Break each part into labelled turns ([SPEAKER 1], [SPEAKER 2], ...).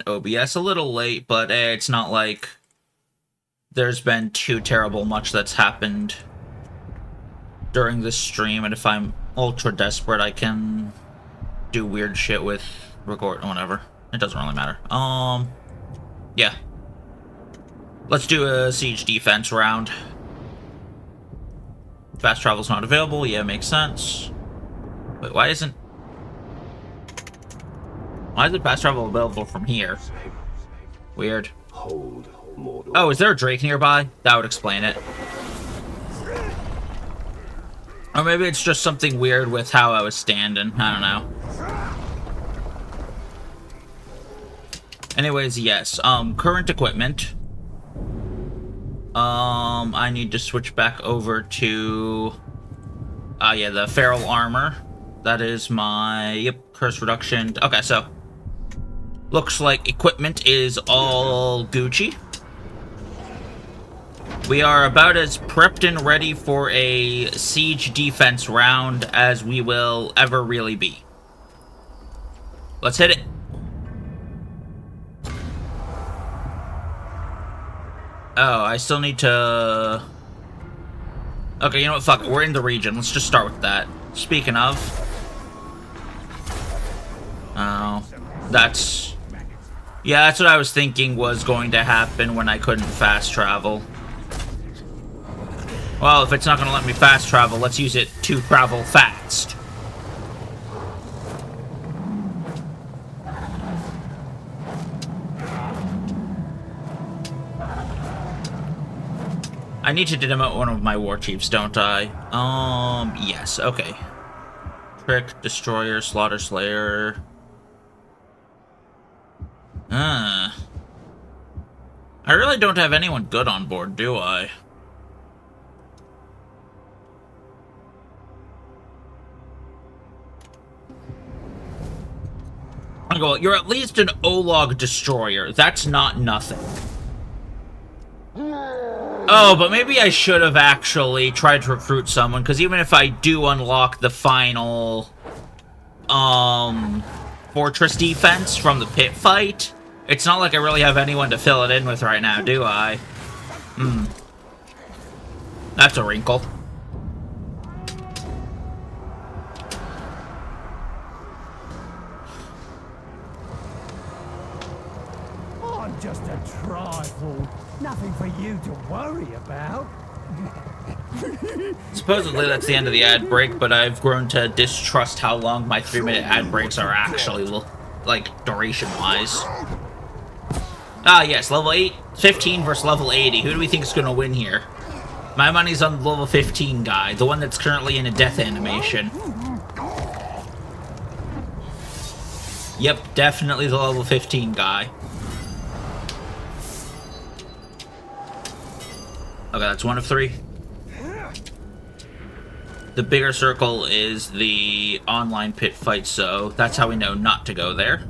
[SPEAKER 1] in OBS a little late, but it's not like there's been too terrible much that's happened during this stream, and if I'm ultra desperate, I can do weird shit with record, whatever. It doesn't really matter. Yeah. Let's do a siege defense round. Fast travel's not available. Yeah, makes sense. Wait, why isn't fast travel available from here? Weird. Oh, is there a Drake nearby? That would explain it. Or maybe it's just something weird with how I was standing. I don't know. Anyways, yes. Current equipment. I need to switch back over to... yeah, the Feral Armor. That is my... Yep, curse reduction. Okay, so... Looks like equipment is all Gucci. We are about as prepped and ready for a siege defense round as we will ever really be. Let's hit it. Oh, I still need to... Okay, you know what? Fuck it. We're in the region. Let's just start with that. Speaking of... Oh, that's... Yeah, that's what I was thinking was going to happen when I couldn't fast travel. Well, if it's not going to let me fast travel, let's use it to travel fast. I need to demote one of my war chiefs, don't I? Yes, okay. Trick, Destroyer, Slaughter Slayer. I really don't have anyone good on board, do I? I go, you're at least an O-Log Destroyer. That's not nothing. Oh, but maybe I should have actually tried to recruit someone, because even if I do unlock the final, fortress defense from the pit fight, it's not like I really have anyone to fill it in with right now, do I? That's a wrinkle.
[SPEAKER 2] I'm just a trifle. Nothing for you to worry about.
[SPEAKER 1] Supposedly that's the end of the ad break, but I've grown to distrust how long my 3-minute ad breaks are actually, like, duration-wise. Ah, yes, level 15 versus level 80. Who do we think is going to win here? My money's on the level 15 guy, the one that's currently in a death animation. Yep, definitely the level 15 guy. Okay, that's 1 of 3. The bigger circle is the online pit fight, so that's how we know not to go there.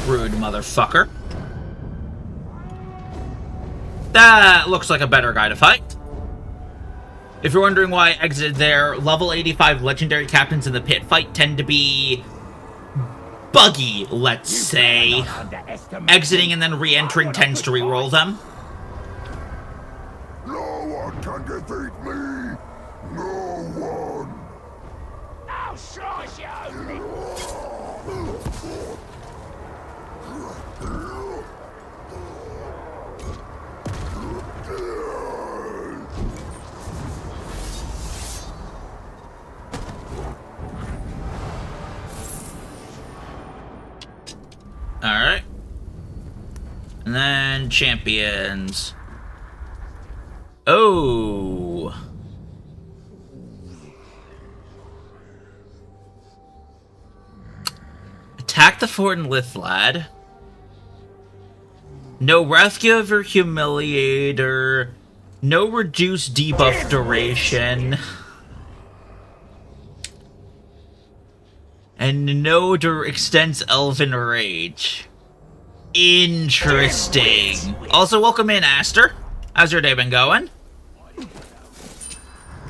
[SPEAKER 1] Rude motherfucker. That looks like a better guy to fight. If you're wondering why I exited there, level 85 legendary captains in the pit fight tend to be buggy, let's say. Exiting and then re-entering tends to re-roll them.
[SPEAKER 3] No one can defeat me! No one!
[SPEAKER 2] I'll slice you open.
[SPEAKER 1] Alright. And then champions. Oh. Attack the fort in Lithlad. No rescue of your humiliator. No reduced debuff duration. And no extends Elven Rage. Interesting. Also, welcome in, Aster. How's your day been going?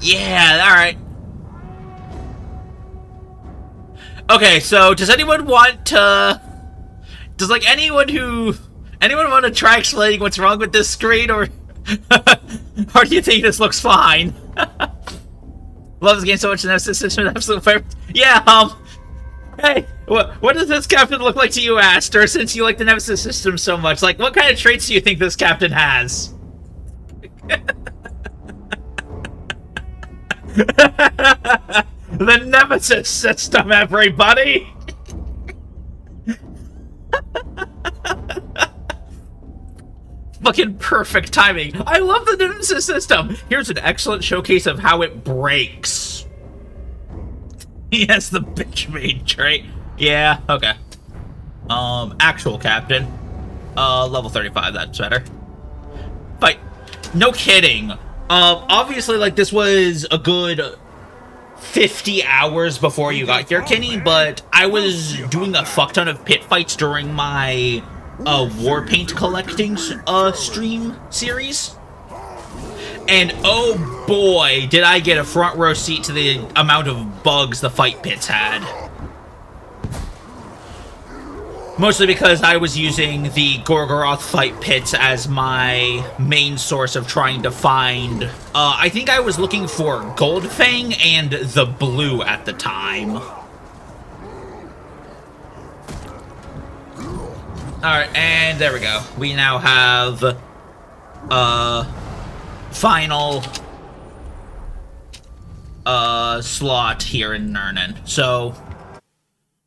[SPEAKER 1] Yeah, alright. Okay, so does anyone want to... Does, like, anyone want to try explaining what's wrong with this screen, or... or do you think this looks fine? Love this game so much, and that's system absolute favorite. Yeah, hey, what does this captain look like to you, Aster, since you like the Nemesis system so much? Like, what kind of traits do you think this captain has? The Nemesis system, everybody! Fucking perfect timing. I love the Nemesis system. Here's an excellent showcase of how it breaks. He has the bitch made trait. Yeah, okay. Actual captain. Level 35, that's better. But, no kidding. Obviously, like, this was a good 50 hours before you got here, Kenny, but I was doing a fuck ton of pit fights during my war paint collecting stream series, and oh boy did I get a front row seat to the amount of bugs the fight pits had. Mostly because I was using the Gorgoroth fight pits as my main source of trying to find, I think I was looking for Goldfang and the Blue at the time. Alright, and there we go. We now have, final, slot here in Nurnen. So,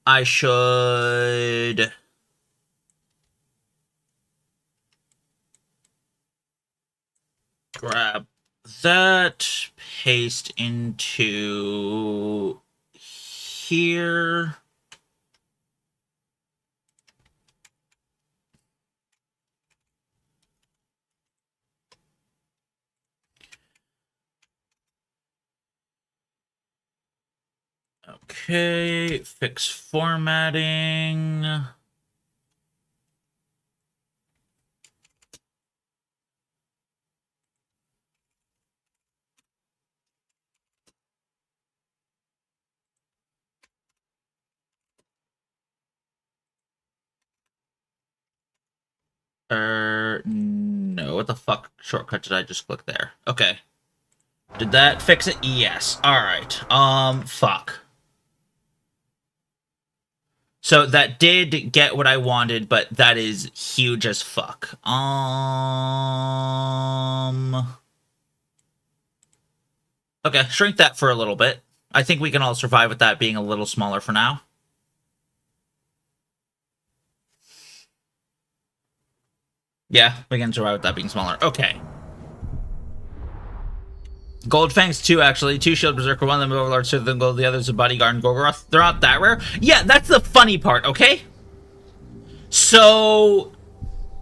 [SPEAKER 1] I should... grab that, paste into here. Okay, fix formatting. No, what the fuck shortcut did I just click there? Okay. Did that fix it? Yes. Alright. Fuck. So that did get what I wanted, but that is huge as fuck. Okay, shrink that for a little bit. I think we can all survive with that being a little smaller for now. Yeah, we can survive with that being smaller. Okay. Goldfang's 2, actually. 2 Shield Berserker, one of them Overlord, so then Gold, the other's a Bodyguard and Gorgoroth. They're not that rare. Yeah, that's the funny part, okay? So,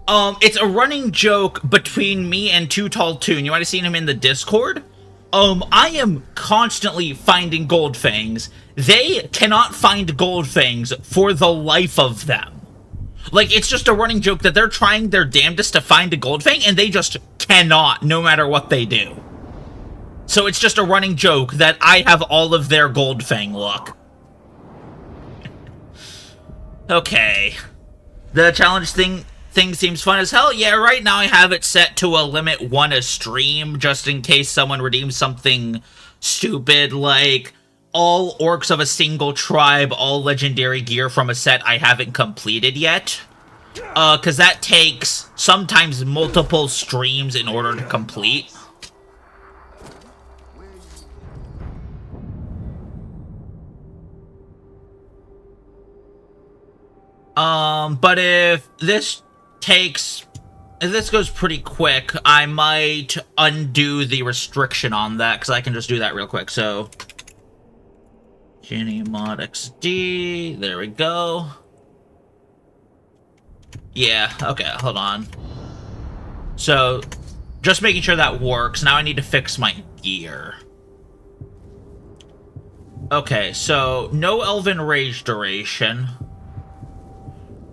[SPEAKER 1] it's a running joke between me and Too Tall Toon. You might have seen him in the Discord. I am constantly finding Goldfangs. They cannot find Goldfangs for the life of them. Like, it's just a running joke that they're trying their damnedest to find a Goldfang, and they just cannot, no matter what they do. So it's just a running joke that I have all of their Goldfang luck. Okay. The challenge thing seems fun as hell. Yeah, right now I have it set to a limit 1 a stream, just in case someone redeems something stupid like all orcs of a single tribe, all legendary gear from a set I haven't completed yet. Because that takes sometimes multiple streams in order to complete. But if this goes pretty quick, I might undo the restriction on that, because I can just do that real quick. So, Genie Mod XD, there we go. Yeah, okay, hold on. So, just making sure that works. Now I need to fix my gear. Okay, so, no Elven Rage duration.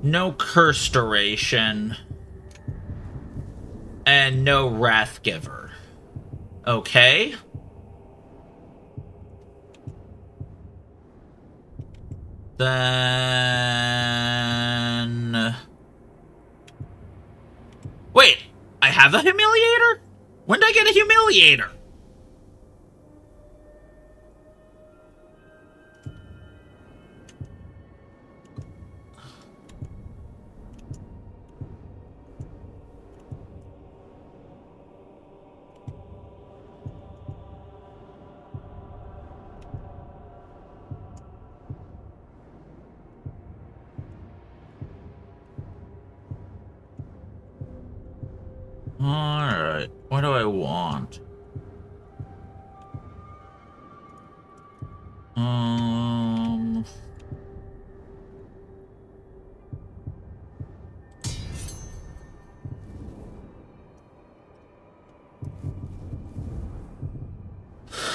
[SPEAKER 1] No Curse duration. And no Wrath Giver. Okay. Then... Wait, I have a Humiliator? When did I get a Humiliator? Alright, what do I want?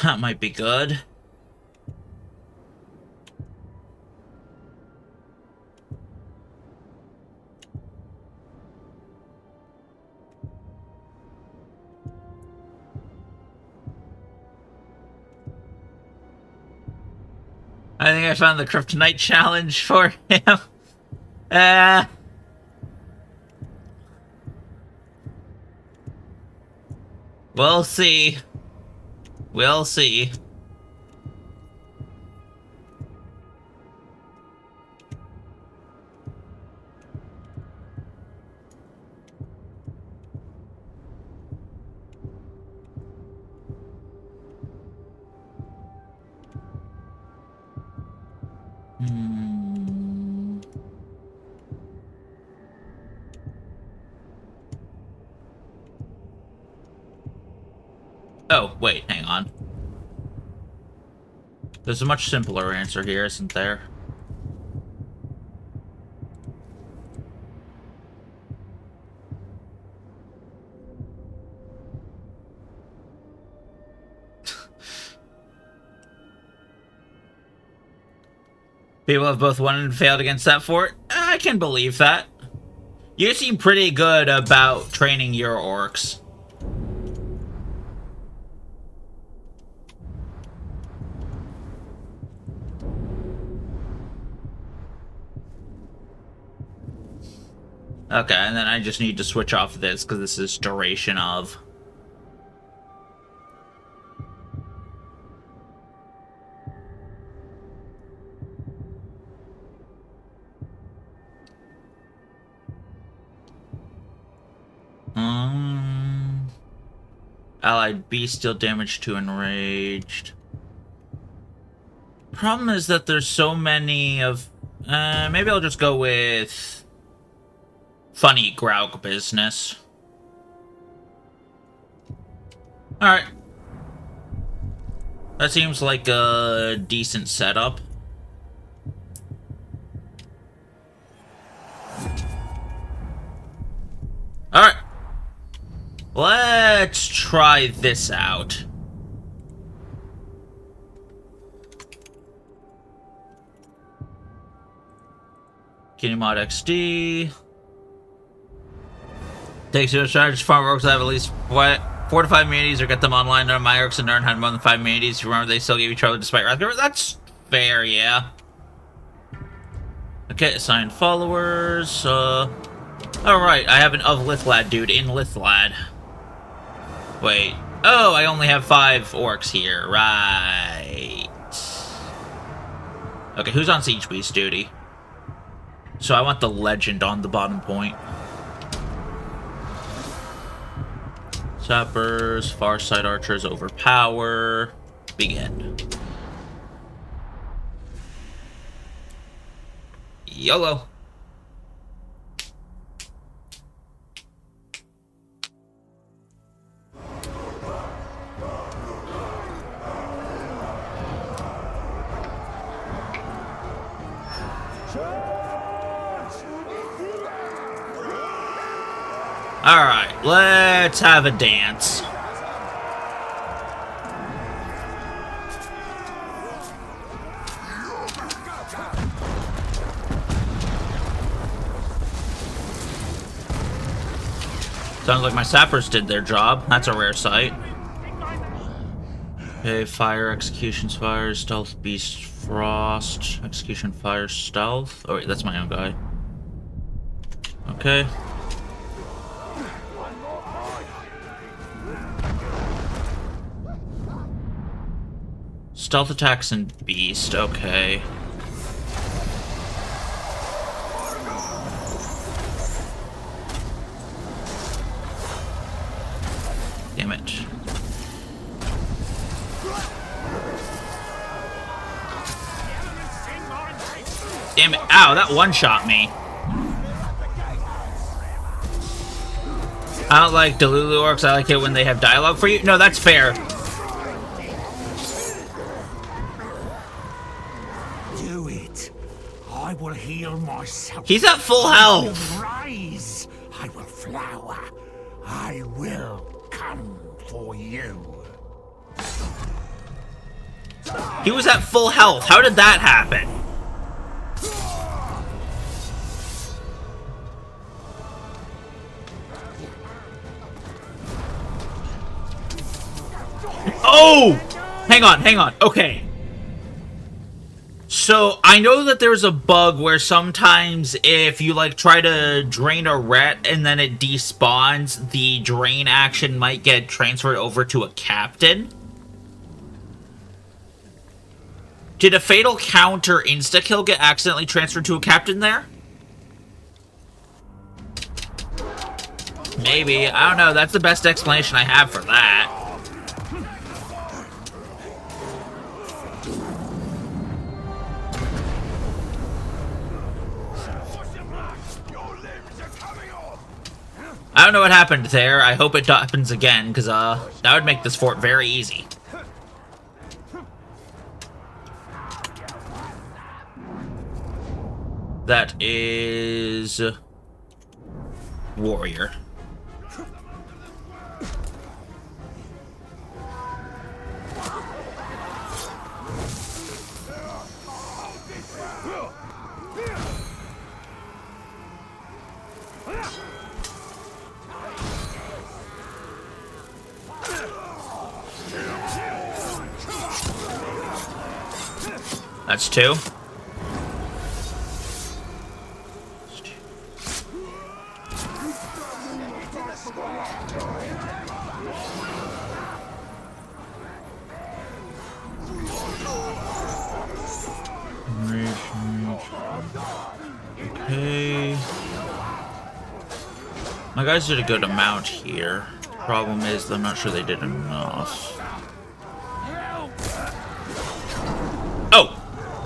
[SPEAKER 1] That might be good. I think I found the Kryptonite challenge for him. We'll see. We'll see. Oh, wait, hang on. There's a much simpler answer here, isn't there? People have both won and failed against that fort. I can believe that. You seem pretty good about training your orcs. Okay, and then I just need to switch off this because this is duration of. Allied beast deal damage to enraged. Problem is that there's so many of. Maybe I'll just go with funny Graug business. Alright. That seems like a decent setup. Alright. Let's try this out. Kinemod XD. Takes you to strategy farm orcs that have at least 4 to 5 immunities or get them online. None of my orcs and Nern had more than 5 immunities. Remember, they still give you trouble despite Wrath. That's fair, yeah. Okay, assigned followers. Alright, I have an of Lithlad dude in Lithlad. Wait. Oh, I only have 5 orcs here. Right. Okay, who's on Siege Beast duty? So I want the legend on the bottom point. Sappers, far side archers overpower. Begin. YOLO. Alright, let's have a dance. Sounds like my sappers did their job. That's a rare sight. Okay, fire, executions, fire, stealth, beast, frost, execution, fire, stealth. Oh wait, that's my own guy. Okay. Stealth attacks and beast, okay. Damn it. Damn it. Ow, that one-shot me. I don't like Delulu orcs. I like it when they have dialogue for you. No, that's fair.
[SPEAKER 2] Do it. I will heal myself.
[SPEAKER 1] He's at full
[SPEAKER 2] I
[SPEAKER 1] health.
[SPEAKER 2] will rise. I will flower. I will come for you.
[SPEAKER 1] He was at full health. How did that happen? Oh! Hang on. Okay. So, I know that there's a bug where sometimes if you, like, try to drain a ret and then it despawns, the drain action might get transferred over to a captain. Did a fatal counter insta-kill get accidentally transferred to a captain there? Maybe. I don't know. That's the best explanation I have for that. I don't know what happened there. I hope it happens again, because that would make this fort very easy. That is... warrior. That's two. Okay. My guys did a good amount here. Problem is, I'm not sure they did enough. Oh!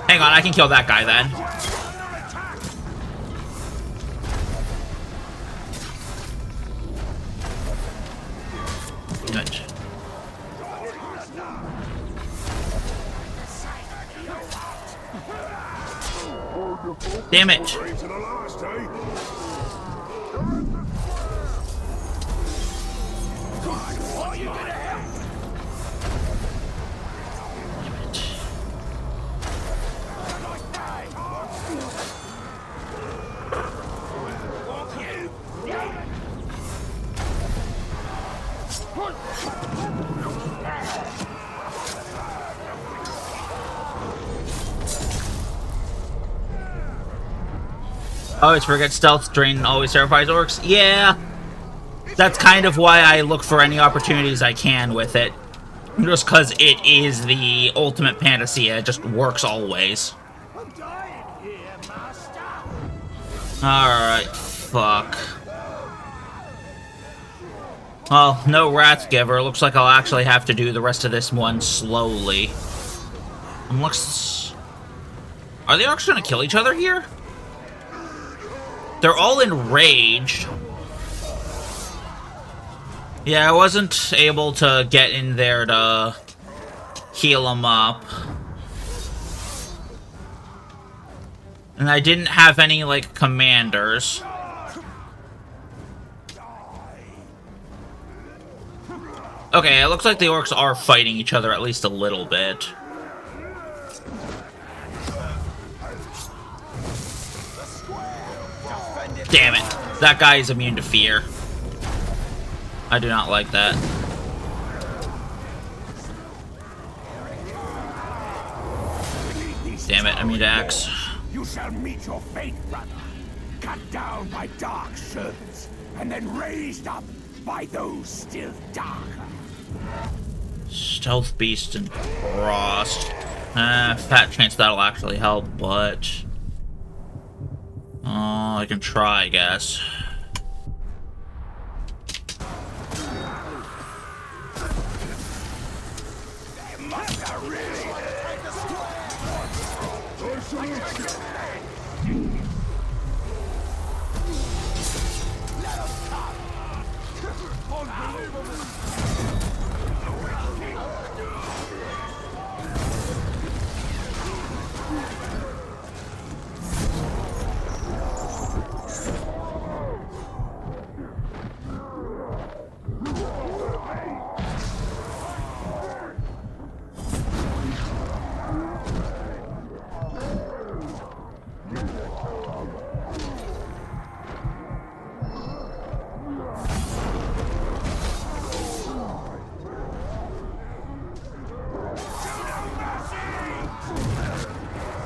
[SPEAKER 1] Hang on, I can kill that guy then. Good. Damn it! Always forget stealth drain always terrifies orcs. Yeah, that's kind of why I look for any opportunities I can with it. Just because it is the ultimate panacea. It just works always. Alright, fuck. Well, no Wrathgiver. Looks like I'll actually have to do the rest of this one slowly. Are the orcs gonna kill each other here? They're all enraged. Yeah, I wasn't able to get in there to heal them up. And I didn't have any, like, commanders. Okay, it looks like the orcs are fighting each other at least a little bit. Damn it. That guy is immune to fear. I do not like that. Damn it, I need axe.
[SPEAKER 2] You shall meet your fate, brother. Cut down by dark servants, and then raised up by those still darker.
[SPEAKER 1] Stealth Beast and Frost. Fat chance that'll actually help, but... I can try, I guess.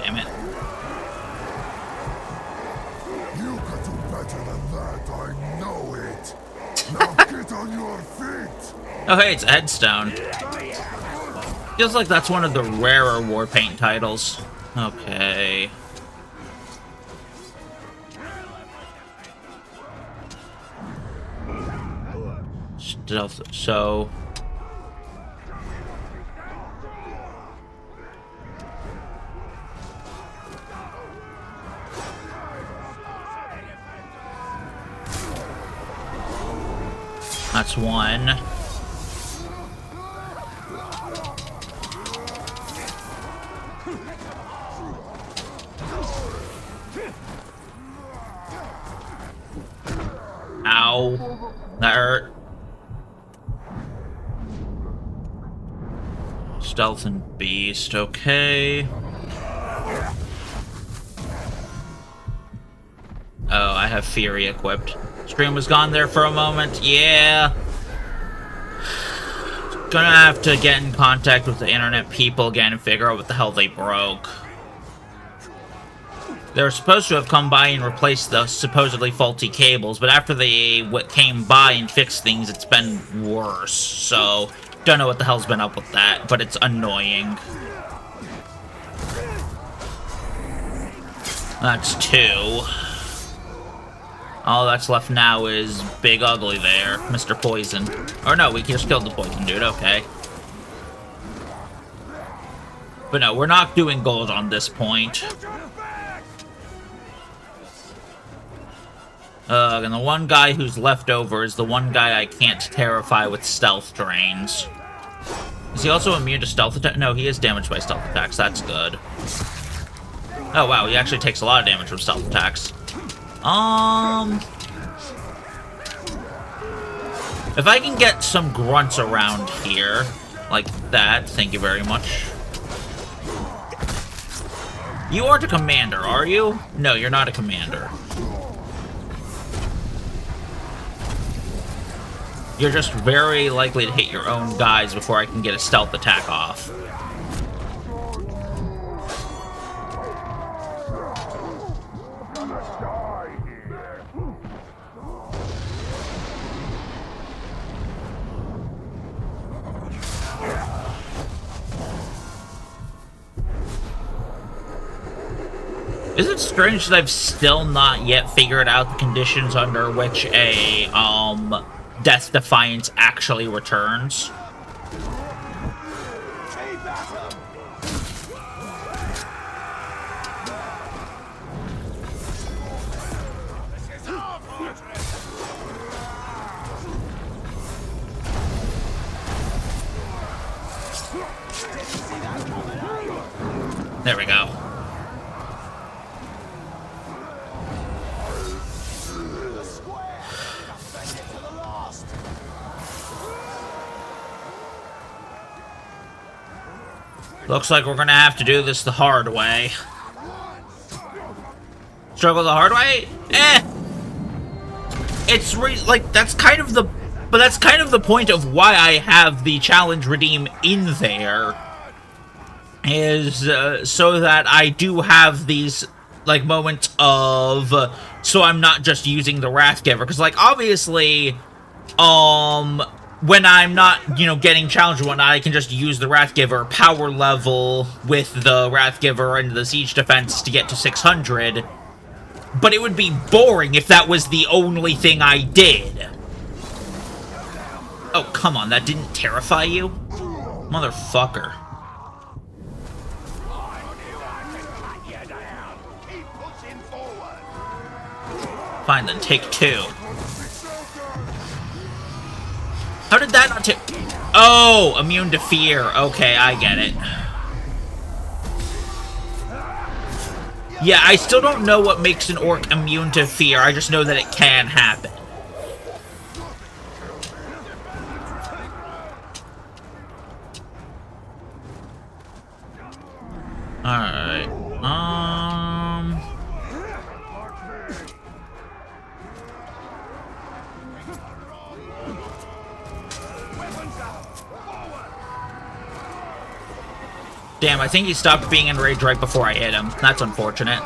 [SPEAKER 1] Damn it.
[SPEAKER 3] You can do better than that, I know it. Now get on your feet.
[SPEAKER 1] Oh hey, it's a headstone. Feels like that's one of the rarer Warpaint titles. Okay. Stealth, so... That's one. Ow. That hurt. Stealth and Beast, okay. Oh, I have Fury equipped. Stream was gone there for a moment. Yeah. Gonna have to get in contact with the internet people again and figure out what the hell they broke. They were supposed to have come by and replaced the supposedly faulty cables, but after they came by and fixed things, it's been worse. So, don't know what the hell's been up with that, but it's annoying. That's two. All that's left now is Big Ugly there, Mr. Poison. Or no, we just killed the Poison dude, okay. But no, we're not doing gold on this point. And the one guy who's left over is the one guy I can't terrify with stealth drains. Is he also immune to stealth attack? No, he is damaged by stealth attacks, that's good. Oh wow, he actually takes a lot of damage from stealth attacks. If I can get some grunts around here, like that, thank you very much. You aren't a commander, are you? No, you're not a commander. You're just very likely to hit your own guys before I can get a stealth attack off. Is it strange that I've still not yet figured out the conditions under which a, Death Defiance actually returns? There we go. Looks like we're gonna have to do this the hard way. Struggle the hard way? Eh! It's like, that's kind of the... But that's kind of the point of why I have the challenge redeem in there. is so that I do have these like moments of so I'm not just using the Wrathgiver, because like obviously when I'm not, you know, getting challenged and whatnot, I can just use the Wrathgiver power level with the Wrathgiver and the siege defense to get to 600, but it would be boring if that was the only thing I did. Oh, come on, that didn't terrify you? Motherfucker. Fine, then take 2. How did that not take... Oh, immune to fear. Okay, I get it. Yeah, I still don't know what makes an orc immune to fear. I just know that it can happen. Alright. Damn, I think he stopped being enraged right before I hit him. That's unfortunate.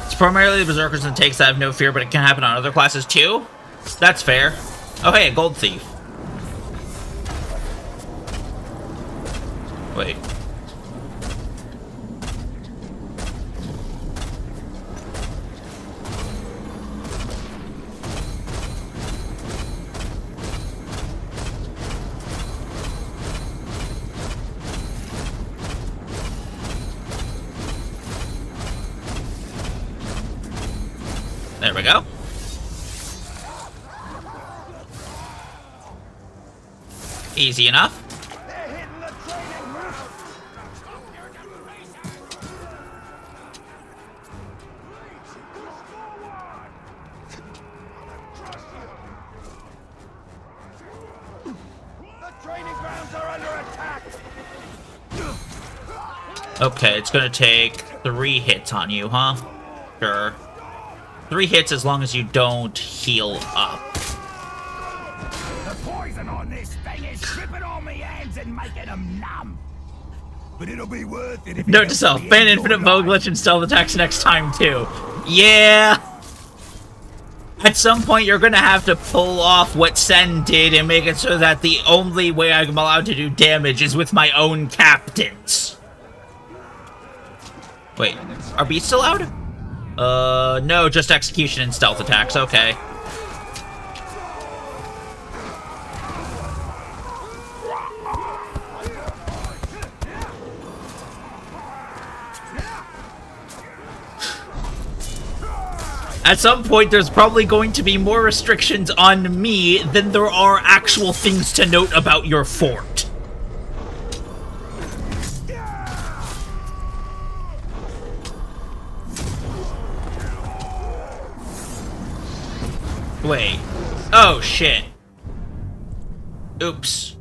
[SPEAKER 1] It's primarily the Berserkers and takes that have no fear, but it can happen on other classes too? That's fair. Oh hey, a gold thief. Wait. There we go. Easy enough. Okay, it's gonna take 3 hits on you, huh? Sure. 3 hits as long as you don't heal up.
[SPEAKER 2] The poison on this thing is slipping on me hands and making them numb. But it'll be worth it if
[SPEAKER 1] Note to self, ban infinite bow glitch and stealth attacks next time too. Yeah! At some point you're gonna have to pull off what Sen did and make it so that the only way I'm allowed to do damage is with my own captains. Wait, are beasts allowed? No, just execution and stealth attacks, okay. At some point, there's probably going to be more restrictions on me than there are actual things to note about your fort. Wait. Oh, shit. Oops.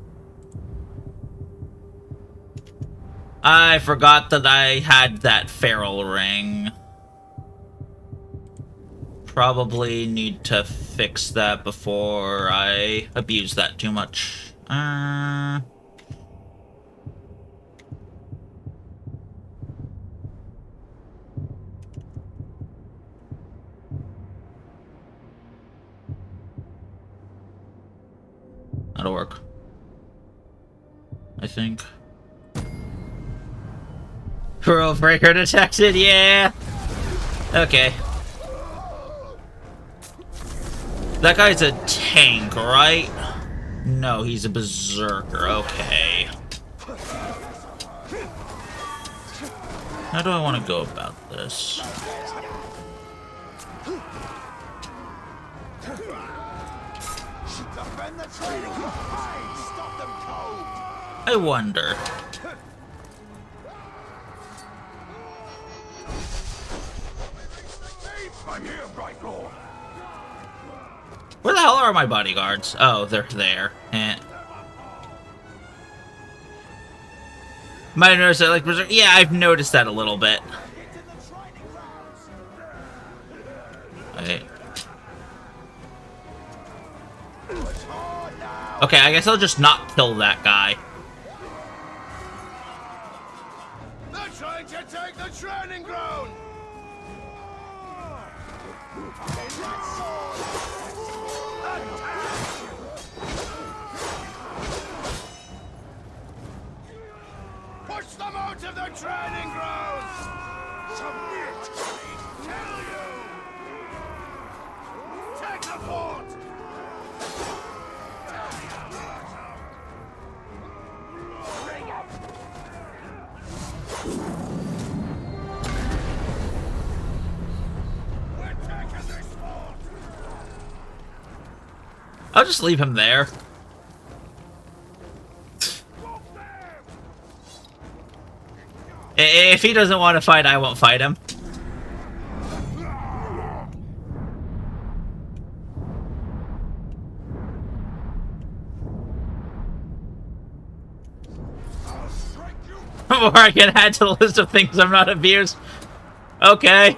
[SPEAKER 1] I forgot that I had that feral ring. Probably need to fix that before I abuse that too much. That'll work. I think. World Breaker detected, yeah! Okay. That guy's a tank, right? No, he's a berserker, okay. How do I want to go about this? I wonder.
[SPEAKER 2] I'm here, Bright Lord.
[SPEAKER 1] Where the hell are my bodyguards? Oh, they're there. Eh. Might have noticed that, like, berserk. Yeah, I've noticed that a little bit. Wait. Okay, I guess I'll just not kill that guy.
[SPEAKER 4] They're trying to take the training ground! Push them out of the training grounds! Submit! Tell you! Take the fort! We're taking this fort!
[SPEAKER 1] I'll just leave him there. If he doesn't want to fight, I won't fight him. Before I can add to the list of things I'm not abused. Okay.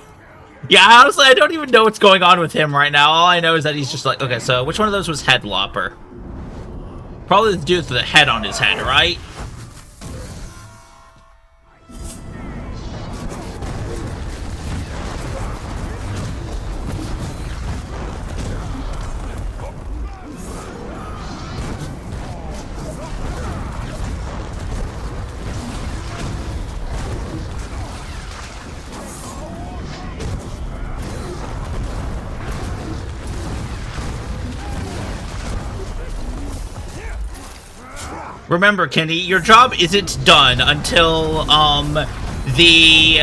[SPEAKER 1] Yeah, honestly, I don't even know what's going on with him right now. All I know is that he's just like... Okay, so which one of those was Headlopper? Probably the dude with the head on his head, right? Remember, Kenny, your job isn't done until, the,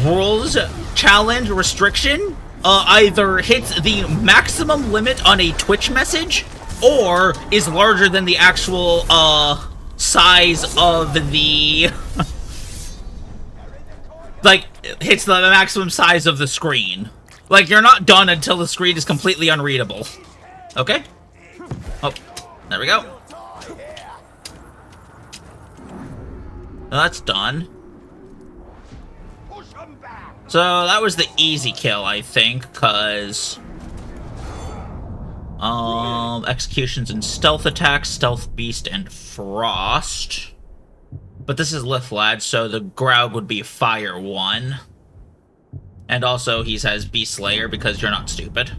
[SPEAKER 1] rules challenge restriction, either hits the maximum limit on a Twitch message, or is larger than the actual, size of the... like, hits the maximum size of the screen. Like, you're not done until the screen is completely unreadable. Okay? Oh, there we go. Well, that's done. So that was the easy kill, I think, because executions and stealth attacks, stealth beast, and frost. But this is Lithlad, so the Graug would be fire 1. And also he says Beast Slayer because you're not stupid.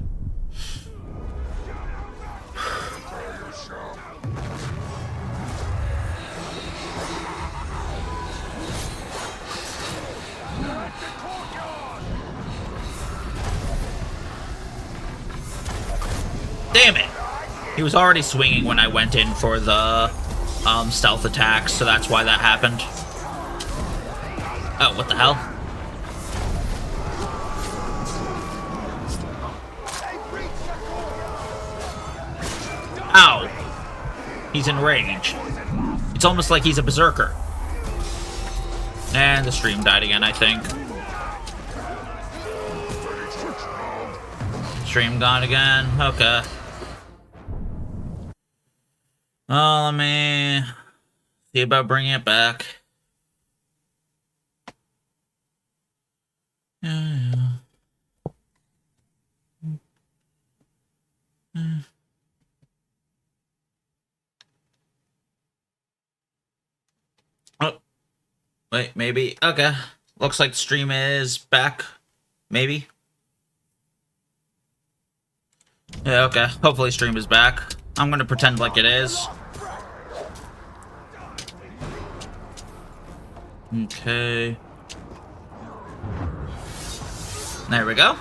[SPEAKER 1] Damn it! He was already swinging when I went in for the stealth attacks, so that's why that happened. Oh, what the hell? Ow! He's enraged. It's almost like he's a berserker. And the stream died again, I think. Stream gone again? Okay. Let me see about bringing it back. Yeah. Oh, wait, maybe. Okay. Looks like the stream is back. Maybe. Yeah, okay. Hopefully stream is back. I'm gonna pretend like it is. Okay. There we go.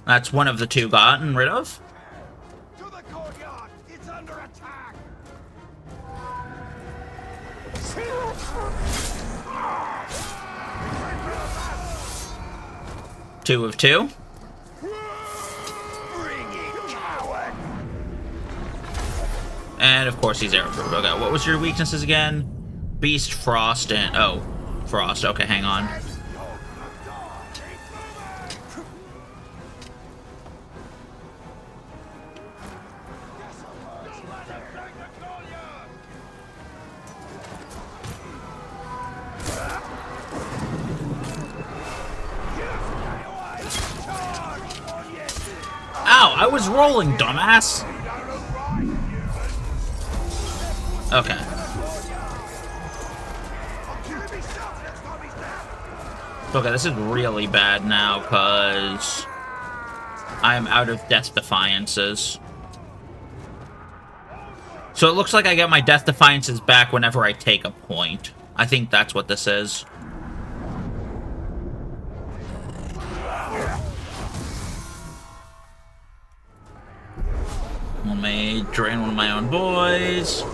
[SPEAKER 1] That's one of the two gotten rid of.
[SPEAKER 4] To the courtyard! It's under attack!
[SPEAKER 1] 2 of 2. And of course he's arrow-proof. Okay, what was your weaknesses again? Beast, frost, and... oh, frost. Okay, hang on. Ow, I was was rolling, dumbass. Okay. Okay, this is really bad now, because I am out of Death Defiances. So it looks like I get my Death Defiances back whenever I take a point. I think that's what this is. Let me drain one of my own boys.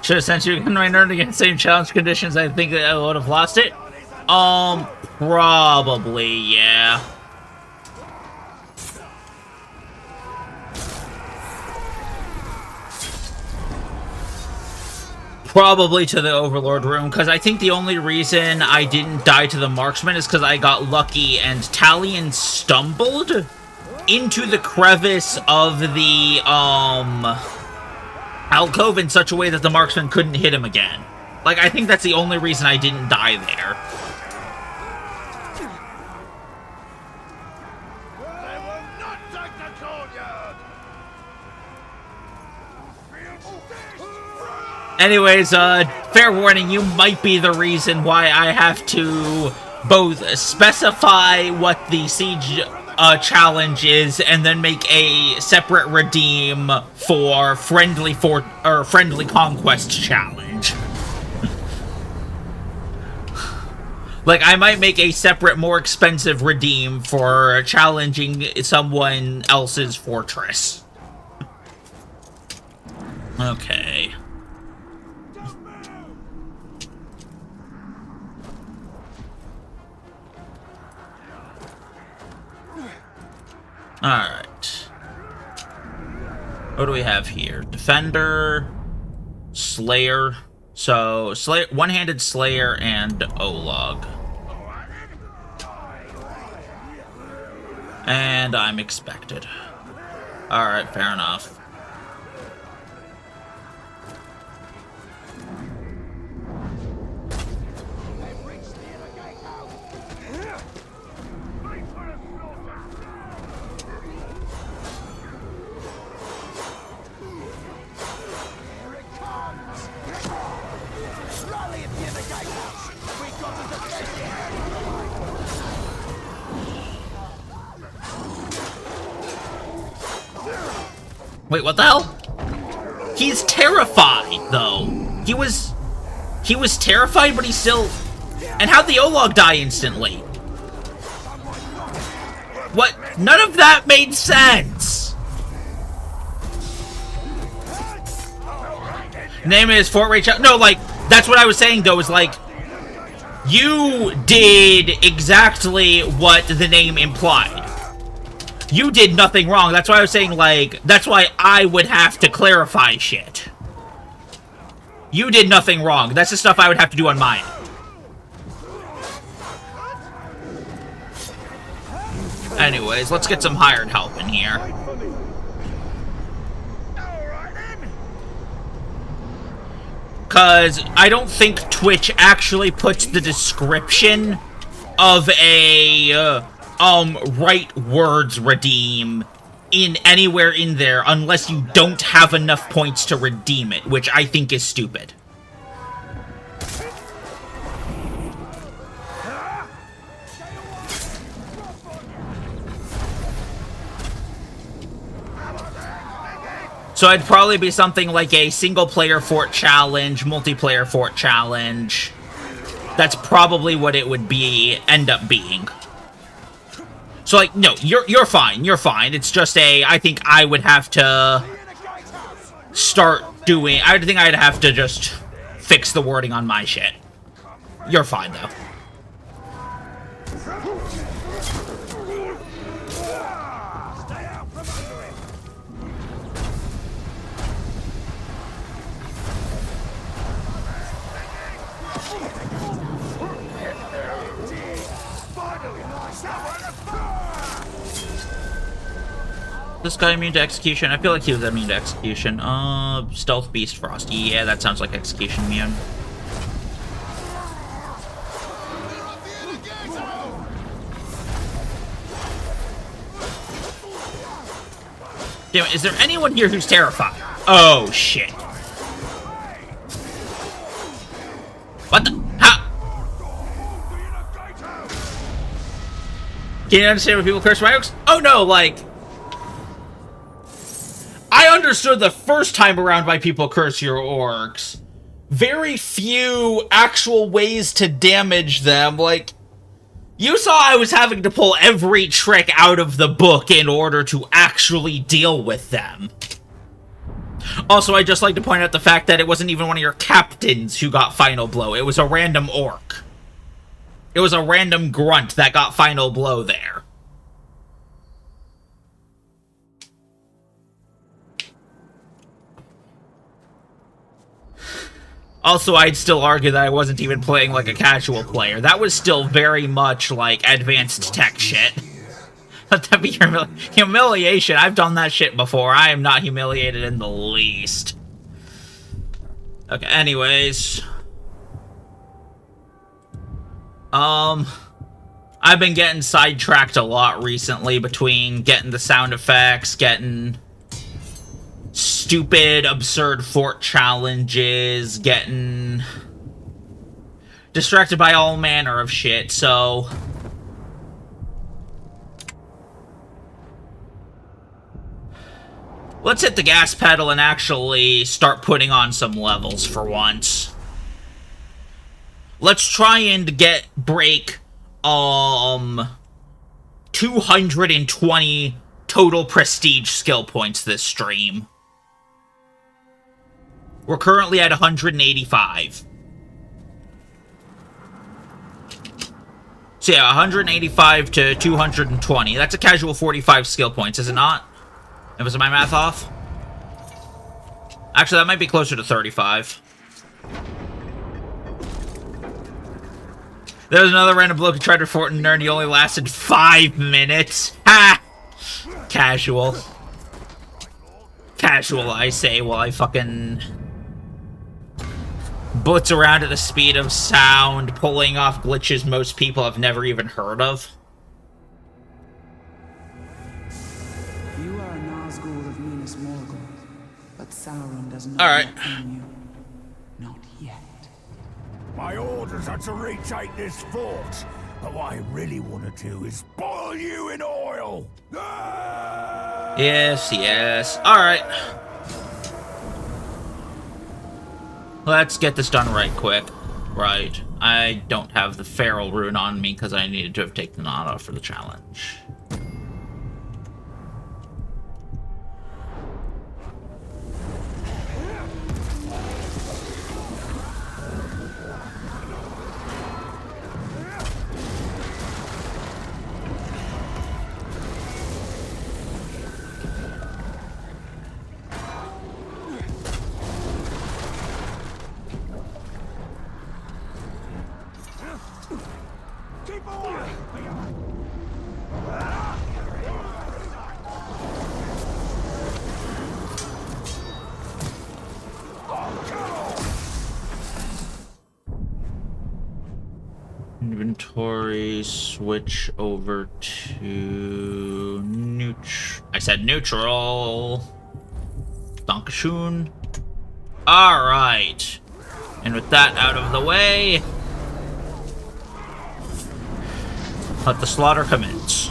[SPEAKER 1] Should have sent you again right now to get the same challenge conditions. I think that I would have lost it. Probably, yeah. Probably to the Overlord room, because I think the only reason I didn't die to the Marksman is because I got lucky and Talion stumbled into the crevice of the, alcove in such a way that the Marksman couldn't hit him again. Like, I think that's the only reason I didn't die there.
[SPEAKER 4] They will not take the courtyard.
[SPEAKER 1] Anyways, fair warning, you might be the reason why I have to both specify what the siege challenge is and then make a separate redeem for friendly conquest challenge. Like, I might make a separate, more expensive redeem for challenging someone else's fortress. Okay. Alright. What do we have here? Defender, Slayer. So, Slayer, one-handed Slayer, and Olog. And I'm expected. Alright, fair enough. Wait, what the hell? He's terrified, though. He was terrified, but he still... And how'd the Olog die instantly? What? None of that made sense! Name is Fort Rachel. No, like, that's what I was saying, though, is like... You did exactly what the name implied. You did nothing wrong. That's why I was saying, like, that's why I would have to clarify shit. You did nothing wrong. That's the stuff I would have to do on mine. Anyways, let's get some hired help in here. Because I don't think Twitch actually puts the description of a... right words redeem in anywhere in there unless you don't have enough points to redeem it, which I think is stupid. So it'd probably be something like a single-player fort challenge, multiplayer fort challenge. That's probably what it would end up being. So, like, no, you're fine. You're fine. It's just I think I would have to start doing... I think I'd have to just fix the wording on my shit. You're fine, though. This guy immune to execution? I feel like he was immune to execution. Stealth Beast Frost. Yeah, that sounds like execution immune. Damn it, is there anyone here who's terrified? Oh, shit. What the? How? Can you understand when people curse my orcs? Oh, no, like... I understood the first time around why people curse your orcs. Very few actual ways to damage them. Like, you saw I was having to pull every trick out of the book in order to actually deal with them. Also, I'd just like to point out the fact that it wasn't even one of your captains who got Final Blow. It was a random orc. It was a random grunt that got Final Blow there. Also, I'd still argue that I wasn't even playing like a casual player. That was still very much like advanced tech shit. Let that be humiliation. I've done that shit before. I am not humiliated in the least. Okay, anyways. I've been getting sidetracked a lot recently between getting the sound effects, getting... stupid, absurd fort challenges, getting distracted by all manner of shit, so... let's hit the gas pedal and actually start putting on some levels for once. Let's try and break, 220 total prestige skill points this stream. We're currently at 185. So yeah, 185 to 220. That's a casual 45 skill points, is it not? Was my math off? Actually, that might be closer to 35. There was another random bloke who tried to fort and he only lasted 5 minutes. Ha! Casual. Casual, I say, while I fucking... blitz around at the speed of sound, pulling off glitches most people have never even heard of.
[SPEAKER 5] You are a Nazgul of Minas Morgul, but Sauron does not
[SPEAKER 1] Alright.
[SPEAKER 5] own you. Not yet.
[SPEAKER 2] My orders are to retake this fort, but what I really want to do is boil you in oil.
[SPEAKER 1] Yes, yes. Alright. Let's get this done right quick. Right. I don't have the Feral Rune on me because I needed to have taken that off for the challenge. Inventory, switch over to I said neutral. Dankeschön. Alright. And with that out of the way, let the slaughter commence.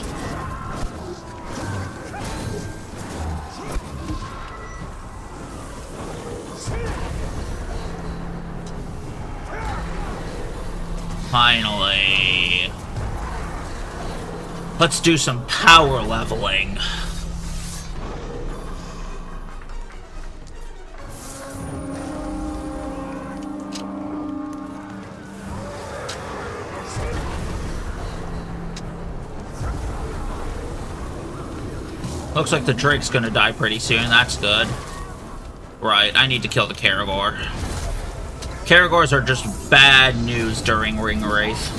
[SPEAKER 1] Finally. Let's do some power leveling. Looks like the Drake's gonna die pretty soon. That's good. Right, I need to kill the Caragor. Caragors are just bad news during Ring Wraith.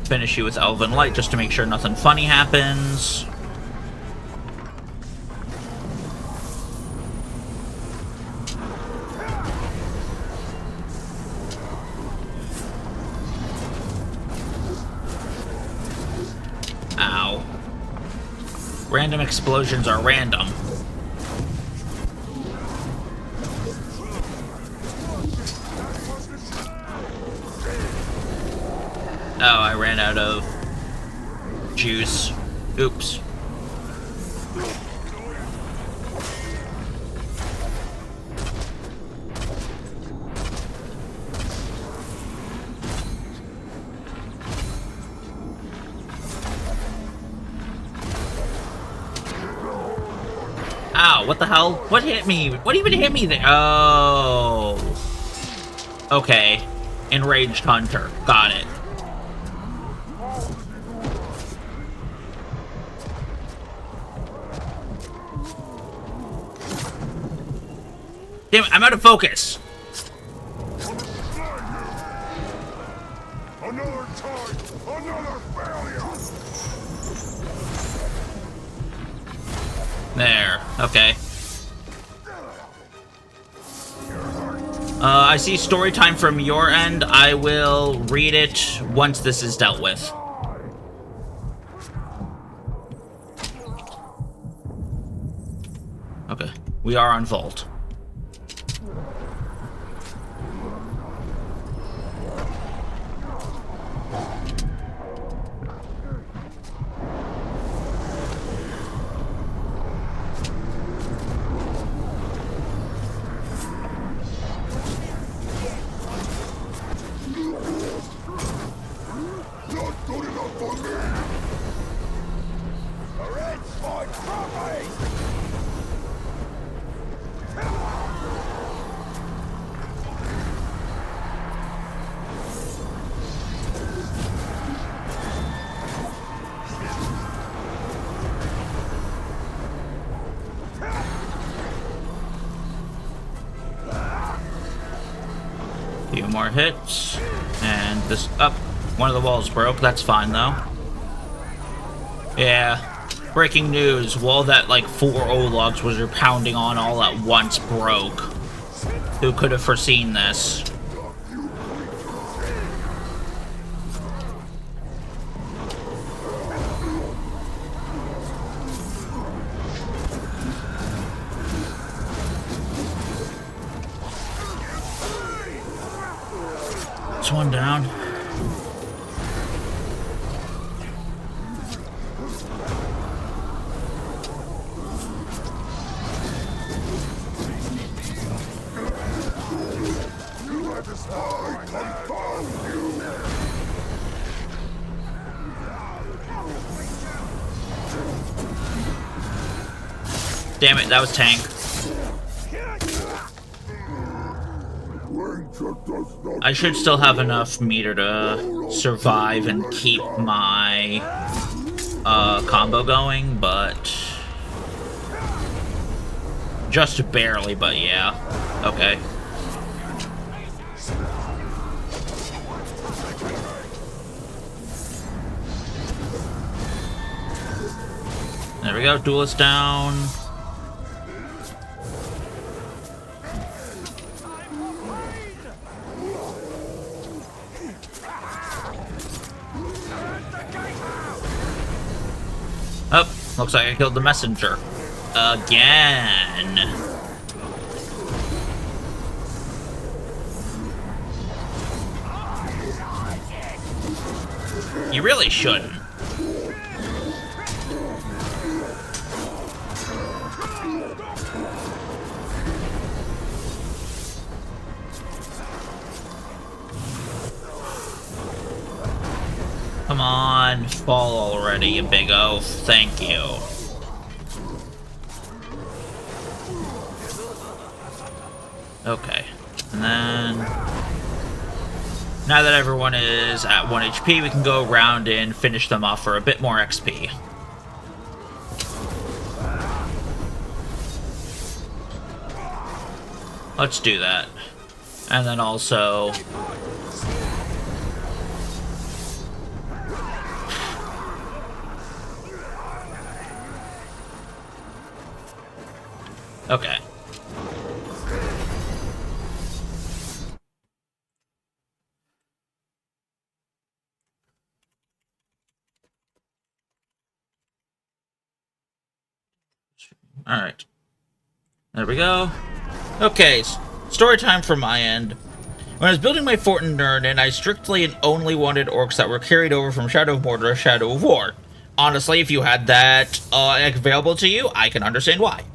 [SPEAKER 1] Finish you with Elven Light just to make sure nothing funny happens. Ow. Random explosions are random. Oh, I ran out of juice. Oops. Ow, what the hell? What hit me? What even hit me there? Oh. Okay. Enraged Hunter. Got it. Damn it, I'm out of focus.
[SPEAKER 3] Another time, another failure.
[SPEAKER 1] There. Okay. I see story time from your end. I will read it once this is dealt with. Okay. We are on Vault.
[SPEAKER 3] Not good enough for me.
[SPEAKER 2] It's my property!
[SPEAKER 1] Few more hits. And this up. One of the walls broke. That's fine though. Yeah. Breaking news. Wall that like 4 Ologs was pounding on all at once broke. Who could have foreseen this? It's one down. Damn it, that was tank. I should still have enough meter to survive and keep my combo going, but just barely, but yeah. Okay. There we go, duelist down. Oh, looks like I killed the messenger. Again. You really shouldn't. Come on, fall already, you big oaf. Thank you. Okay. And then... now that everyone is at 1 HP, we can go around and finish them off for a bit more XP. Let's do that. And then also... okay. Alright. There we go. Okay, story time from my end. When I was building my fort in Nurnen, I strictly and only wanted orcs that were carried over from Shadow of Mordor to Shadow of War. Honestly, if you had that available to you, I can understand why.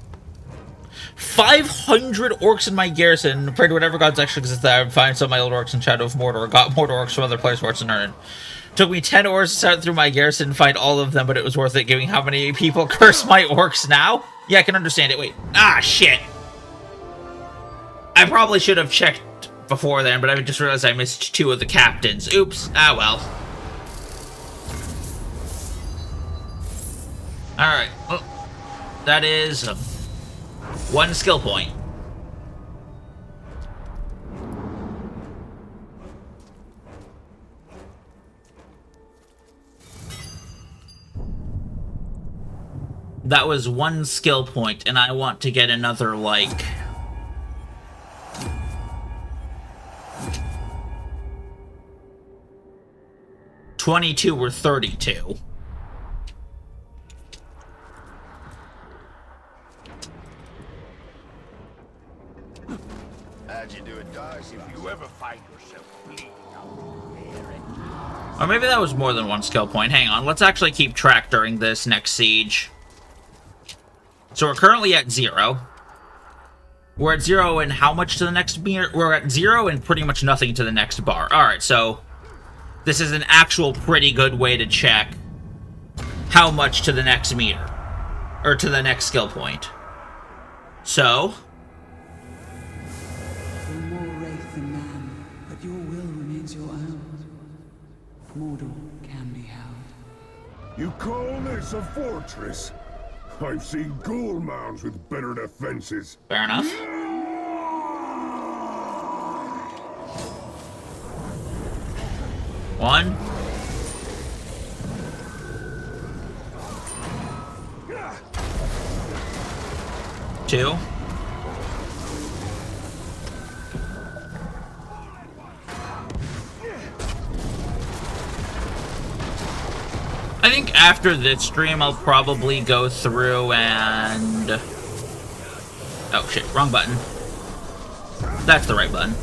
[SPEAKER 1] 500 orcs in my garrison. Prayed to whatever gods actually exist that I would find some of my old orcs in Shadow of Mordor. Got Mordor orcs from other players' forts in Nurnen. Took me 10 orcs to start through my garrison and find all of them, but it was worth it given how many people curse my orcs now. Yeah, I can understand it. Wait. Ah, shit. I probably should have checked before then, but I just realized I missed 2 of the captains. Oops. Ah, well. Alright. Well, that is 1 skill point. That was 1 skill point, and I want to get another, like... 22 or 32.
[SPEAKER 4] How'd you do it, Darcy? If you ever find yourself bleeding out,
[SPEAKER 1] Or maybe that was more than 1 skill point. Hang on, let's actually keep track during this next siege. So we're currently at 0. We're at 0 and how much to the next meter? We're at 0 and pretty much nothing to the next bar. Alright, so this is an actual pretty good way to check how much to the next meter. Or to the next skill point. So...
[SPEAKER 5] You're more wraith than man, but your will remains your own. Mordor can be held.
[SPEAKER 3] You call this a fortress? I've seen ghoul mounds with better defenses.
[SPEAKER 1] fair enough. One. Two. I think after this stream, I'll probably go through and... oh shit, wrong button. That's the right button.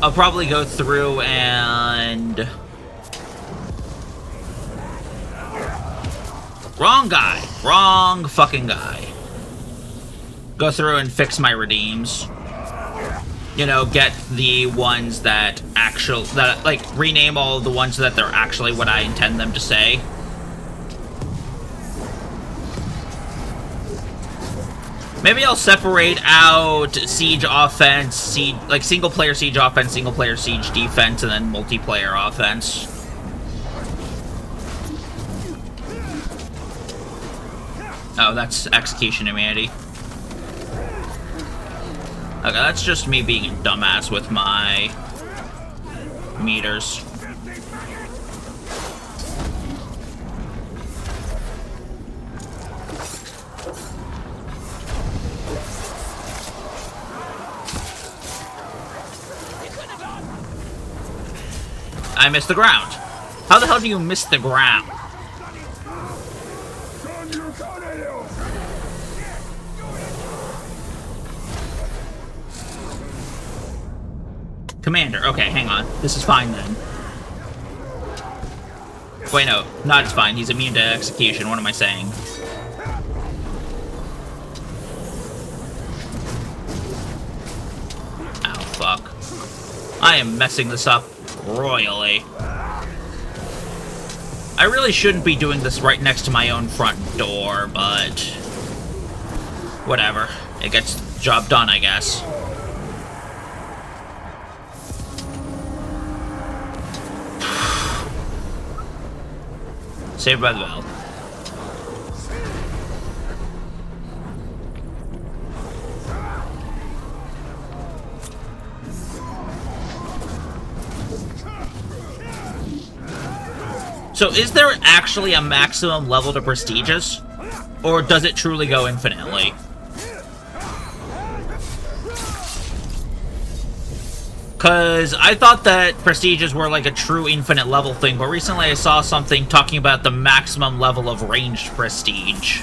[SPEAKER 1] I'll probably go through and... wrong guy. Wrong fucking guy. Go through and fix my redeems. You know, get the ones that actually... that, like, rename all of the ones that they're actually what I intend them to say. Maybe I'll separate out siege offense, siege, like single-player siege offense, single-player siege defense, and then multiplayer offense. Oh, that's execution immunity. Okay, that's just me being a dumbass with my meters. I missed the ground. How the hell do you miss the ground? Commander. Okay, hang on. This is fine then. Wait, no. Not as fine. He's immune to execution. What am I saying? I am messing this up royally. I really shouldn't be doing this right next to my own front door, but whatever. It gets the job done, I guess. Saved by the Bell. So is there actually a maximum level to prestigious? Or does it truly go infinitely? Because I thought that prestiges were like a true infinite level thing, but recently I saw something talking about the maximum level of ranged prestige.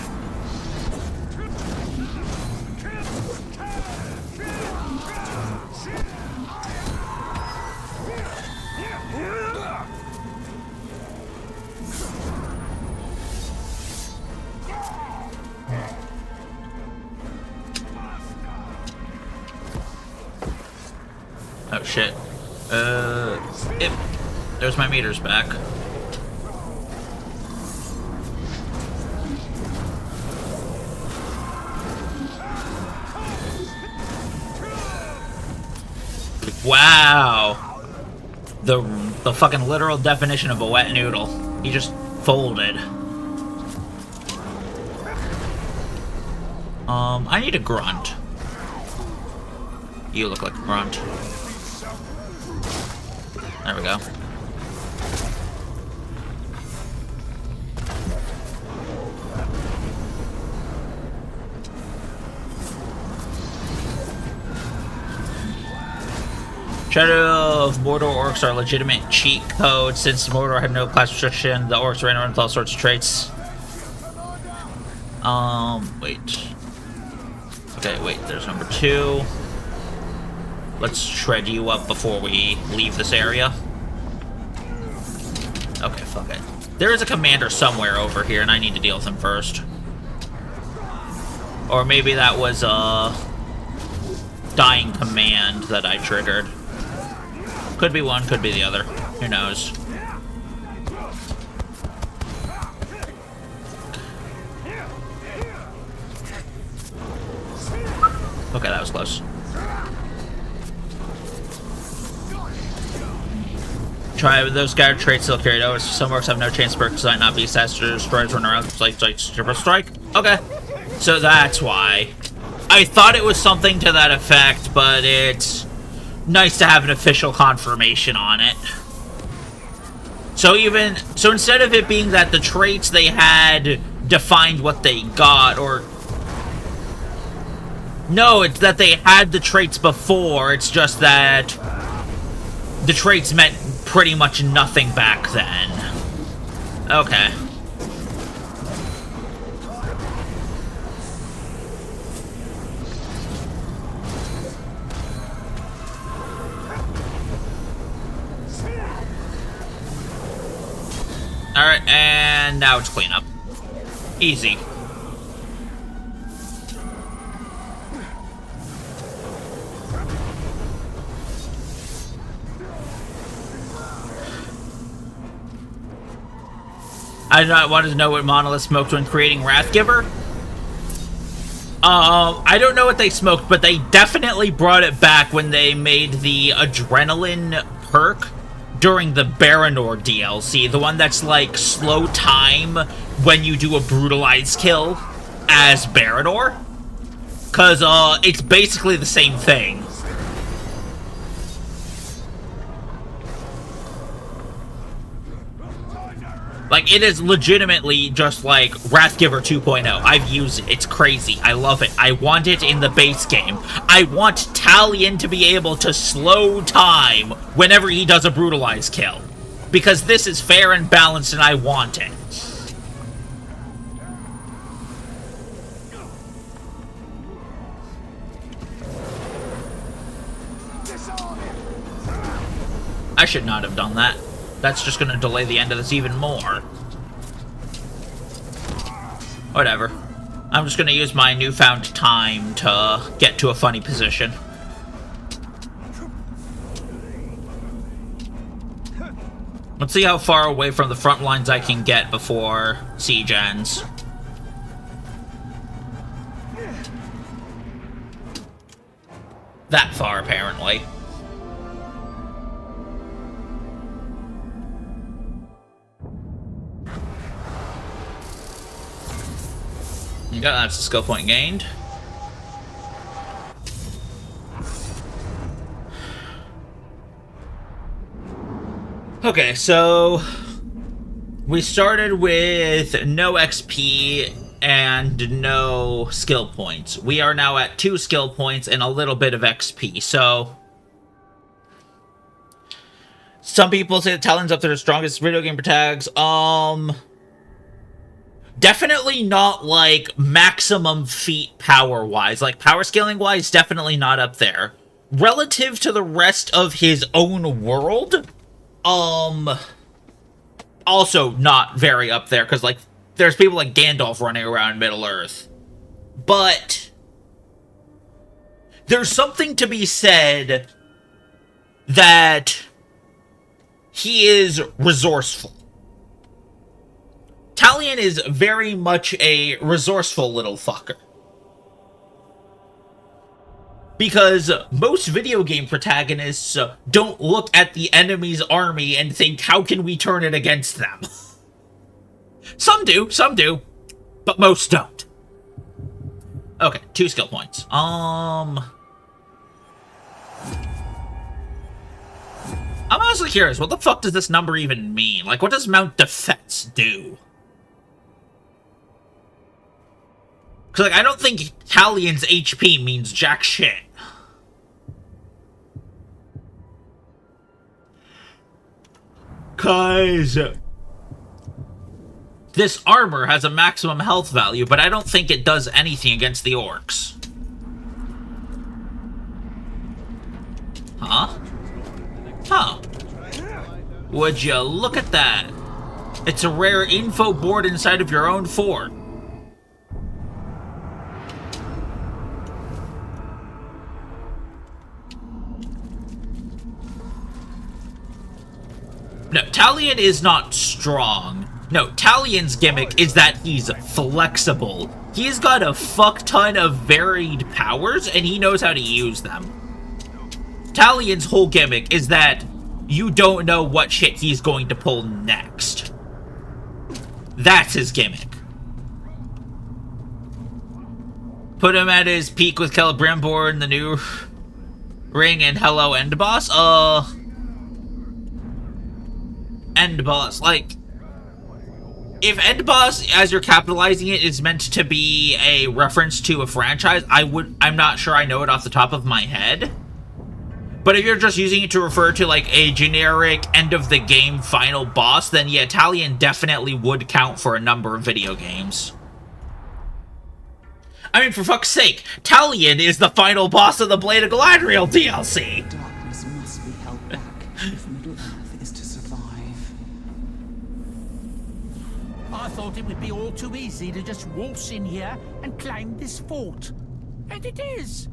[SPEAKER 1] Oh shit. There's my meters back. Wow. The fucking literal definition of a wet noodle. He just folded. I need a grunt. You look like a grunt. There we go. Shadow of Mordor orcs are a legitimate cheat code. Since Mordor had no class restriction, the orcs ran around with all sorts of traits. Wait. Okay, wait, there's number 2. Let's shred you up before we leave this area. Okay, fuck it. There is a commander somewhere over here, and I need to deal with him first. Or maybe that was a dying command that I triggered. Could be one, could be the other. Who knows? Okay, that was close. Try those scattered traits still carried over. Some orcs have no chance perks designed not be disaster destroyers run around like triple strike. Okay. So that's why. I thought it was something to that effect, but it's nice to have an official confirmation on it. So instead of it being that the traits they had defined what they got, or no, it's that they had the traits before, it's just that the traits meant pretty much nothing back then. Okay. Alright, and now it's cleanup. Easy. I wanted to know what Monolith smoked when creating Wrathgiver. I don't know what they smoked, but they definitely brought it back when they made the Adrenaline perk during the Baranor DLC. The one that's like slow time when you do a brutalized kill as Baranor. Because it's basically the same thing. Like, it is legitimately just like Wrathgiver 2.0. I've used it. It's crazy. I love it. I want it in the base game. I want Talion to be able to slow time whenever he does a brutalized kill. Because this is fair and balanced, and I want it. I should not have done that. That's just gonna delay the end of this even more. Whatever. I'm just gonna use my newfound time to get to a funny position. Let's see how far away from the front lines I can get before siege ends. That far, apparently. Yeah, that's a skill point gained. Okay, so we started with no XP and no skill points. We are now at 2 skill points and a little bit of XP, so some people say that Talion's up to their strongest video game tags. Definitely not like maximum feat power wise. Like power scaling wise, definitely not up there. Relative to the rest of his own world, also not very up there, because like there's people like Gandalf running around Middle-earth. But there's something to be said that he is resourceful. Talion is very much a resourceful little fucker. Because most video game protagonists don't look at the enemy's army and think, how can we turn it against them? Some do, but most don't. Okay, 2 skill points. I'm honestly curious, what the fuck does this number even mean? Like, what does Mount Defense do? Because, like, I don't think Talion's HP means jack shit. Because this armor has a maximum health value, but I don't think it does anything against the orcs. Huh? Huh. Would you look at that? It's a rare info board inside of your own fort. No, Talion is not strong. No, Talion's gimmick is that he's flexible. He's got a fuck ton of varied powers, and he knows how to use them. Talion's whole gimmick is that you don't know what shit he's going to pull next. That's his gimmick. Put him at his peak with Celebrimbor in the new ring and hello End Boss? End Boss, like, if End Boss, as you're capitalizing it, is meant to be a reference to a franchise, I'm not sure I know it off the top of my head. But if you're just using it to refer to, like, a generic end-of-the-game final boss, then yeah, Talion definitely would count for a number of video games. I mean, for fuck's sake, Talion is the final boss of the Blade of Galadriel DLC!
[SPEAKER 5] Darkness must be held back if Middle-earth is to survive.
[SPEAKER 6] I thought it would be all too easy to just waltz in here and climb this fort. And it is.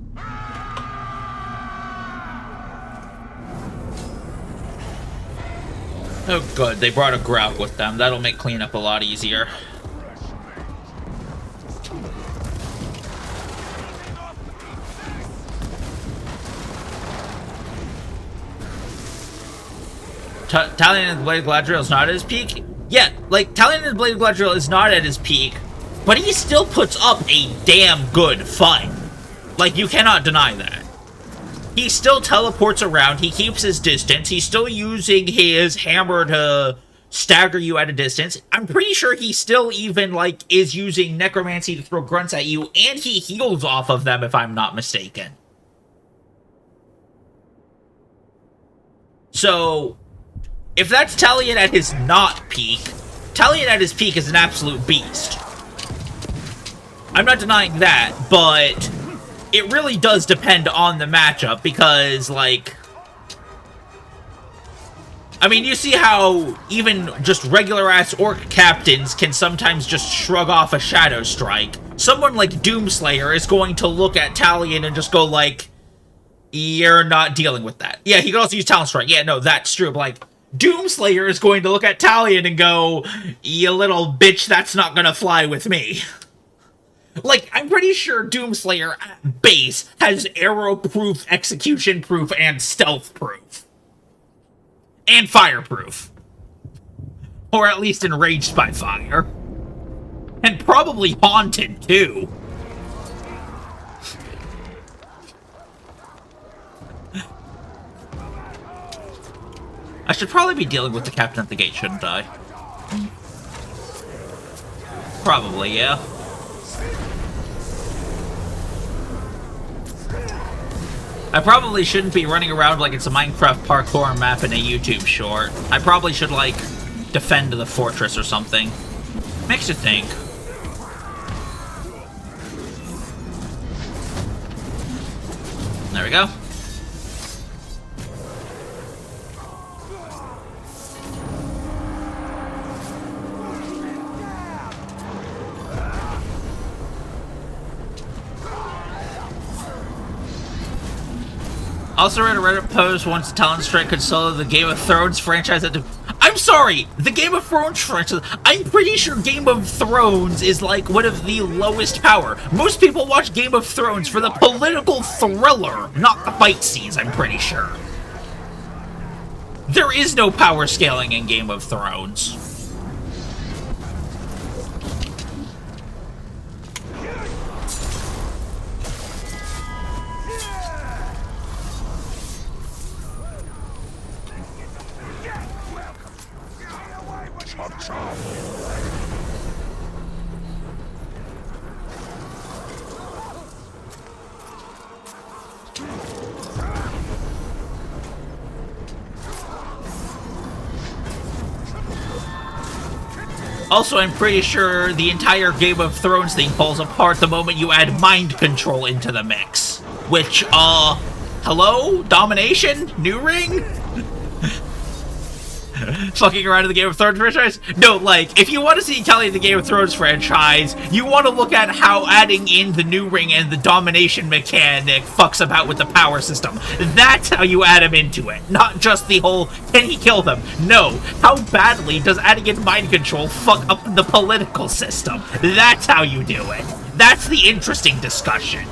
[SPEAKER 1] Oh good, they brought a Grout with them. That'll make cleanup a lot easier. Talion and Blade of Galadriel is not at his peak? Yeah, like, Talion and Blade of Galadriel is not at his peak, but he still puts up a damn good fight. Like, you cannot deny that. He still teleports around, he keeps his distance, he's still using his hammer to stagger you at a distance. I'm pretty sure he still even, like, is using necromancy to throw grunts at you, and he heals off of them, if I'm not mistaken. So, if that's Talion at his not peak, Talion at his peak is an absolute beast. I'm not denying that, but it really does depend on the matchup, because, like, I mean, you see how even just regular-ass orc captains can sometimes just shrug off a Shadow Strike. Someone like Doomslayer is going to look at Talion and just go like, you're not dealing with that. Yeah, he could also use Talon Strike. Yeah, no, that's true. But, like, Doomslayer is going to look at Talion and go, "You little bitch, that's not gonna fly with me." Like, I'm pretty sure Doomslayer at base has arrow-proof, execution-proof, and stealth-proof. And fireproof. Or at least enraged by fire. And probably haunted, too. I should probably be dealing with the captain at the gate, shouldn't I? Probably, yeah. I probably shouldn't be running around like it's a Minecraft parkour map in a YouTube short. I probably should, like, defend the fortress or something. Makes you think. There we go. Also read a Reddit post once Talon Strike could solo the Game of Thrones franchise at I'm sorry! The Game of Thrones franchise... I'm pretty sure Game of Thrones is like one of the lowest power. Most people watch Game of Thrones for the political thriller, not the fight scenes, I'm pretty sure. There is no power scaling in Game of Thrones. Also, I'm pretty sure the entire Game of Thrones thing falls apart the moment you add mind control into the mix. Which, hello? Domination? New Ring? Fucking around in the Game of Thrones franchise? No, like, if you want to see Kelly in the Game of Thrones franchise, you want to look at how adding in the New Ring and the domination mechanic fucks about with the power system. That's how you add him into it. Not just the whole, can he kill them? No. How badly does adding in mind control fuck up the political system? That's how you do it. That's the interesting discussion.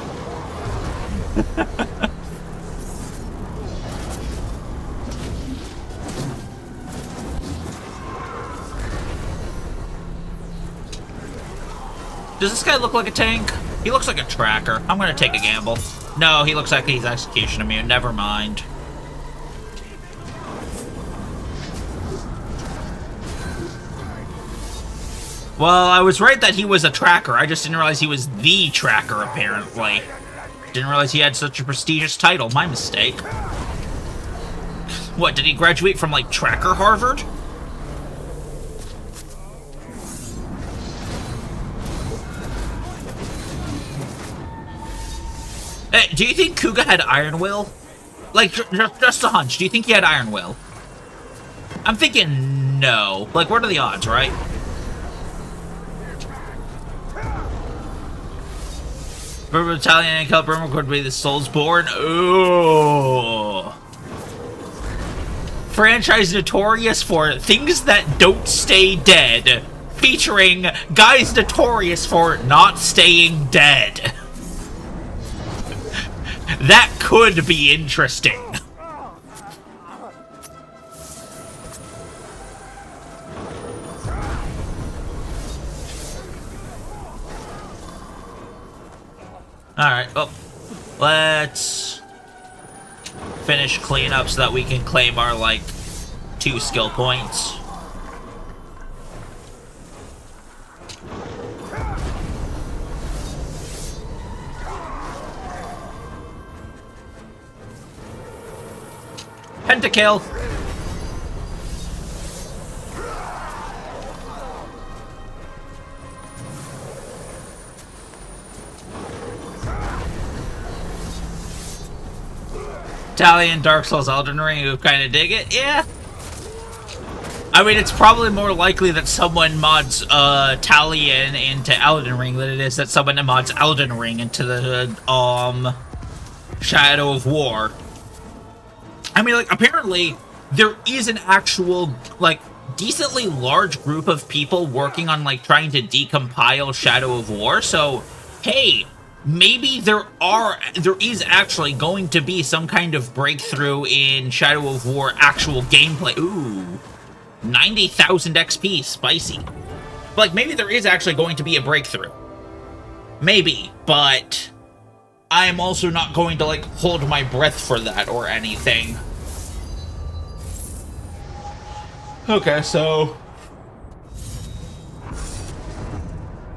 [SPEAKER 1] Does this guy look like a tank? He looks like a tracker. I'm gonna take a gamble. No, he looks like he's execution immune. Never mind. Well, I was right that he was a tracker. I just didn't realize he was the tracker, apparently. Didn't realize he had such a prestigious title. My mistake. What, did he graduate from, like, Tracker Harvard? Hey, do you think Kuga had Iron Will? Like, just a hunch. Do you think he had Iron Will? I'm thinking no. Like, what are the odds, right? Burma Battalion and Cal Burma could be the Soulsborne. Ooh. Franchise notorious for things that don't stay dead. Featuring guys notorious for not staying dead. That could be interesting. Alright, well, let's finish cleanup so that we can claim our, like, 2 skill points. Pentakill! Talion, Dark Souls, Elden Ring, who kind of dig it? Yeah. I mean, it's probably more likely that someone mods Talion into Elden Ring than it is that someone mods Elden Ring into the Shadow of War. I mean, like, apparently, there is an actual, like, decently large group of people working on, like, trying to decompile Shadow of War, so, hey, maybe there is actually going to be some kind of breakthrough in Shadow of War actual gameplay. Ooh, 90,000 XP, spicy. But, like, maybe there is actually going to be a breakthrough. Maybe, but I am also not going to, like, hold my breath for that or anything. Okay, so...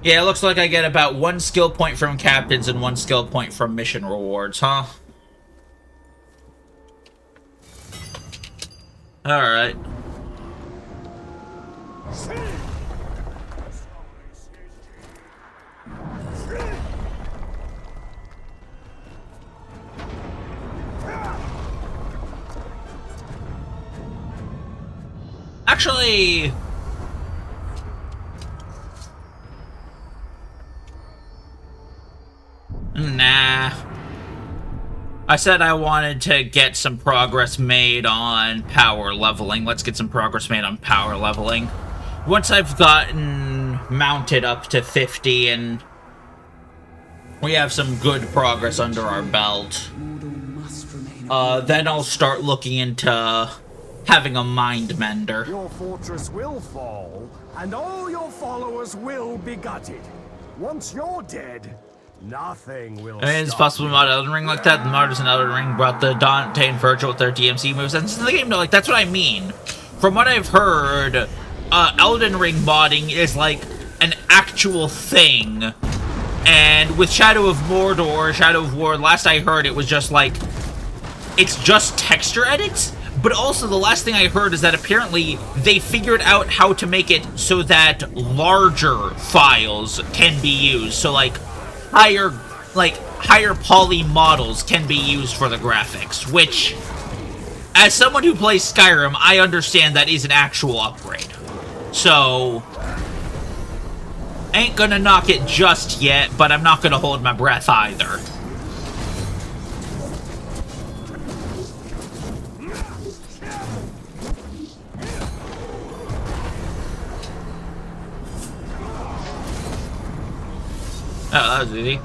[SPEAKER 1] yeah, it looks like I get about 1 skill point from captains and 1 skill point from mission rewards, huh? Alright. Actually... nah. I said I wanted to get some progress made on power leveling. Let's get some progress made on power leveling. Once I've gotten mounted up to 50 and we have some good progress under our belt, then I'll start looking into having a mind mender.
[SPEAKER 2] Your fortress will fall, and all your followers will be gutted. Once you're dead, nothing will
[SPEAKER 1] I mean, it's
[SPEAKER 2] stop
[SPEAKER 1] possible
[SPEAKER 2] you.
[SPEAKER 1] mod Elden Ring like that. The modders in Elden Ring brought the Dante and Virgil with their DMC moves into the game. No, like, that's what I mean. From what I've heard, Elden Ring modding is, like, an actual thing. And with Shadow of Mordor, Shadow of War, last I heard, it was just, like, it's just texture edits. But also, the last thing I heard is that apparently they figured out how to make it so that larger files can be used. So, like, higher poly models can be used for the graphics, which, as someone who plays Skyrim, I understand that is an actual upgrade. So, ain't gonna knock it just yet, but I'm not gonna hold my breath either. Oh, that was easy.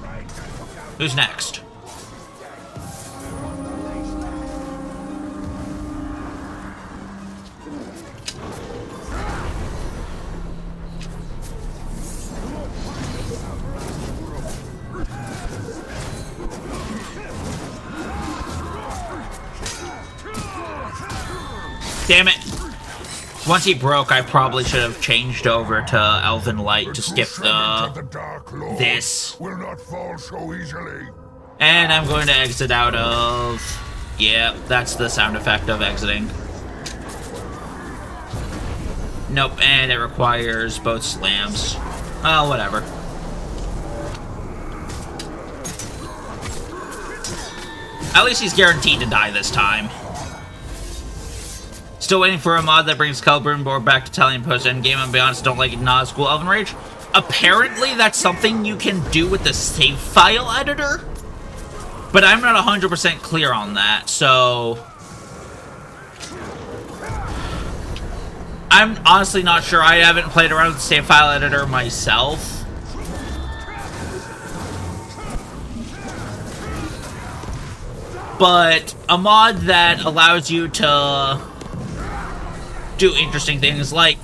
[SPEAKER 1] Who's next? Damn it. Once he broke, I probably should have changed over to Elven Light to skip this.
[SPEAKER 3] Will not fall so easily.
[SPEAKER 1] And I'm going to exit out of... yeah, that's the sound effect of exiting. Nope, and it requires both slams. Oh, whatever. At least he's guaranteed to die this time. Still waiting for a mod that brings Celebrimbor back to Italian post-endgame and beyond. Don't like it, not school Elven Rage. Apparently, that's something you can do with the save file editor, but I'm not 100% clear on that, so I'm honestly not sure. I haven't played around with the save file editor myself. But a mod that allows you to do interesting things, like,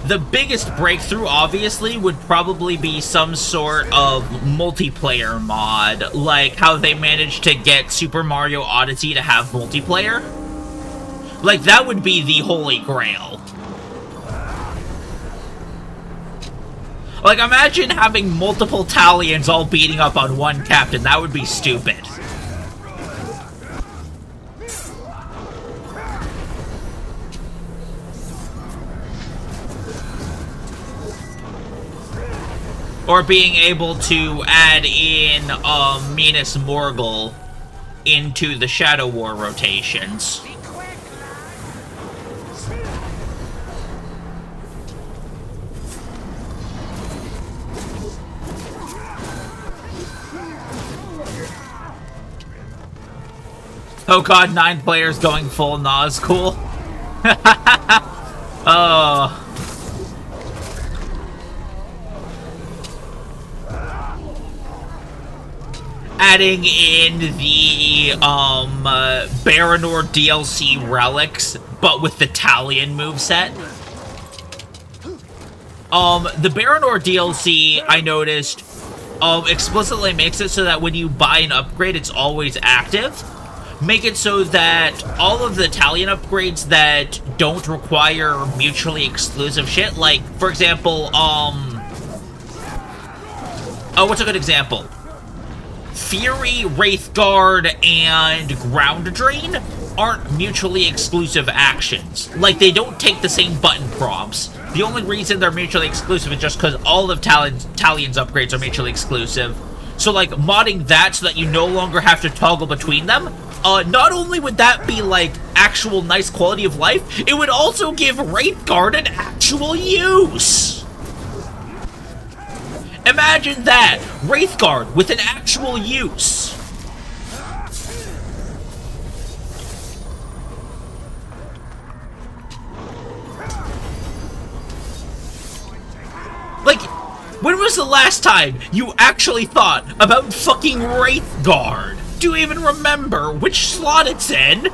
[SPEAKER 1] the biggest breakthrough, obviously, would probably be some sort of multiplayer mod, like how they managed to get Super Mario Odyssey to have multiplayer. Like, that would be the holy grail. Like, imagine having multiple Talions all beating up on one captain. That would be stupid. Or being able to add in Minas Morgul into the Shadow War rotations. Oh god, 9 players going full Nazgul. Oh. Adding in the Baranor DLC relics, but with the Talion moveset. The Baranor DLC, I noticed, explicitly makes it so that when you buy an upgrade, it's always active. Make it so that all of the Talion upgrades that don't require mutually exclusive shit, like, for example, oh, what's a good example? Fury, Wraithguard, and Ground Drain aren't mutually exclusive actions. Like, they don't take the same button prompts. The only reason they're mutually exclusive is just because all of Talion's upgrades are mutually exclusive. So, like, modding that so that you no longer have to toggle between them, not only would that be, like, actual nice quality of life, it would also give Wraithguard an actual use! Imagine that! Wraithguard with an actual use! Like, when was the last time you actually thought about fucking Wraithguard? Do you even remember which slot it's in?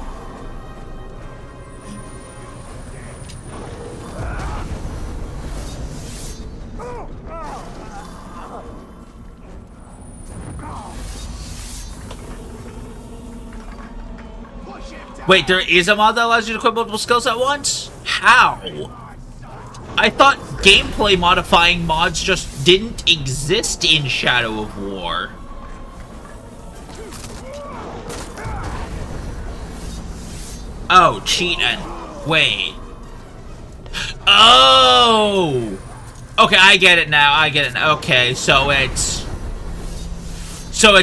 [SPEAKER 1] Wait, there is a mod that allows you to equip multiple skills at once? How? I thought gameplay modifying mods just didn't exist in Shadow of War. Oh, cheat and... wait. Oh! Okay, I get it now, I get it now. Okay, so it's...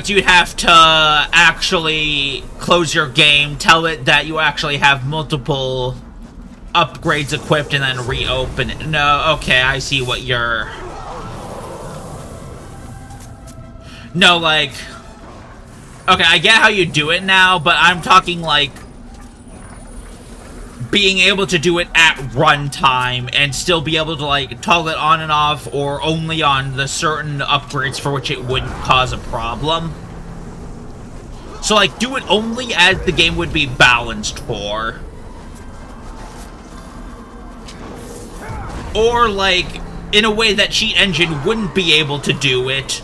[SPEAKER 1] you'd have to actually close your game, tell it that you actually have multiple upgrades equipped, and then reopen it. No, okay, I see what you're... No, like... Okay, I get how you do it now, but I'm talking, like... being able to do it at runtime and still be able to, like, toggle it on and off, or only on the certain upgrades for which it wouldn't cause a problem. So, like, do it only as the game would be balanced for. Or, like, in a way that Cheat Engine wouldn't be able to do it,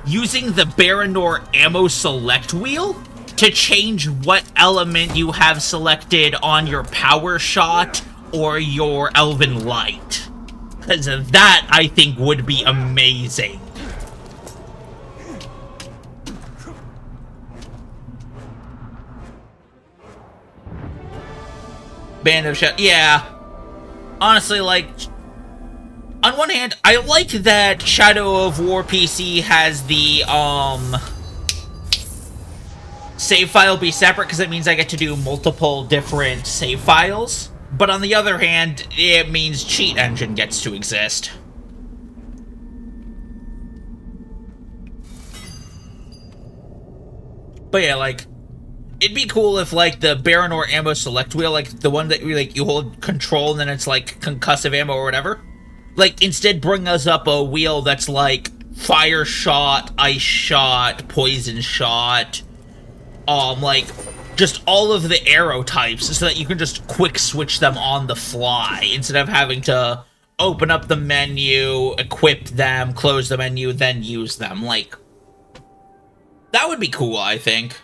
[SPEAKER 1] using the Baranor ammo select wheel to change what element you have selected on your power shot or your Elven Light. Because that, I think, would be amazing. Band of Shadow, yeah. Honestly, like, on one hand, I like that Shadow of War PC has the, save file be separate, because it means I get to do multiple different save files. But on the other hand, it means Cheat Engine gets to exist. But yeah, like, it'd be cool if, like, the Baranor ammo select wheel, like, the one that, like, you hold control and then it's, like, concussive ammo or whatever, like, instead bring us up a wheel that's, like, fire shot, ice shot, poison shot, like, just all of the arrow types so that you can just quick switch them on the fly instead of having to open up the menu, equip them, close the menu, then use them. Like, that would be cool, I think.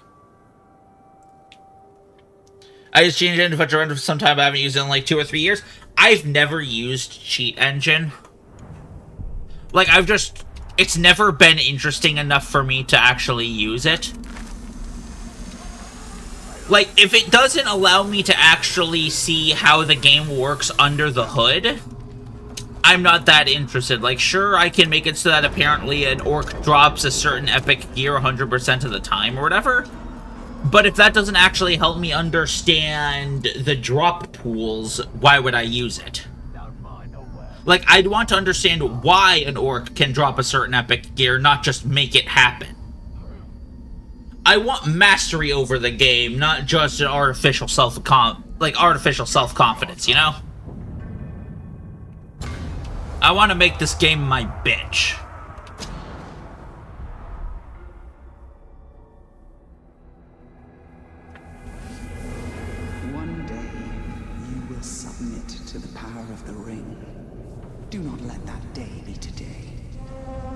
[SPEAKER 1] I just changed it into Fetch Render for some time, but I haven't used it in like 2 or 3 years. I've never used Cheat Engine. Like, it's never been interesting enough for me to actually use it. Like, if it doesn't allow me to actually see how the game works under the hood, I'm not that interested. Like, sure, I can make it so that apparently an orc drops a certain epic gear 100% of the time or whatever. But if that doesn't actually help me understand the drop pools, why would I use it? Like, I'd want to understand why an orc can drop a certain epic gear, not just make it happen. I want mastery over the game, not just an artificial self-confidence, you know? I want to make this game my bitch.
[SPEAKER 5] One day, you will submit to the power of the ring. Do not let that day be today.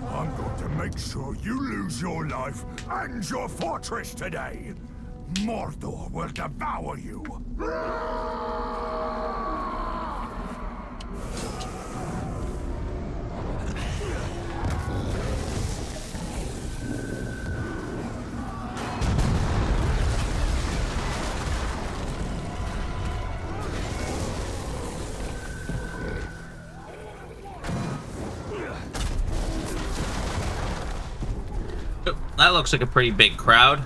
[SPEAKER 2] I'm going to make sure you lose your life and your fortress today. Mordor will devour you.
[SPEAKER 1] That looks like a pretty big crowd.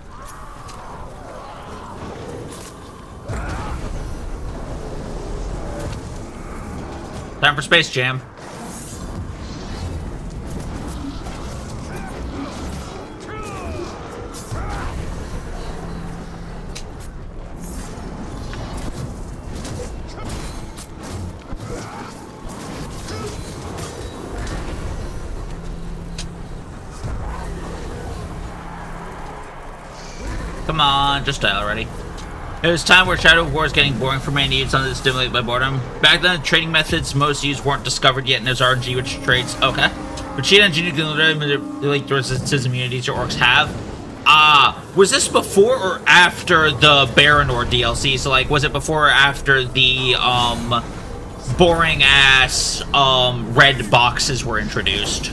[SPEAKER 1] Time for Space Jam. Come on, just die already. It was time where Shadow of War is getting boring for me and needed something to stimulate my boredom. Back then, the trading methods most used weren't discovered yet, and there's RNG which trades. Okay. But cheat engine you can literally manipulate the resistances immunities your orcs have. Was this before or after the Baranor DLC? So, like, was it before or after the, boring ass, red boxes were introduced?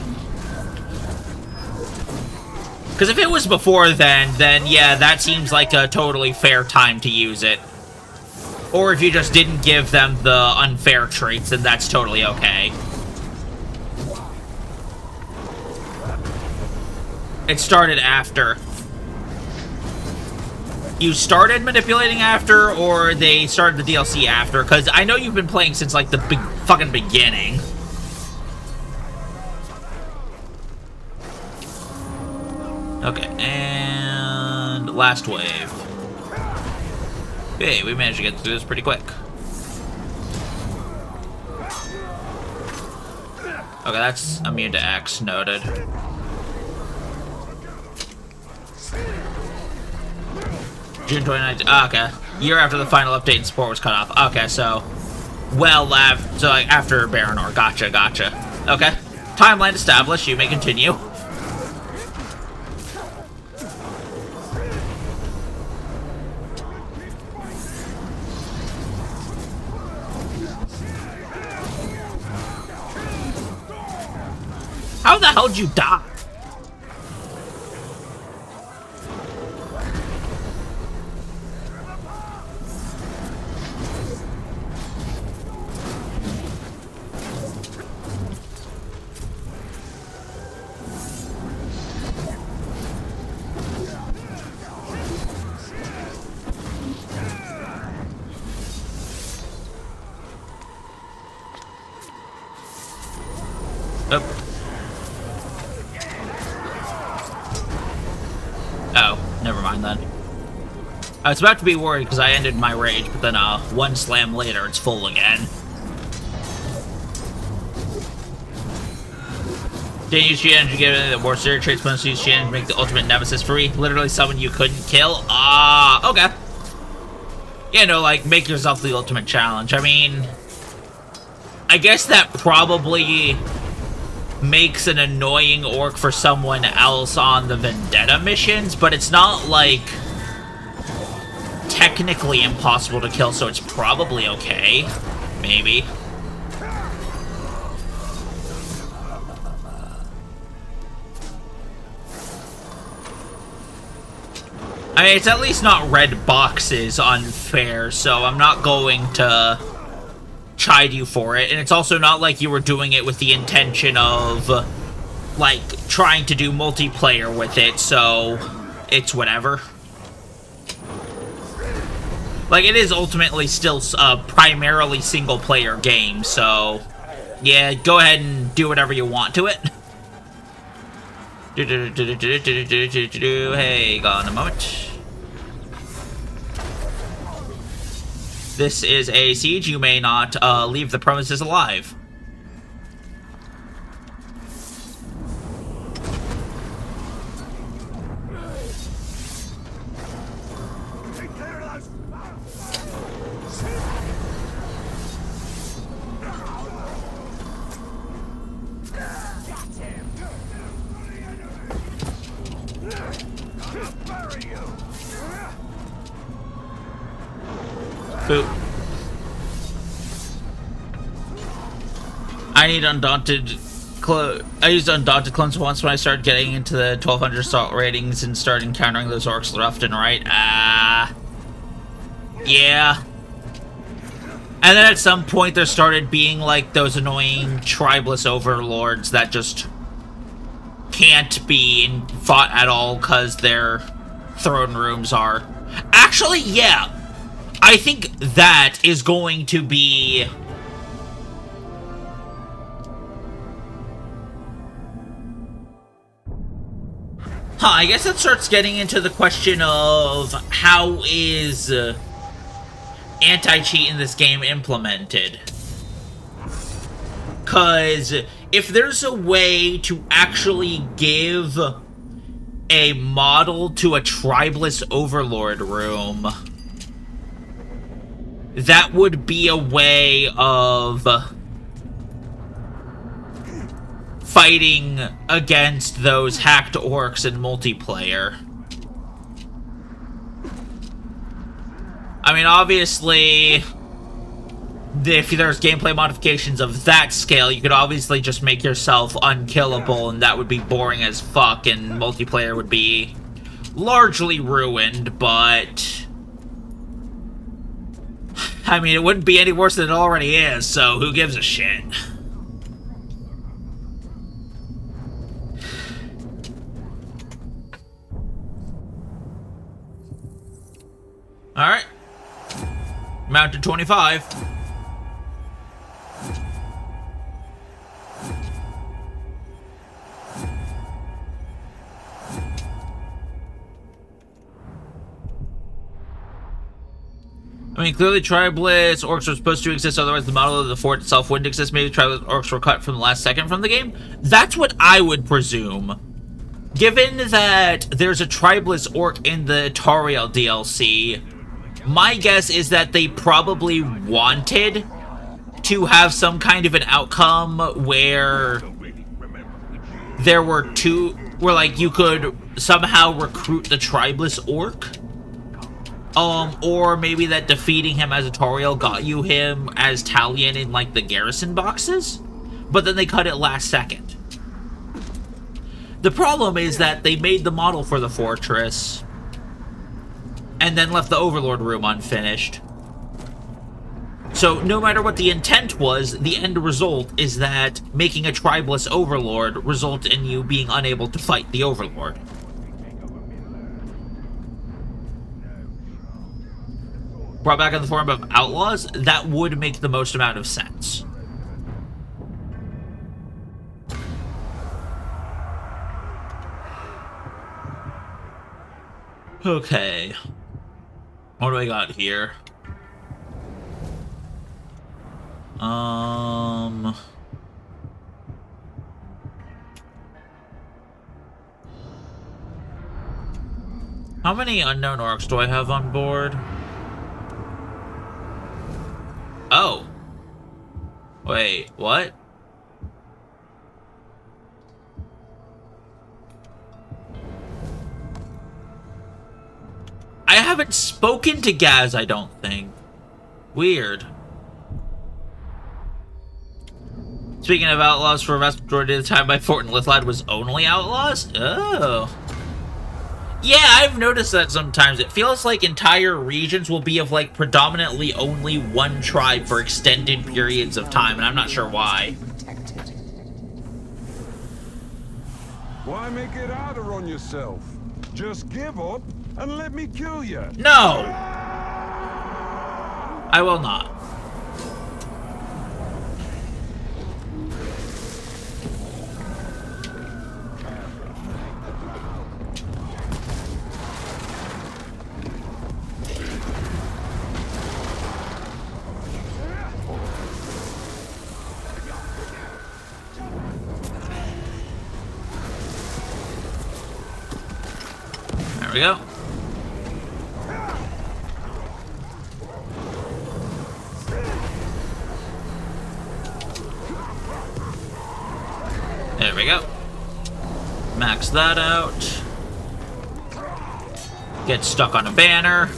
[SPEAKER 1] Because if it was before then yeah, that seems like a totally fair time to use it. Or if you just didn't give them the unfair traits, then that's totally okay. It started after. You started manipulating after, or they started the DLC after? Because I know you've been playing since, like, the fucking beginning. Okay, and last wave. Okay, we managed to get through this pretty quick. Okay, that's immune to X, noted. June 29th, okay. Year after the final update and support was cut off. Okay, so, well, after Baranor, gotcha. Okay, timeline established, you may continue. How the hell did you die? Oh, never mind then. I was about to be worried because I ended my rage, but then one slam later, it's full again. Didn't use Shannon to get the more serious traits, but use Shannon to make the ultimate nemesis free. Literally someone you couldn't kill. Okay. You know, like, make yourself the ultimate challenge. I mean, I guess that probably makes an annoying orc for someone else on the Vendetta missions, but it's not, like, technically impossible to kill, so it's probably okay. Maybe. I mean, it's at least not red boxes unfair, so I'm not going to chide you for it, and it's also not like you were doing it with the intention of, like, trying to do multiplayer with it, so it's whatever. Like, it is ultimately still a primarily single-player game, so yeah, go ahead and do whatever you want to it. Hey, got a moment. This is a siege. You may not leave the premises alive. Boop. I need Undaunted. I used Undaunted clones once when I started getting into the 1200 salt ratings and started encountering those orcs left and right. Yeah. And then at some point there started being like those annoying tribeless overlords that just can't be fought at all because their throne rooms are... Actually, yeah. I think that is going to be... I guess that starts getting into the question of how is anti-cheat in this game implemented. Because if there's a way to actually give a model to a tribeless overlord room, that would be a way of fighting against those hacked orcs in multiplayer. I mean, obviously, if there's gameplay modifications of that scale, you could obviously just make yourself unkillable, and that would be boring as fuck, and multiplayer would be largely ruined, but... I mean, it wouldn't be any worse than it already is, so who gives a shit? Alright. Mounted 25. I mean, clearly tribeless orcs were supposed to exist, otherwise the model of the fort itself wouldn't exist. Maybe tribeless orcs were cut from the last second from the game? That's what I would presume. Given that there's a tribeless orc in the Tariel DLC, my guess is that they probably wanted to have some kind of an outcome where there were two, where like you could somehow recruit the tribeless orc. Or maybe that defeating him as a Tariel got you him as Talion in like the garrison boxes, but then they cut it last second. The problem is that they made the model for the fortress and then left the Overlord room unfinished. So no matter what the intent was, the end result is that making a tribeless Overlord results in you being unable to fight the Overlord. Brought back in the form of outlaws, that would make the most amount of sense. Okay. What do I got here? How many unknown orcs do I have on board? Oh. Wait, what? I haven't spoken to Gaz, I don't think. Weird. Speaking of outlaws, for a vast majority of the time, my fort in Lithlad was only outlaws? Oh. Yeah, I've noticed that sometimes. It feels like entire regions will be of, like, predominantly only one tribe for extended periods of time, and I'm not sure why.
[SPEAKER 3] Why make it harder on yourself? Just give up and let me kill you.
[SPEAKER 1] No! I will not. There we go. There we go. Max that out. Get stuck on a banner.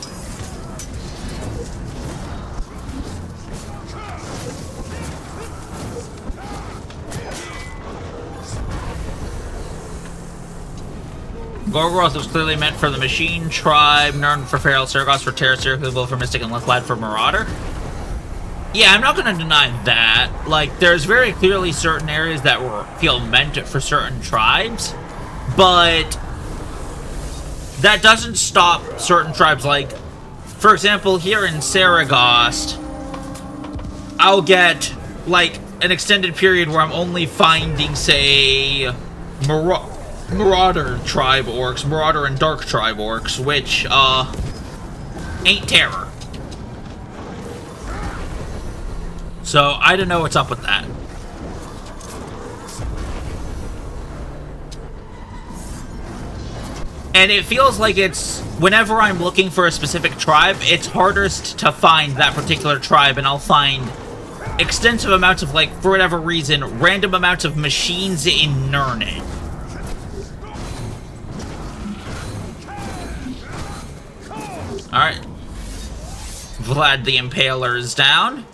[SPEAKER 1] Gorgoroth was clearly meant for the Machine Tribe, Nirn for Feral, Sergos for Terra, Circleville for Mystic, and Lethlad for Marauder. Yeah, I'm not going to deny that. Like, there's very clearly certain areas that feel meant for certain tribes, but that doesn't stop certain tribes. Like, for example, here in Saragost, I'll get, like, an extended period where I'm only finding, say, Marauder tribe orcs, Marauder and Dark tribe orcs, which, ain't terror. So, I don't know what's up with that. And it feels like it's, whenever I'm looking for a specific tribe, it's hardest to find that particular tribe, and I'll find extensive amounts of, like, for whatever reason, random amounts of machines in Nirn. Alright. Vlad the Impaler is down.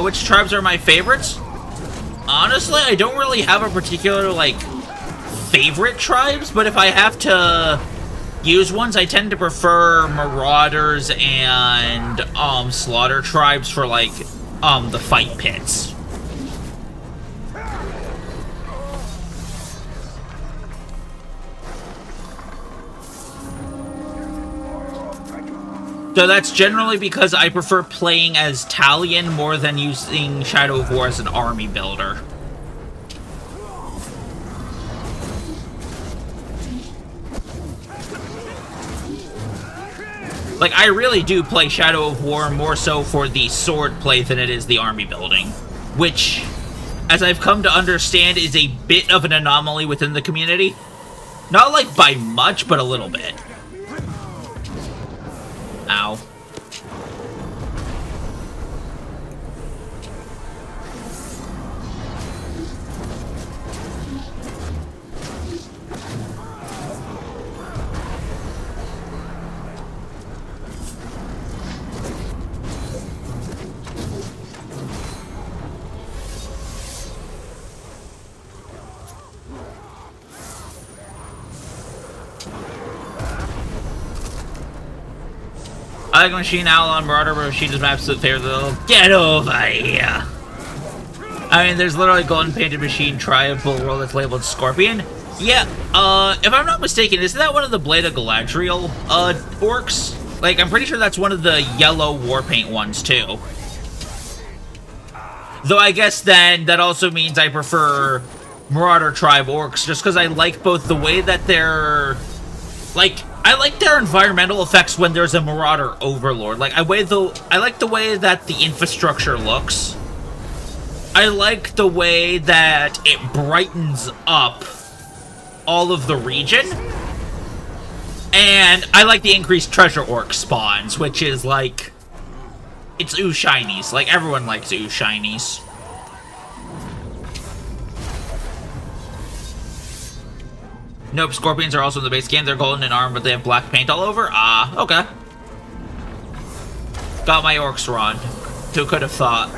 [SPEAKER 1] Which tribes are my favorites? Honestly, I don't really have a particular, like, favorite tribes, but if I have to use ones, I tend to prefer Marauders and, Slaughter tribes for, like, the fight pits. So that's generally because I prefer playing as Talion more than using Shadow of War as an army builder. Like, I really do play Shadow of War more so for the sword play than it is the army building, which, as I've come to understand, is a bit of an anomaly within the community. Not, like, by much, but a little bit. Ow. I like Machine Owl on Marauder, but Machine is my absolute favorite. Though. Get over here! I mean, there's literally Golden Painted Machine Tribal World that's labeled Scorpion. Yeah, if I'm not mistaken, isn't that one of the Blade of Galadriel, orcs? Like, I'm pretty sure that's one of the yellow war paint ones, too. Though I guess then, that also means I prefer Marauder Tribe orcs, just because I like both the way that they're... Like, I like their environmental effects when there's a Marauder Overlord. Like, I like the way that the infrastructure looks. I like the way that it brightens up all of the region. And I like the increased treasure orc spawns, which is like... It's ooh shinies. Like, everyone likes ooh shinies. Nope, Scorpions are also in the base game. They're golden in arm, but they have black paint all over? Ah, okay. Got my orcs wrong. Who could have thought?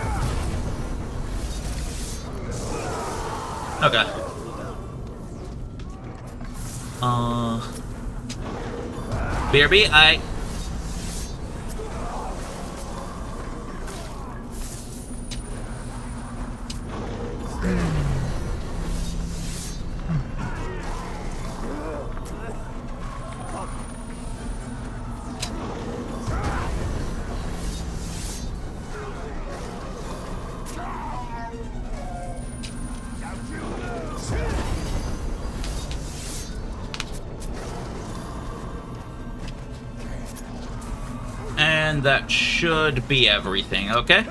[SPEAKER 1] Okay. BRB, I... And that should be everything, okay?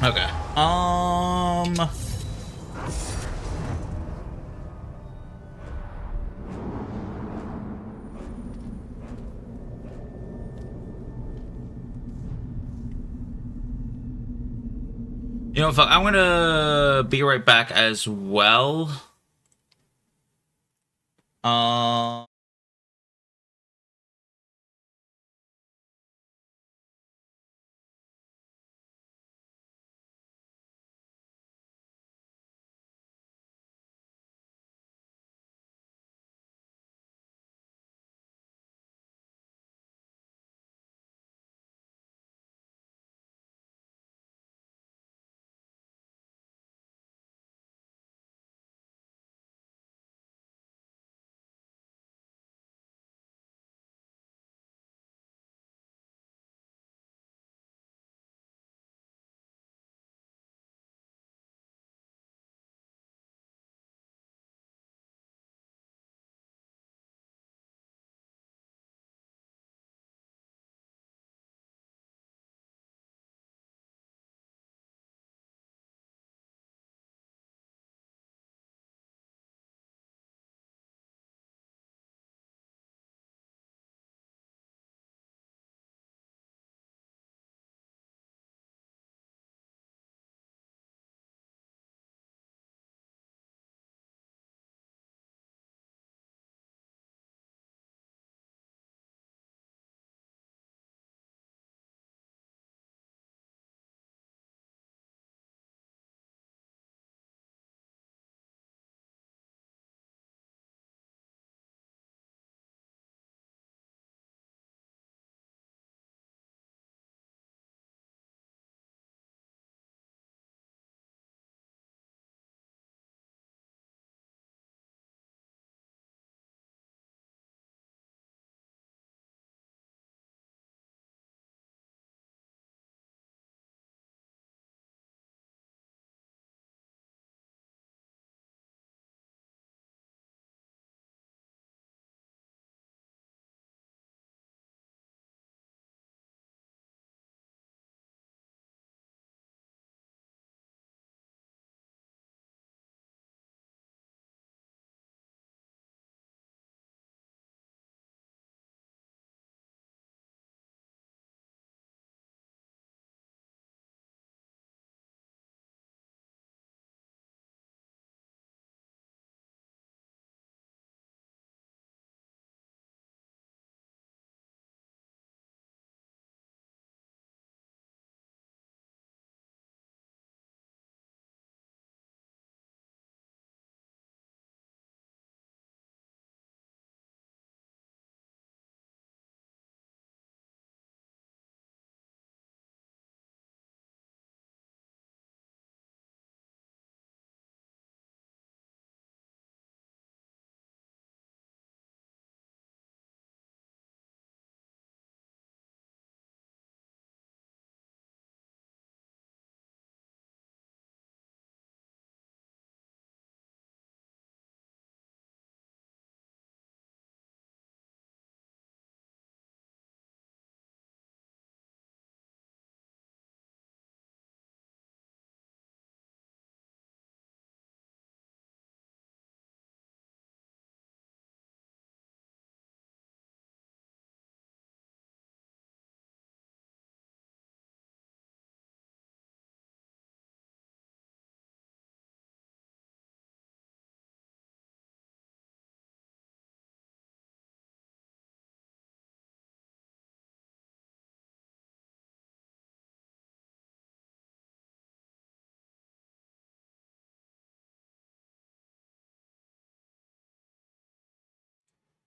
[SPEAKER 1] Okay. You know, fuck, I'm gonna be right back as well. Uh...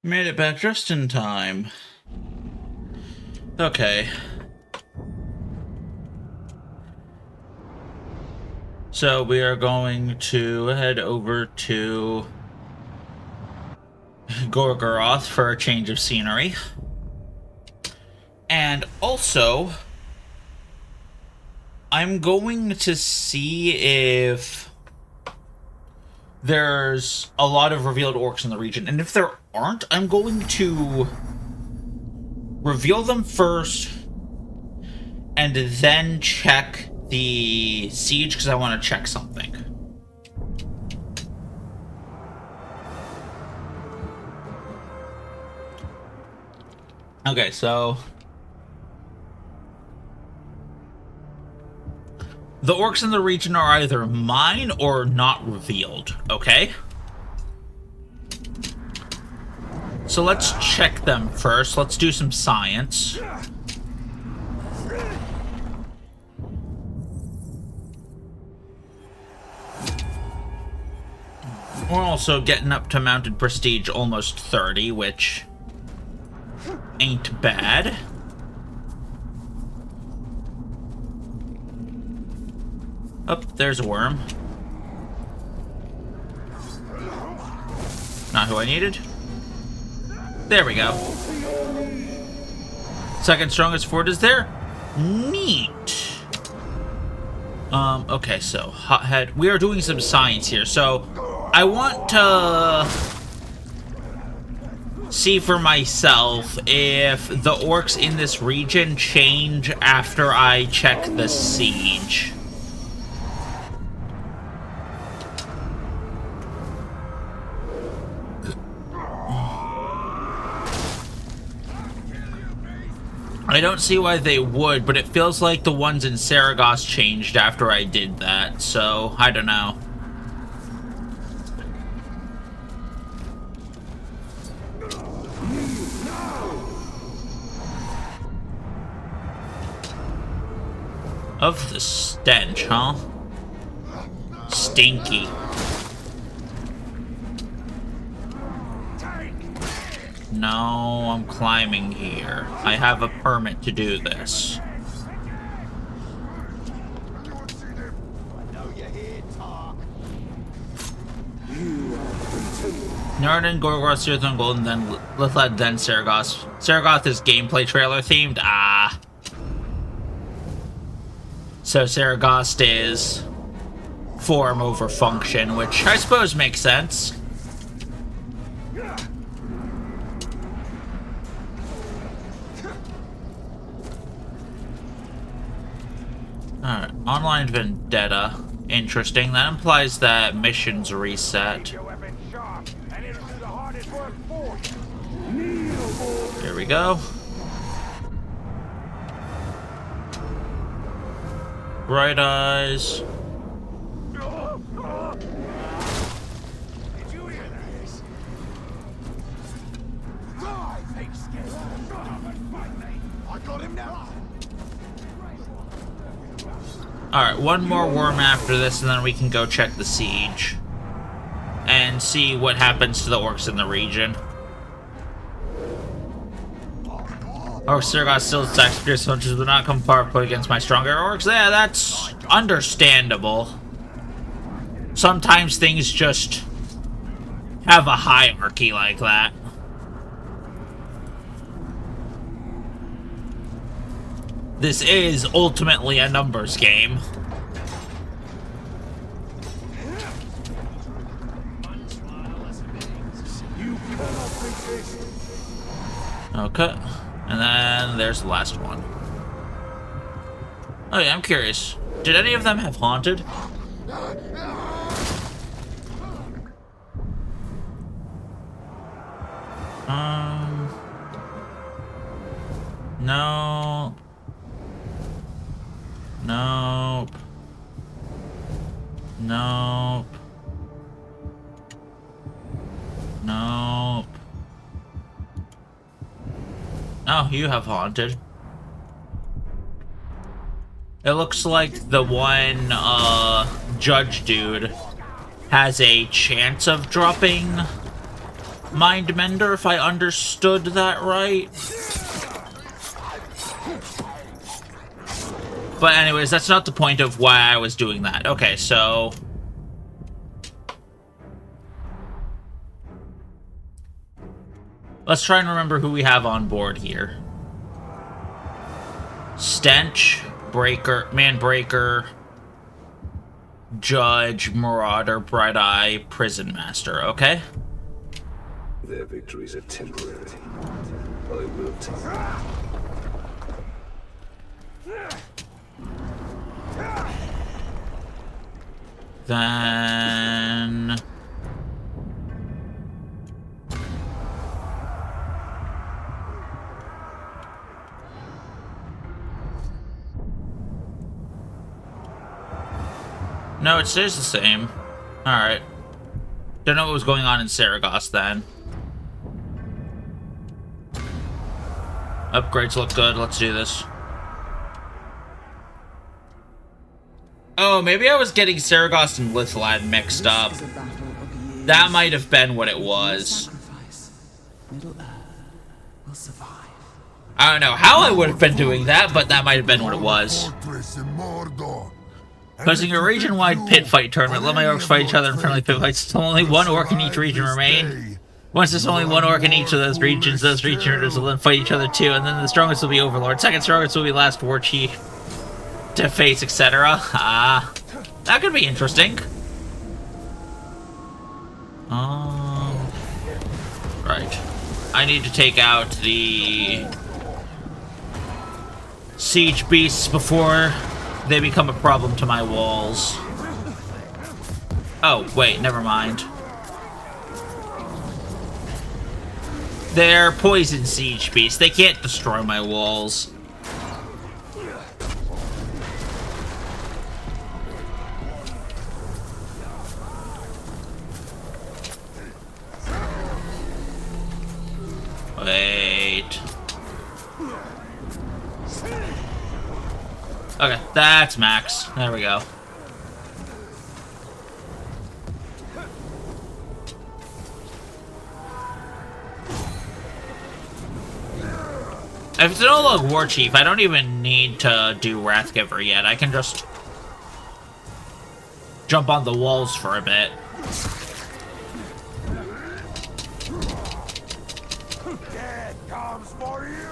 [SPEAKER 1] Made it back just in time. Okay. So we are going to head over to Gorgoroth for a change of scenery. And also, I'm going to see if there's a lot of revealed orcs in the region. And if there aren't, I'm going to reveal them first and then check the siege, because I want to check something. Okay, so the orcs in the region are either mine or not revealed, okay? So let's check them first. Let's do some science. We're also getting up to mounted prestige almost 30, which ain't bad. Oh, there's a worm. Not who I needed. There we go. Second strongest fort is there. Neat. Okay, so Hothead. We are doing some science here, so I want to see for myself if the orcs in this region change after I check the siege. I don't see why they would, but it feels like the ones in Saragosse changed after I did that, so I don't know. Of the stench, huh? Stinky. No, I'm climbing here. I have a permit to do this. Norden, Gorgoroth, Sirthon, Golden, then Lithled, then Saragosse. Saragosse is gameplay trailer themed? Ah. So Saragosse is form over function, which I suppose makes sense. Alright, Online Vendetta. Interesting. That implies that missions reset. Here we go. Bright eyes.
[SPEAKER 2] Did you hear this? Die, pigskin! Come and fight me! I got him now!
[SPEAKER 1] Alright, one more worm after this, and then we can go check the siege. And see what happens to the orcs in the region. Oh, Saragosse still attacks fierce punches, but not come far put against my stronger orcs. Yeah, that's understandable. Sometimes things just have a hierarchy like that. This is ultimately a numbers game. Okay. And then there's the last one. Oh yeah, I'm curious. Did any of them have Haunted? No. Nope. Nope. Nope. Oh, you have Haunted. It looks like the one, Judge dude has a chance of dropping Mind Mender, if I understood that right. But anyways, that's not the point of why I was doing that. Okay, so... let's try and remember who we have on board here. Stench, Breaker, Manbreaker, Judge, Marauder, Bright Eye, Prison Master, okay?
[SPEAKER 7] Their victories are temporary. I will take
[SPEAKER 1] Then... no, it stays the same. Alright. Don't know what was going on in Saragosse then. Upgrades look good. Let's do this. Oh, maybe I was getting Saragosse and Lithlad mixed up.
[SPEAKER 5] This is a battle of years.
[SPEAKER 1] That might have been what it
[SPEAKER 5] With
[SPEAKER 1] was.
[SPEAKER 5] sacrifice, Middle-earth will survive.
[SPEAKER 1] I don't know how I would have been doing that, but that might have been what it was.
[SPEAKER 3] Fortress in Mordor.
[SPEAKER 1] Posing a region-wide pit fight tournament. Let my orcs fight each other in friendly pit fights until only one orc in each region remain. Once there's only one orc in each of those regions will then fight each other too, and then the strongest will be Overlord. Second strongest will be Last War Chief to face, etc. Ah, that could be interesting. Right. I need to take out the siege beasts before they become a problem to my walls. Oh, wait, never mind. They're poison siege beasts. They can't destroy my walls. Wait. Okay, that's max. There we go. If it's an Olog War Chief, I don't even need to do Wrathgiver yet. I can just jump on the walls for a bit.
[SPEAKER 2] Death comes for you!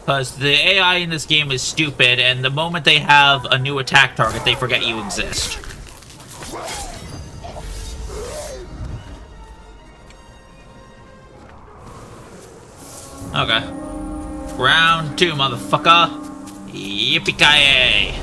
[SPEAKER 1] Because the AI in this game is stupid, and the moment they have a new attack target, they forget you exist. Okay. Round 2, motherfucker. Yippee-ki-yay.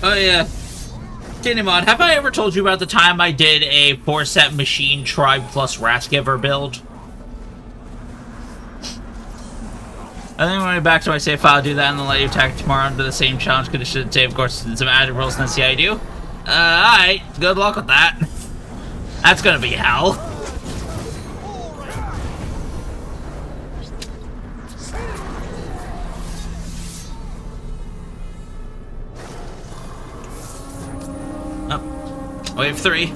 [SPEAKER 1] Oh yeah. Kinemon, have I ever told you about the time I did a 4-set Machine Tribe plus Wrathgiver build? I think when I went back to my save file, do that and then let you attack tomorrow under the same challenge condition. Say, of course, some added rolls, and then see how you do. Alright. Good luck with that. That's gonna be hell. Wave 3.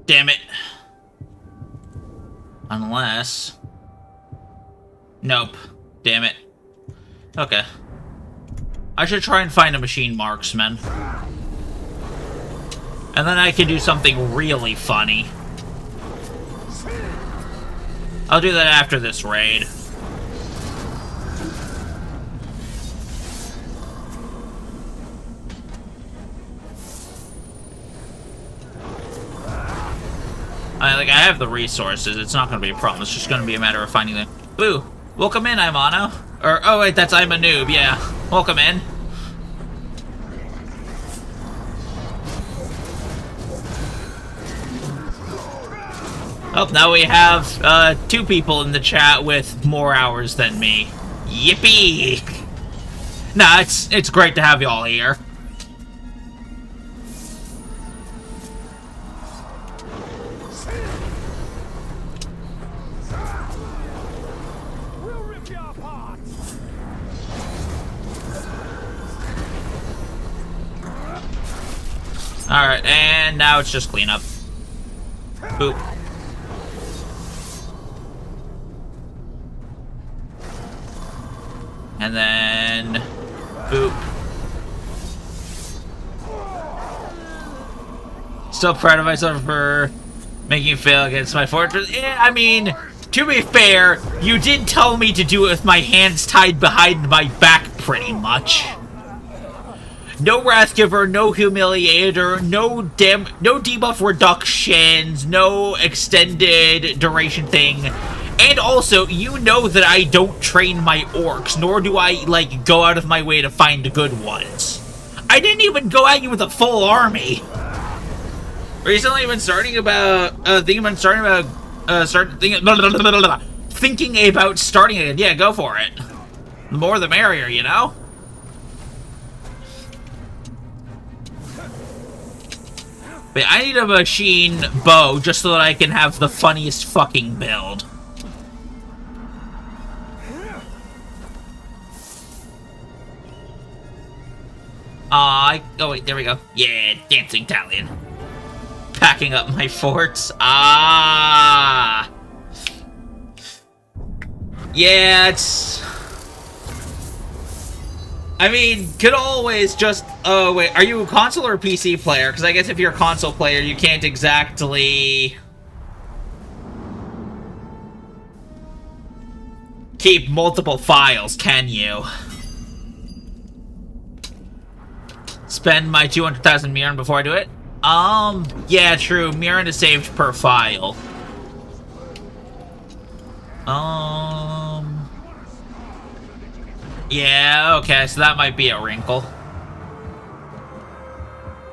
[SPEAKER 1] Damn it. Unless... nope. Damn it. Okay. I should try and find a machine marksman. And then I can do something really funny. I'll do that after this raid. I have the resources. It's not going to be a problem. It's just going to be a matter of finding them. Boo! Welcome in, I'm Ano. Or, oh wait, that's I'm a noob, yeah. Welcome in. Oh, now we have 2 people in the chat with more hours than me. Yippee! Nah, it's great to have y'all here.
[SPEAKER 2] We'll rip you apart.
[SPEAKER 1] Alright, and now it's just cleanup. Boop. And then... boop. Still proud of myself for making you fail against my fortress. Yeah, I mean, to be fair, you did tell me to do it with my hands tied behind my back, pretty much. No Wrathgiver, no Humiliator, no debuff reductions, no extended duration thing. And also, you know that I don't train my orcs, nor do I, like, go out of my way to find good ones. I didn't even go at you with a full army. Recently, I've been thinking about starting again. Yeah, go for it. The more the merrier, you know? But I need a machine bow just so that I can have the funniest fucking build. Oh wait, there we go. Yeah, Dancing Talion. Packing up my forts. Ah! Yeah, it's... I mean, could always just... Oh, wait, are you a console or a PC player? Because I guess if you're a console player, you can't exactly... keep multiple files, can you? Spend my 200,000 Mirren before I do it? Yeah, true. Mirren is saved per file. Yeah, okay, so that might be a wrinkle.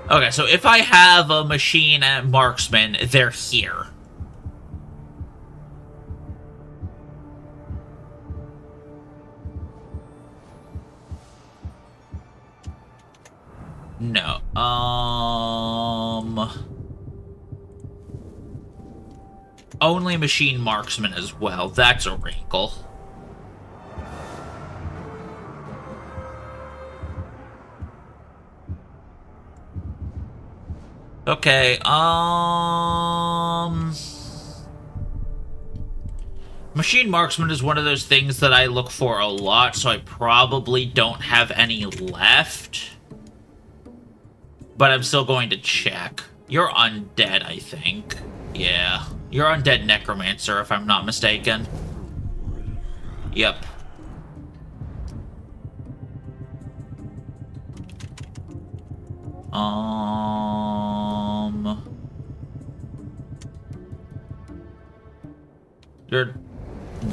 [SPEAKER 1] Okay, so if I have a machine and marksman, they're here. No. Only machine marksman as well. That's a wrinkle. Okay, machine marksman is one of those things that I look for a lot, so I probably don't have any left. But I'm still going to check. You're undead, I think. Yeah. You're undead necromancer, if I'm not mistaken. Yep. You're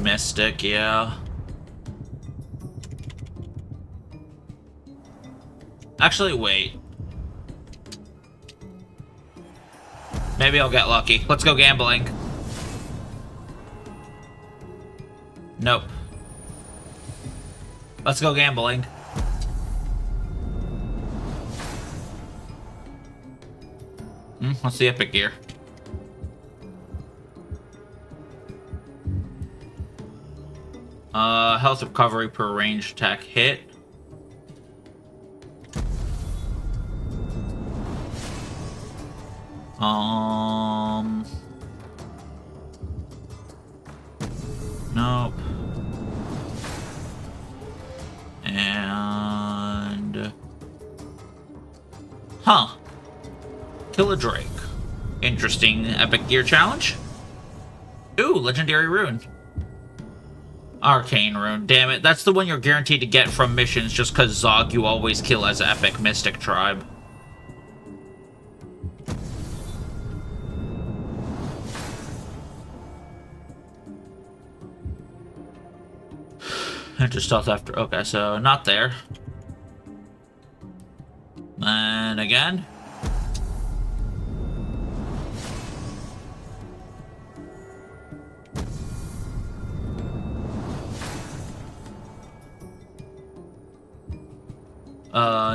[SPEAKER 1] mystic, yeah. Actually, wait. Maybe I'll get lucky. Let's go gambling. Nope. Let's go gambling. What's the epic gear? Health recovery per range attack hit. Nope. And... Huh. Kill a Drake. Interesting epic gear challenge. Ooh, legendary rune. Arcane rune, damn it. That's the one you're guaranteed to get from missions just because Zog you always kill as epic mystic tribe. Enter stealth after. Okay, so not there. And again.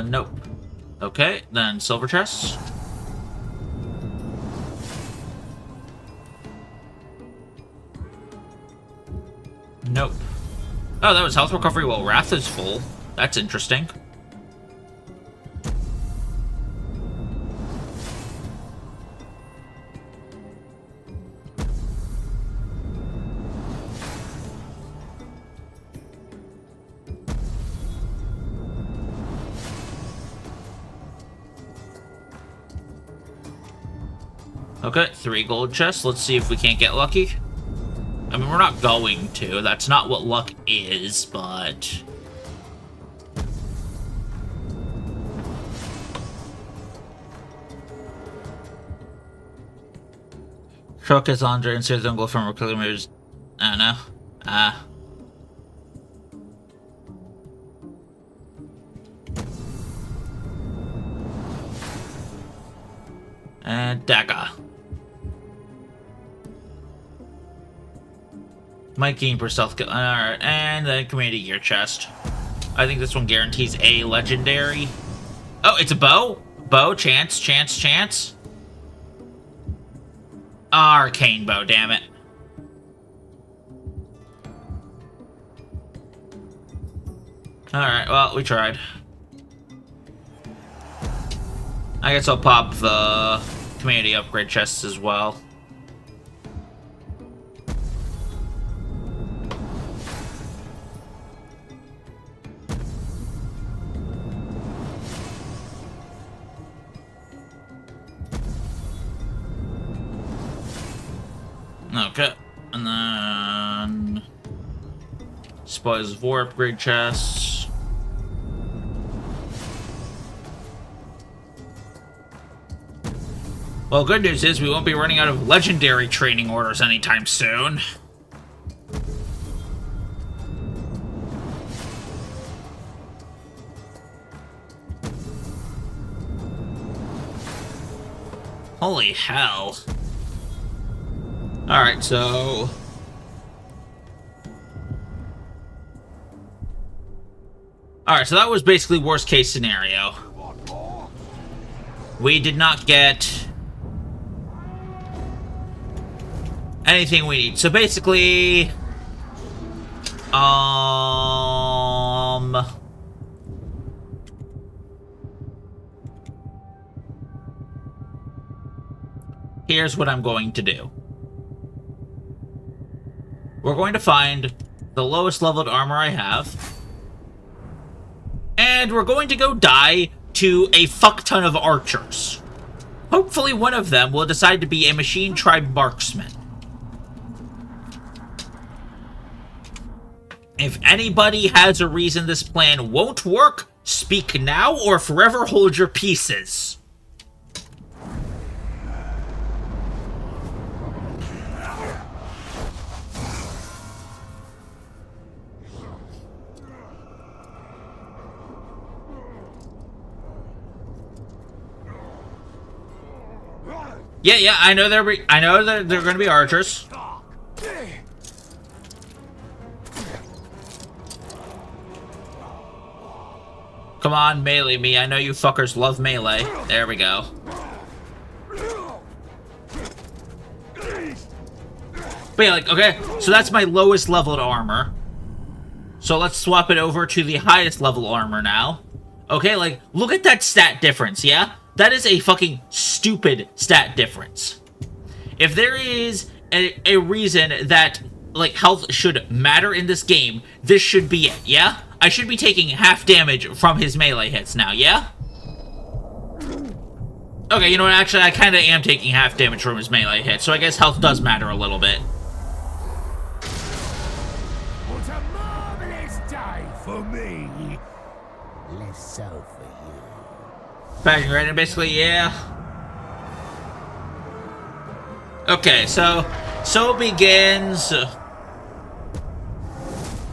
[SPEAKER 1] Nope. Okay, then silver chests. Nope. Oh, that was health recovery while Wrath is full. That's interesting. Okay, 3 gold chests. Let's see if we can't get lucky. I mean, we're not going to. That's not what luck is, but... Shock is Andre and Sir Zungla from Reclaimers. I don't know. And Daga. Might gain per stealth kill. Alright, and then community gear chest. I think this one guarantees a legendary. Oh, it's a bow? Bow, chance. Arcane bow, damn it. Alright, well, we tried. I guess I'll pop the community upgrade chests as well. Okay, and then Spoils of War upgrade chests. Well, good news is we won't be running out of legendary training orders anytime soon. Holy hell. Alright, so... Alright, so that was basically worst case scenario. We did not get anything we need. So basically... Here's what I'm going to do. We're going to find the lowest leveled armor I have. And we're going to go die to a fuck ton of archers. Hopefully one of them will decide to be a machine tribe marksman. If anybody has a reason this plan won't work, speak now or forever hold your pieces. Yeah, I know they're going to be archers. Come on, melee me. I know you fuckers love melee. There we go. But yeah, like, okay, so that's my lowest leveled armor. So let's swap it over to the highest level armor now. Okay, like, look at that stat difference, yeah? That is a fucking stupid stat difference. If there is a reason that, like, health should matter in this game, this should be it, yeah? I should be taking half damage from his melee hits now, yeah? Okay, you know what, actually, I kind of am taking half damage from his melee hits, so I guess health does matter a little bit.
[SPEAKER 2] What a marvelous day for me. Less so for you.
[SPEAKER 1] Bang, right? And basically, yeah. Okay, so begins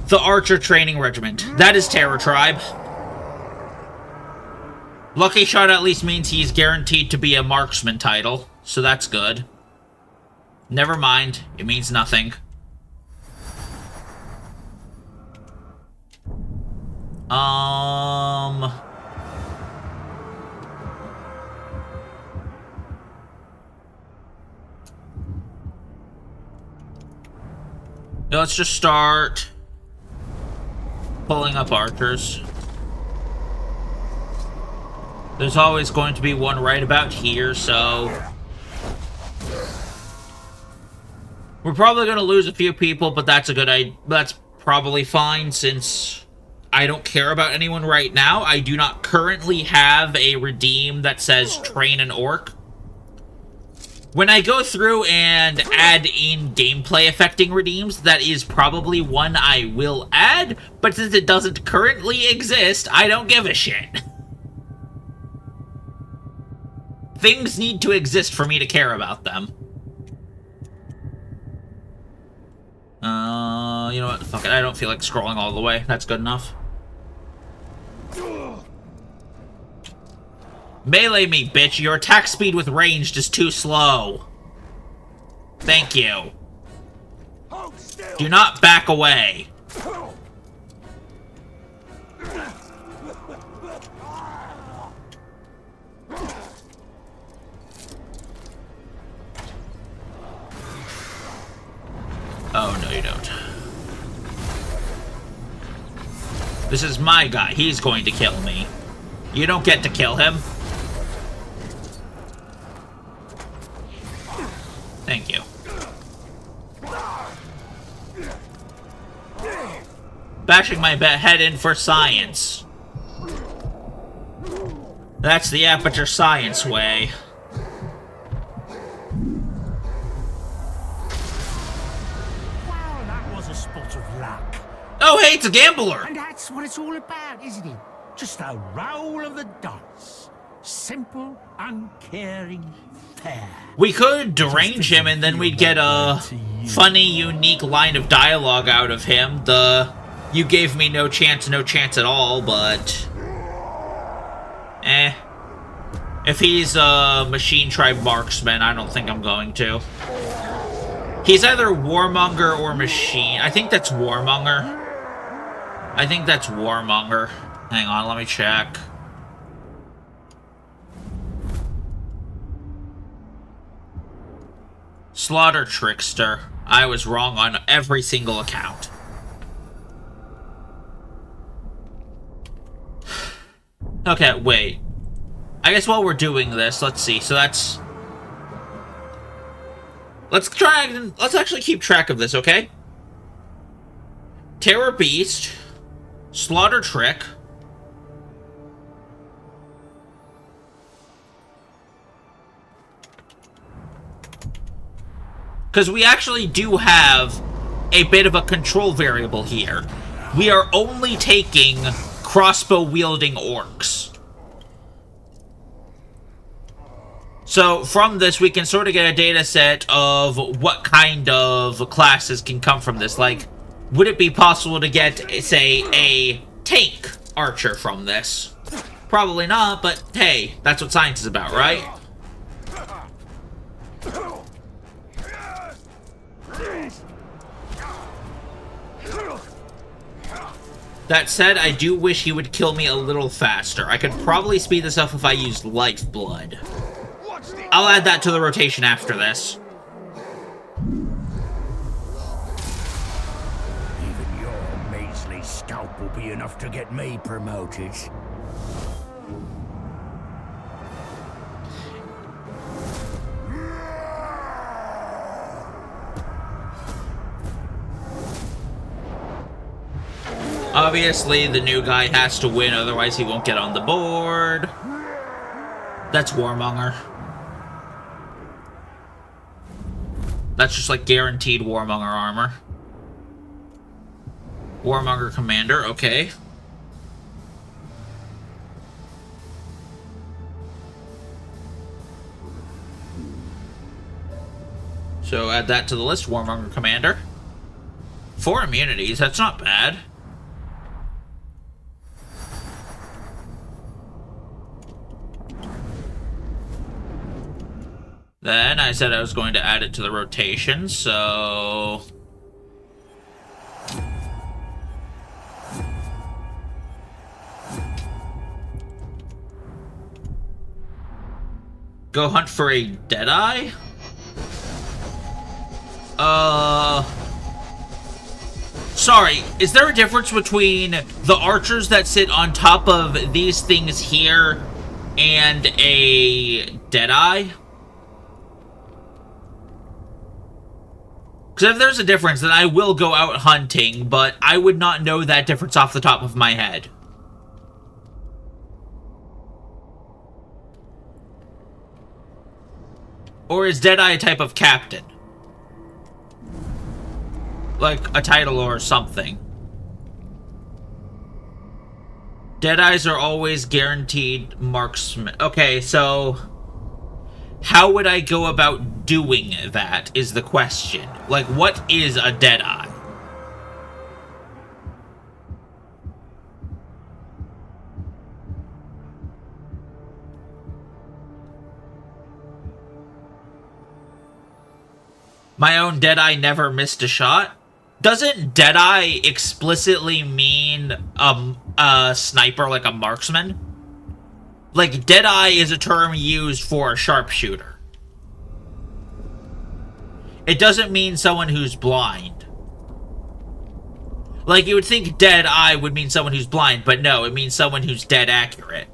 [SPEAKER 1] The Archer Training Regiment. That is Terror Tribe. Lucky Shot at least means he's guaranteed to be a marksman title, so that's good. Never mind, it means nothing. Let's just start pulling up archers. There's always going to be one right about here, so we're probably going to lose a few people, but that's a good idea. That's probably fine since I don't care about anyone right now. I do not currently have a redeem that says train an orc. When I go through and add in gameplay affecting redeems, that is probably one I will add, but since it doesn't currently exist, I don't give a shit. Things need to exist for me to care about them. You know what? Fuck it. I don't feel like scrolling all the way. That's good enough. Melee me, bitch. Your attack speed with ranged is too slow. Thank you. Do not back away. Oh, no you don't. This is my guy. He's going to kill me. You don't get to kill him. Thank you. Bashing my head in for science. That's the Aperture Science way.
[SPEAKER 6] Well, that was a spot of luck.
[SPEAKER 1] Oh, hey, it's a gambler!
[SPEAKER 6] And that's what it's all about, isn't it? Just a roll of the dice. Simple, uncaring, fair.
[SPEAKER 1] We could derange him and then we'd get a funny, unique line of dialogue out of him. You gave me no chance at all, but if he's a Machine Tribe marksman, I don't think I'm going to. He's either Warmonger or Machine. I think that's Warmonger. Hang on, let me check. Slaughter Trickster. I was wrong on every single account. Okay, wait. I guess while we're doing this, let's see. So that's... Let's actually keep track of this, okay? Terror Beast. Slaughter Trick. Because we actually do have a bit of a control variable here. We are only taking crossbow-wielding orcs. So from this, we can sort of get a data set of what kind of classes can come from this. Like, would it be possible to get, say, a tank archer from this? Probably not, but hey, that's what science is about, right? That said, I do wish he would kill me a little faster. I could probably speed this up if I used Lifeblood. I'll add that to the rotation after this.
[SPEAKER 2] Even your measly scalp will be enough to get me promoted.
[SPEAKER 1] Obviously, the new guy has to win, otherwise he won't get on the board. That's Warmonger. That's just like guaranteed Warmonger armor. Warmonger Commander, okay. So add that to the list, Warmonger Commander. 4 immunities, that's not bad. Then I said I was going to add it to the rotation, so... Go hunt for a Deadeye? Sorry, is there a difference between the archers that sit on top of these things here and a Deadeye? Because if there's a difference, then I will go out hunting, but I would not know that difference off the top of my head. Or is Deadeye a type of captain? Like a title or something. Deadeyes are always guaranteed marksman. Okay, so... how would I go about doing that is the question. Like, what is a Deadeye? My own Deadeye never missed a shot? Doesn't Deadeye explicitly mean a sniper, like a marksman? Like, Deadeye is a term used for a sharpshooter. It doesn't mean someone who's blind. Like, you would think Deadeye would mean someone who's blind, but no, it means someone who's dead accurate.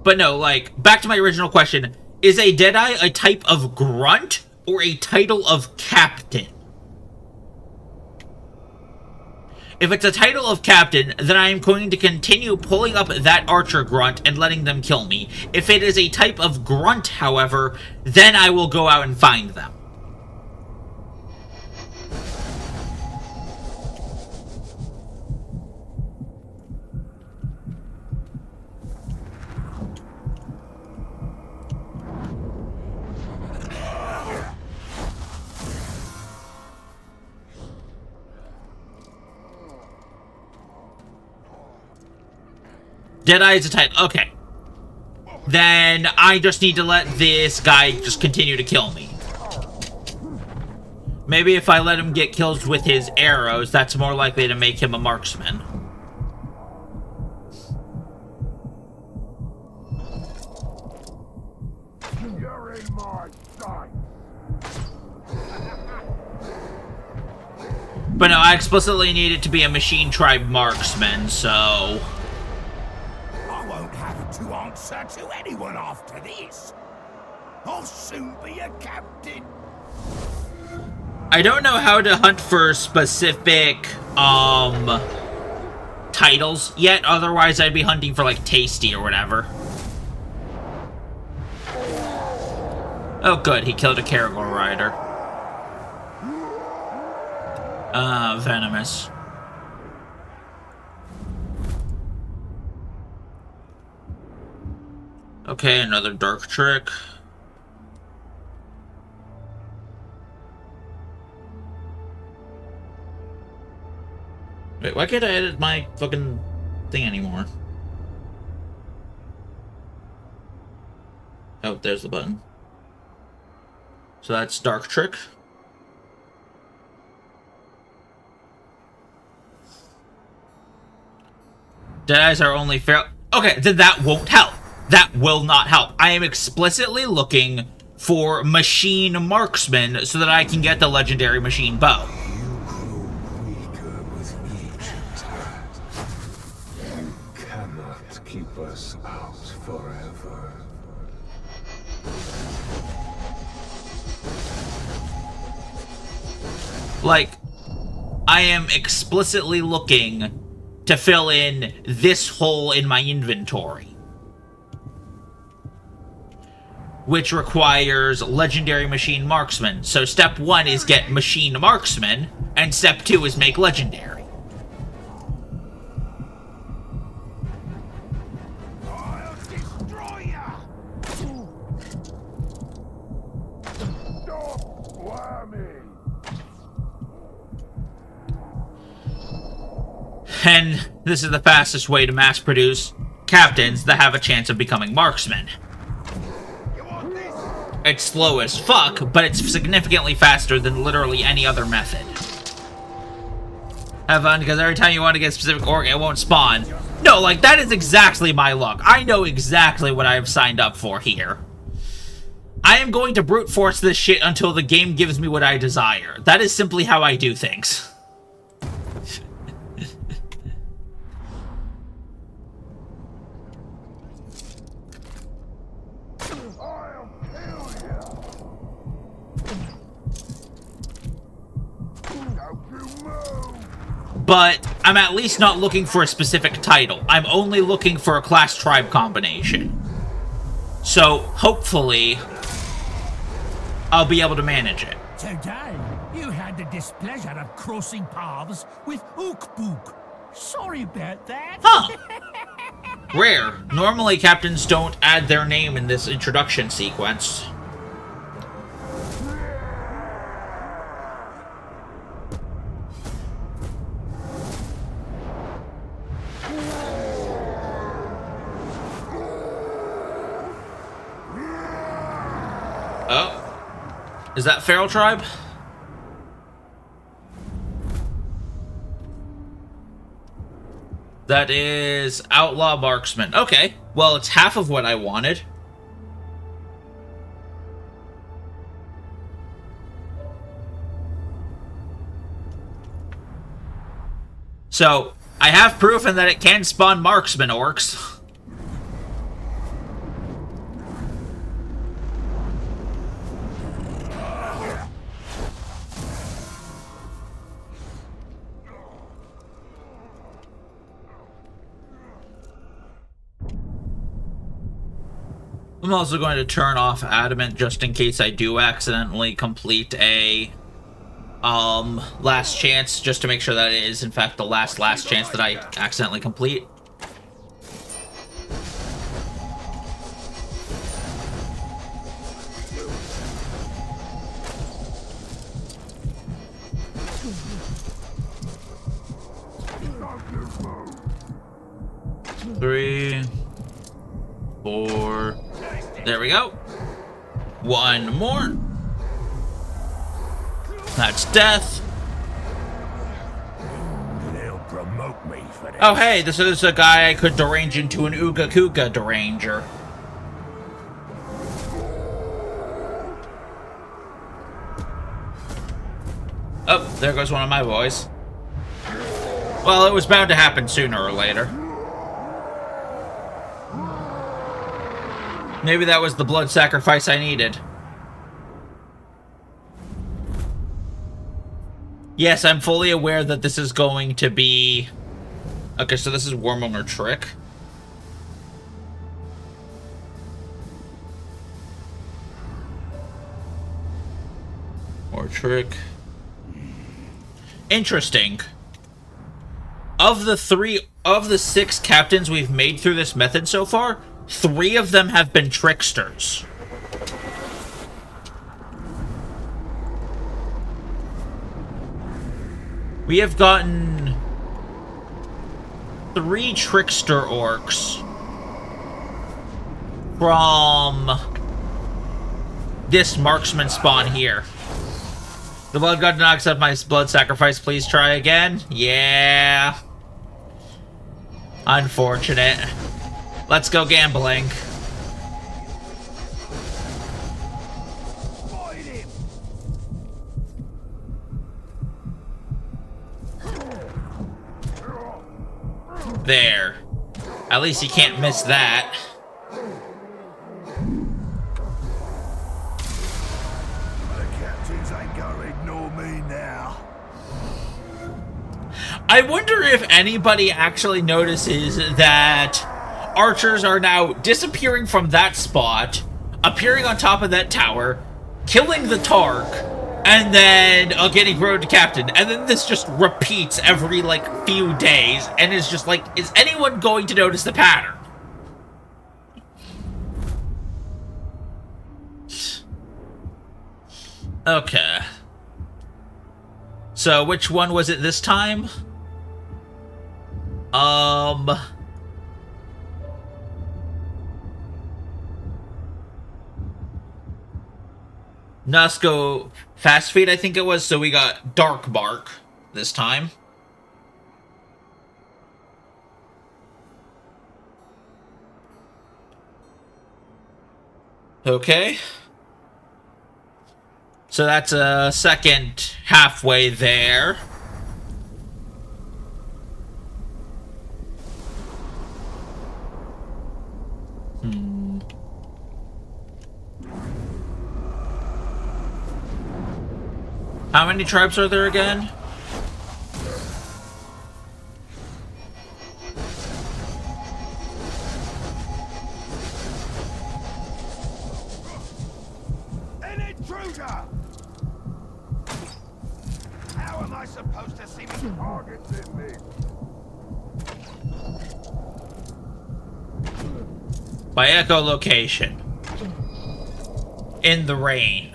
[SPEAKER 1] But no, like, back to my original question. Is a Deadeye a type of grunt or a title of captain? If it's a title of captain, then I am going to continue pulling up that archer grunt and letting them kill me. If it is a type of grunt, however, then I will go out and find them. Deadeye is a type. Okay. Then I just need to let this guy just continue to kill me. Maybe if I let him get kills with his arrows, that's more likely to make him a marksman.
[SPEAKER 2] You're in my sight.
[SPEAKER 1] But no, I explicitly need it to be a Machine Tribe marksman, so...
[SPEAKER 2] I won't have to answer to anyone after this. I'll soon be a captain.
[SPEAKER 1] I don't know how to hunt for specific, titles yet. Otherwise, I'd be hunting for, like, Tasty or whatever. Oh, good. He killed a Caragor rider. Venomous. Okay, another dark trick. Wait, why can't I edit my fucking thing anymore? Oh, there's the button. So that's dark trick. Deadeyes are only fair. Okay, then that won't help. That will not help. I am explicitly looking for machine marksman so that I can get the legendary machine bow.
[SPEAKER 7] You grow weaker with each attack. You cannot keep us out forever.
[SPEAKER 1] Like, I am explicitly looking to fill in this hole in my inventory, which requires legendary machine marksman. So step 1 is get machine marksman, and step 2 is make legendary. And this is the fastest way to mass produce captains that have a chance of becoming marksmen. It's slow as fuck, but it's significantly faster than literally any other method. Have fun, because every time you want to get a specific orc, it won't spawn. No, like, that is exactly my luck. I know exactly what I have signed up for here. I am going to brute force this shit until the game gives me what I desire. That is simply how I do things. But I'm at least not looking for a specific title. I'm only looking for a class-tribe combination. So, hopefully, I'll be able to manage it.
[SPEAKER 6] Today, you had the displeasure of crossing paths with Ukbook. Sorry about that.
[SPEAKER 1] Huh. Rare. Normally, captains don't add their name in this introduction sequence. Oh. Is that Feral Tribe? That is Outlaw Marksman. Okay. Well, it's half of what I wanted. So, I have proven that it can spawn marksman orcs. I'm also going to turn off Adamant just in case I do accidentally complete a last chance, just to make sure that it is in fact the last chance that I accidentally complete. Three, 4. There we go. One more. That's death.
[SPEAKER 6] They'll promote me for this.
[SPEAKER 1] Oh, hey, this is a guy I could derange into an Ooga Kooga deranger. Oh, there goes one of my boys. Well, it was bound to happen sooner or later. Maybe that was the blood sacrifice I needed. Yes, I'm fully aware that this is going to be... Okay, so this is Warmonger Trick. More Trick. Interesting. Of the 6 captains we've made through this method so far, 3 of them have been tricksters. We have gotten 3 trickster orcs from this marksman spawn here. The blood god did not accept my blood sacrifice. Please try again. Yeah. Unfortunate. Let's go gambling. There. At least you can't miss that.
[SPEAKER 4] The captains ain't gonna ignore me now.
[SPEAKER 1] I wonder if anybody actually notices that archers are now disappearing from that spot, appearing on top of that tower, killing the Tark, and then getting promoted to captain. And then this just repeats every, like, few days, and it's just like, is anyone going to notice the pattern? Okay. So, which one was it this time? Nasco Fast Feed, I think it was, so we got Dark Bark this time. Okay. So that's a second halfway there. How many tribes are there again?
[SPEAKER 4] An intruder! How am I supposed to see me?
[SPEAKER 3] Targets in me.
[SPEAKER 1] By echolocation. In the rain.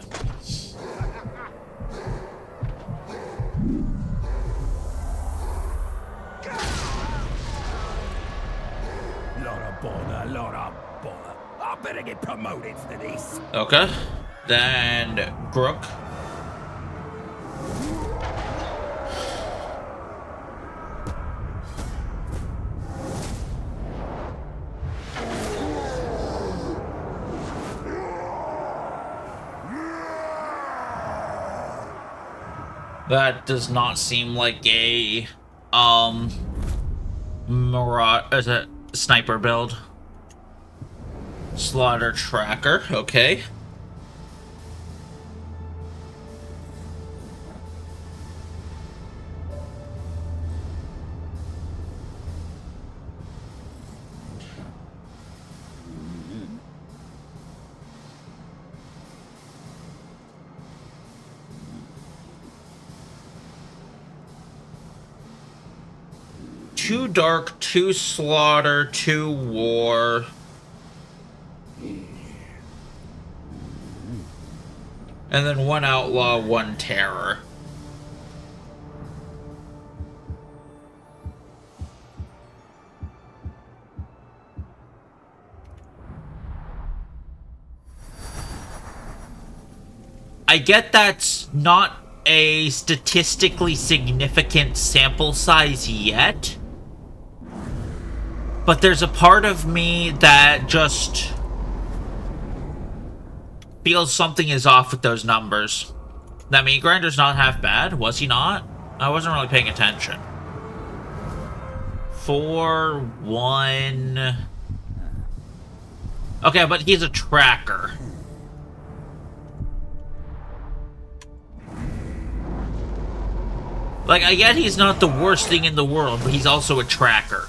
[SPEAKER 2] Lot of bother. I better get promoted for this.
[SPEAKER 1] Okay. Then Grook. That does not seem like a is it sniper build? Slaughter tracker, okay. Two dark, two slaughter, two war. And then one outlaw, one terror. I get that's not a statistically significant sample size yet, but there's a part of me that just feels something is off with those numbers. That mean Grinder's not half bad, was he not? I wasn't really paying attention. 4, 1... Okay, but he's a tracker. Like, I get he's not the worst thing in the world, but he's also a tracker.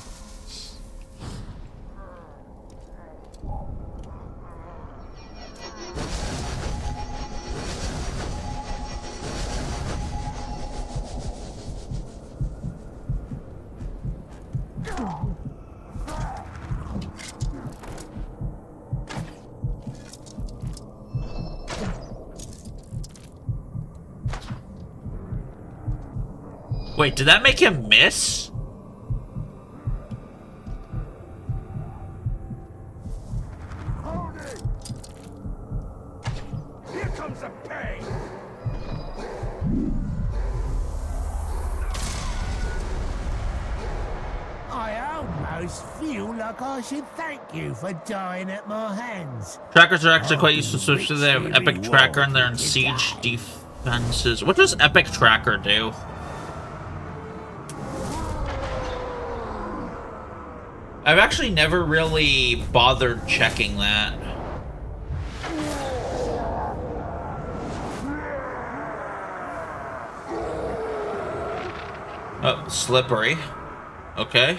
[SPEAKER 1] Wait, did that make him miss?
[SPEAKER 4] Here comes the pain!
[SPEAKER 6] I almost feel like I should thank you for dying at my hands.
[SPEAKER 1] Trackers are actually quite useful, especially they have Epic Tracker and they're in siege defenses. What does Epic Tracker do? I've actually never really bothered checking that. Oh, slippery. Okay.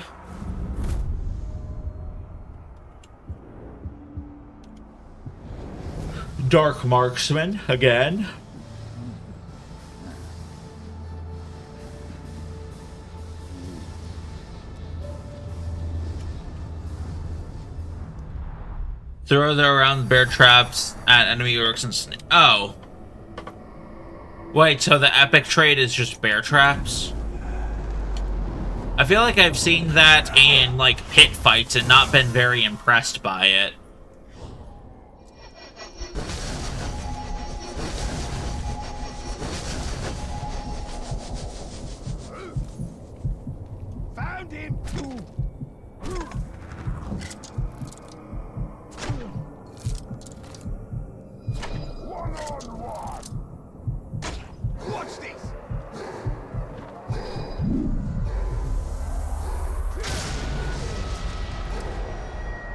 [SPEAKER 1] Dark Marksman, again. Throw them around bear traps at enemy orcs and oh. Wait, so the epic trait is just bear traps? I feel like I've seen that in, like, pit fights and not been very impressed by it.
[SPEAKER 2] Found him! One-on-one! Watch this!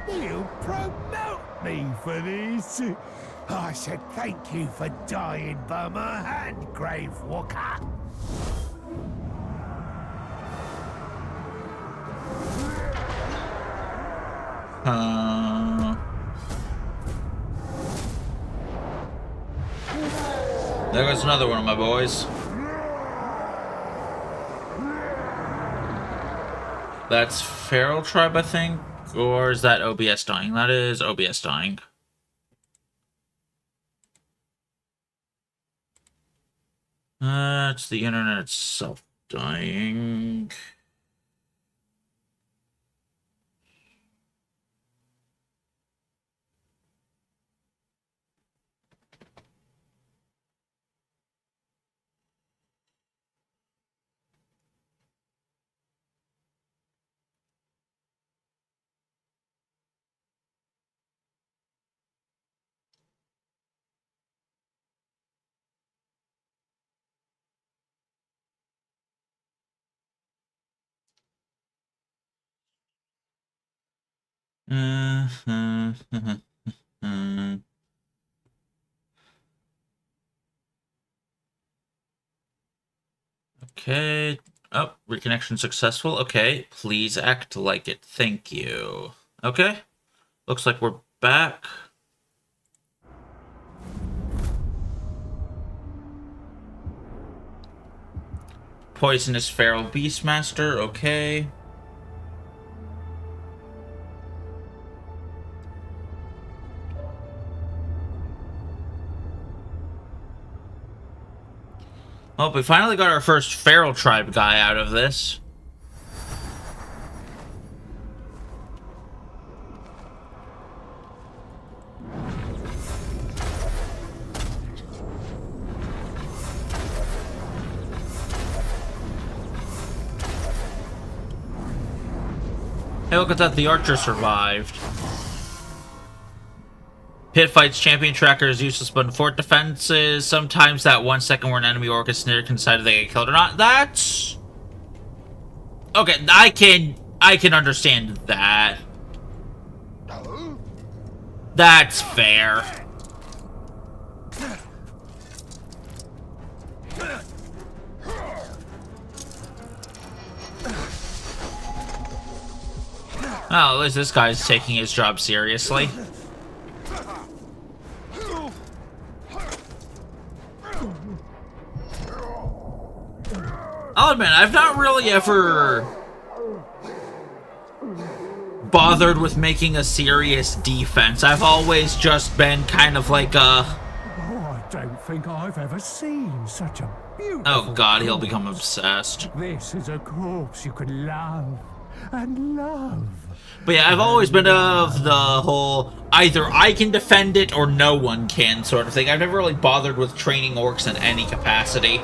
[SPEAKER 2] You promote me for this? I said thank you for dying by my hand, Grave Walker.
[SPEAKER 1] There goes another one of my boys. That's Feral Tribe, I think? Or is that OBS dying? That is OBS dying. It's the internet itself dying. Okay. Oh, reconnection successful. Okay, please act like it. Thank you. Okay. Looks like we're back. Poisonous Feral Beastmaster. Okay. Well, we finally got our first Feral Tribe guy out of this. Hey, look at that, the Archer survived. Pit fights, champion tracker is useless, but in fort defenses, sometimes that 1 second where an enemy orc is near can decide if they get killed or not. That's... okay, I can understand that. That's fair. Well, at least this guy's taking his job seriously. I'll admit, I've not really ever bothered with making a serious defense. I've always just been kind of like a...
[SPEAKER 6] Oh, I don't think I've ever seen such a beautiful...
[SPEAKER 1] oh god, he'll
[SPEAKER 6] corpse.
[SPEAKER 1] become obsessed.
[SPEAKER 6] This is a corpse you could love and love.
[SPEAKER 1] But yeah, I've always been of the whole either I can defend it or no one can sort of thing. I've never really bothered with training orcs in any capacity.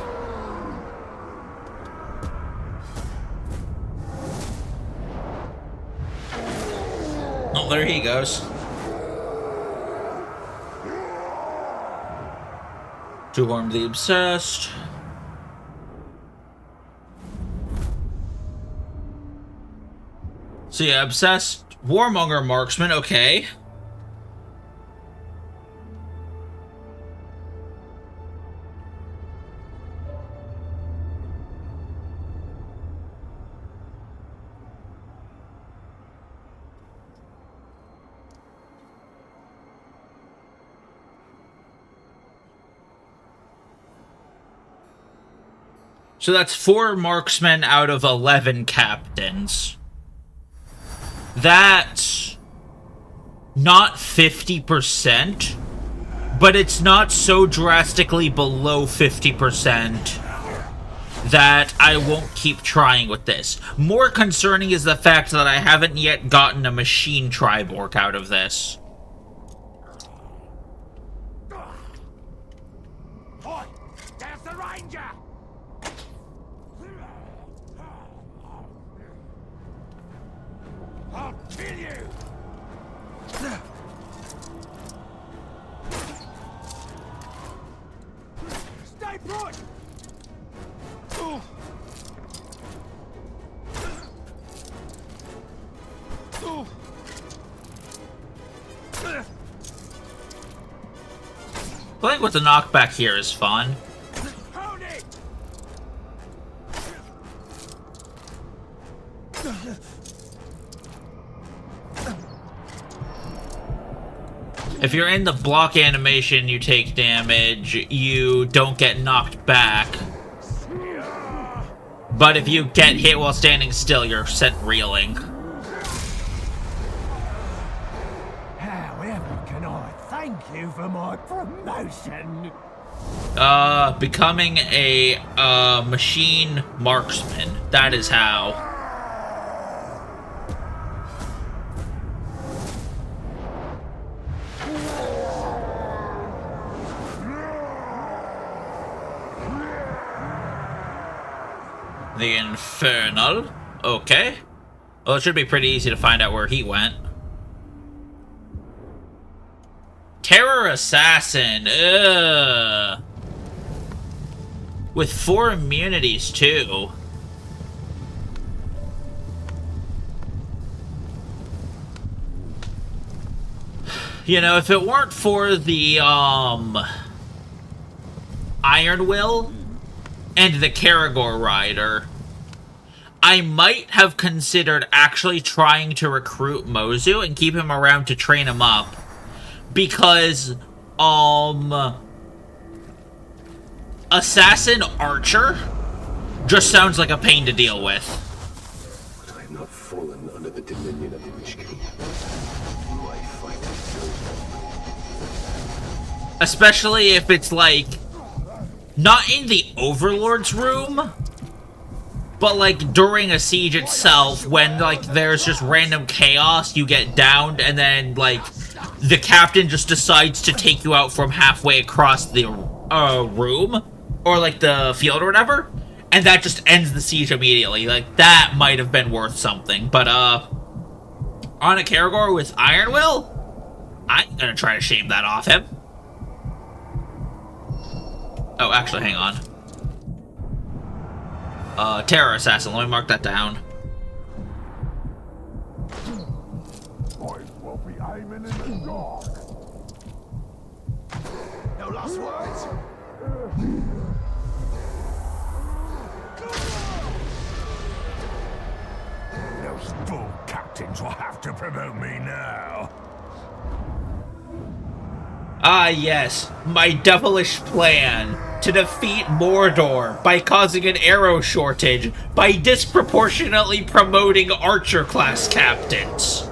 [SPEAKER 1] Oh, there he goes. Two-Horn the Obsessed. So yeah, Obsessed, Warmonger, Marksman, okay. So that's 4 marksmen out of 11 captains. That's not 50%, but it's not so drastically below 50% that I won't keep trying with this. More concerning is the fact that I haven't yet gotten a machine Triborg out of this.
[SPEAKER 2] Oi, there's the ranger! I'll kill you! Stay put!
[SPEAKER 1] Playing with the knockback here is fun.
[SPEAKER 2] Hold it!
[SPEAKER 1] If you're in the block animation, you take damage, you don't get knocked back. But if you get hit while standing still, you're sent reeling.
[SPEAKER 2] However can I thank you for my promotion?
[SPEAKER 1] Becoming a, machine marksman. That is how. The Infernal. Okay. Well, it should be pretty easy to find out where he went. Terror Assassin. Ugh. With 4 immunities, too. You know, if it weren't for the, Iron Will and the Karagor Rider, I might have considered actually trying to recruit Mozu and keep him around to train him up. Because, Assassin Archer just sounds like a pain to deal with.
[SPEAKER 7] But I have not fallen under the dominion of the Witch King. My fight is over.
[SPEAKER 1] Especially if it's like, not in the Overlord's room, but like during a siege itself, when like there's just random chaos, you get downed, and then like the captain just decides to take you out from halfway across the room, or like the field or whatever, and that just ends the siege immediately. Like, that might have been worth something, but on a Karagor with Iron Will, I'm gonna try to shave that off him. Oh, actually, hang on. Terror Assassin, let me mark that down.
[SPEAKER 3] Boys will be aiming in the dark.
[SPEAKER 4] No last words.
[SPEAKER 2] Those bull captains will have to promote me now.
[SPEAKER 1] Ah, yes, my devilish plan to defeat Mordor by causing an arrow shortage by disproportionately promoting archer class captains.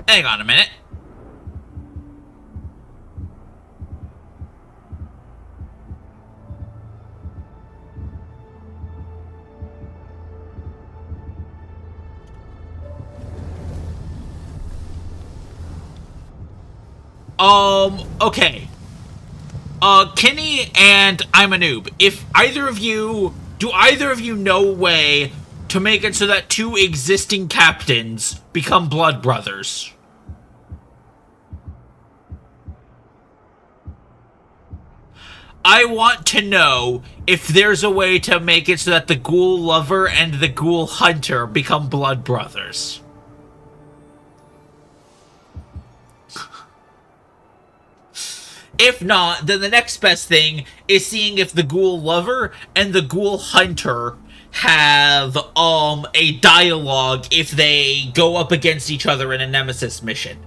[SPEAKER 1] Hang on a minute. Okay. Kenny and I'm a Noob. If either of you... Do either of you know a way to make it so that 2 existing captains become blood brothers? I want to know if there's a way to make it so that the Ghoul Lover and the Ghoul Hunter become blood brothers. If not, then the next best thing is seeing if the Ghoul Lover and the Ghoul Hunter have, a dialogue if they go up against each other in a Nemesis mission.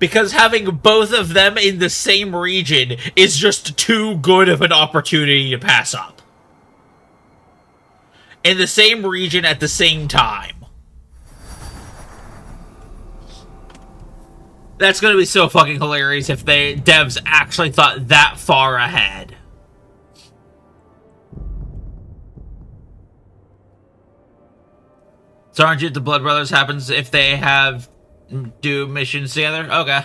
[SPEAKER 1] Because having both of them in the same region is just too good of an opportunity to pass up. In the same region at the same time. That's gonna be so fucking hilarious if devs actually thought that far ahead. So aren't you the Blood Brothers happens if they do missions together? Okay.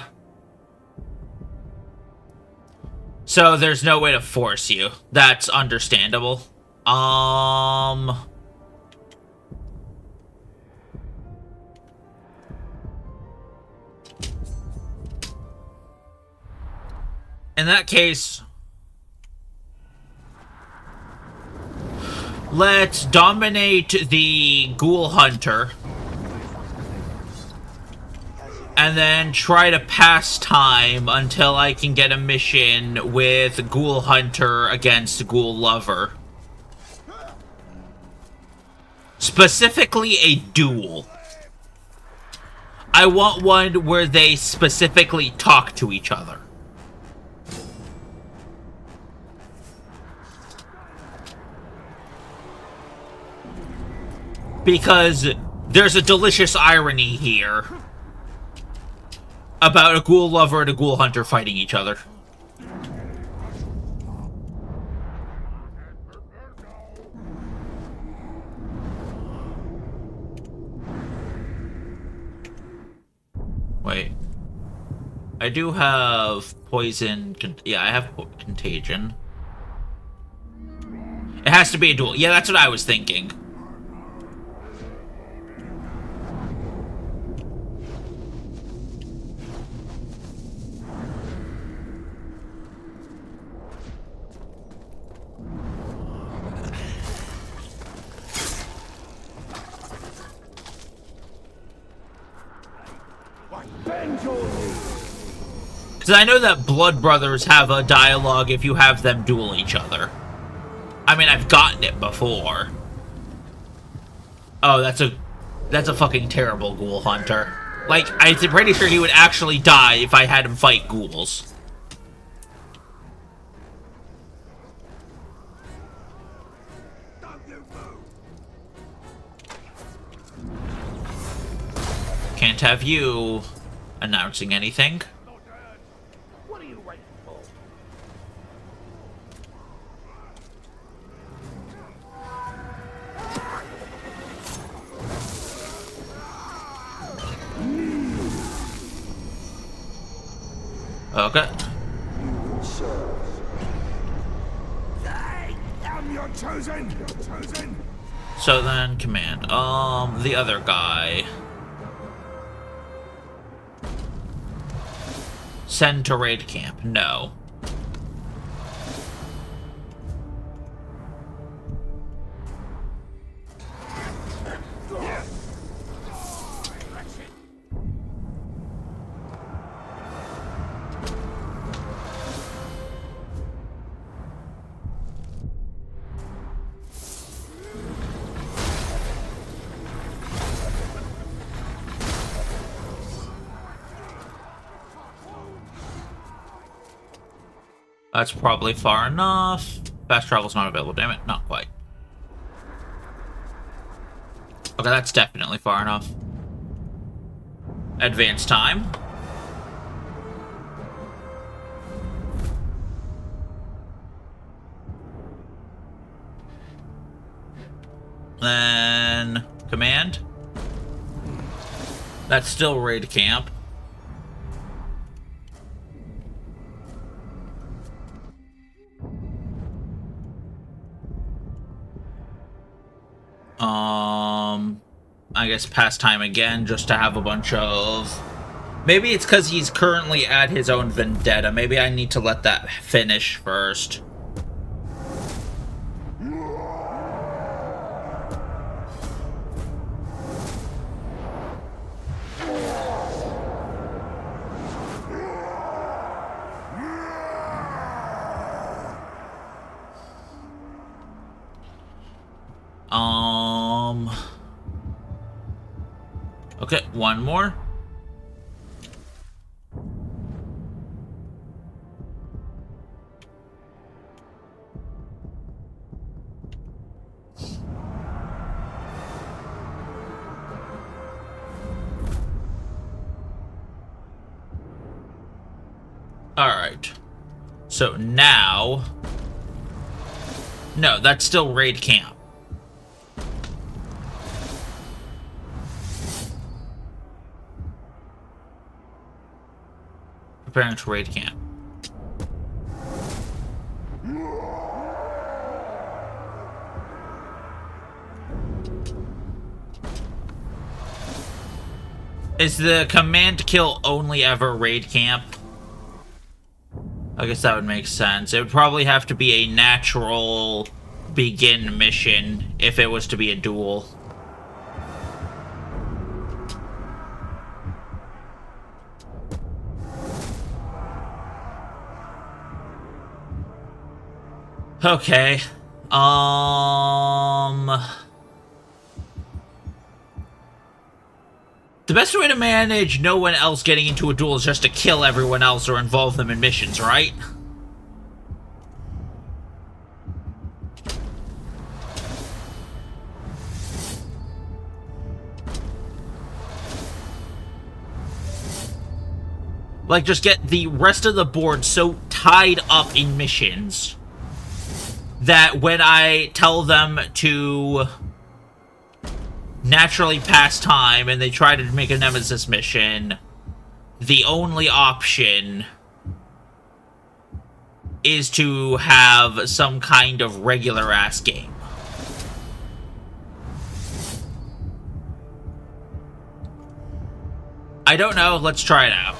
[SPEAKER 1] So there's no way to force you. That's understandable. In that case, let's dominate the Ghoul Hunter. And then try to pass time until I can get a mission with Ghoul Hunter against Ghoul Lover. Specifically a duel. I want one where they specifically talk to each other. Because there's a delicious irony here about a Ghoul Lover and a Ghoul Hunter fighting each other. Wait. I do have poison. Yeah, I have contagion. It has to be a duel. Yeah, that's what I was thinking. Because I know that Blood Brothers have a dialogue if you have them duel each other. I mean, I've gotten it before. Oh, that's a fucking terrible Ghoul Hunter. Like, I'm pretty sure he would actually die if I had him fight ghouls. Can't have you announcing anything.
[SPEAKER 2] What are you waiting for?
[SPEAKER 1] Okay.
[SPEAKER 2] I'm your chosen.
[SPEAKER 1] So then, command. The other guy. Send to raid camp. No. That's probably far enough. Fast travel's not available, damn it. Not quite. Okay, that's definitely far enough. Advance time. Then command. That's still raid camp. I guess pass time again just to have a bunch of... Maybe it's because he's currently at his own vendetta. Maybe I need to let that finish first. Okay, one more. Alright. So now... No, that's still raid camp. Preparing to raid camp. Is the command kill only ever raid camp? I guess that would make sense. It would probably have to be a natural begin mission if it was to be a duel. Okay. The best way to manage no one else getting into a duel is just to kill everyone else or involve them in missions, right? Like, just get the rest of the board so tied up in missions that when I tell them to naturally pass time and they try to make a Nemesis mission, the only option is to have some kind of regular-ass game. I don't know. Let's try it out.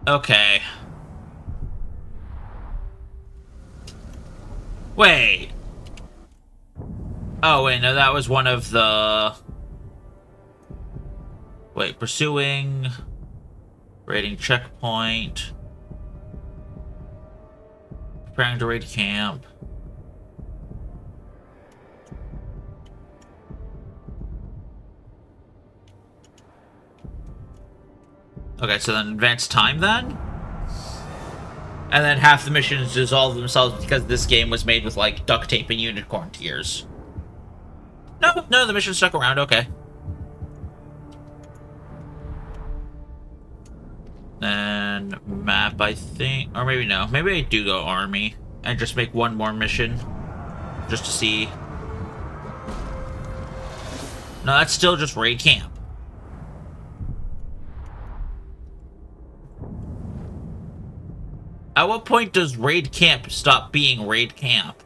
[SPEAKER 1] Okay. Wait. Oh, wait, no, that was one of the... Wait, pursuing... Raiding checkpoint... Preparing to raid camp... Okay, so then advanced time then? And then half the missions dissolve themselves because this game was made with, like, duct tape and unicorn tears. No, the mission stuck around, okay. And map, I think. Or maybe no. Maybe I do go army and just make one more mission. Just to see. No, that's still just raid camp. At what point does raid camp stop being raid camp?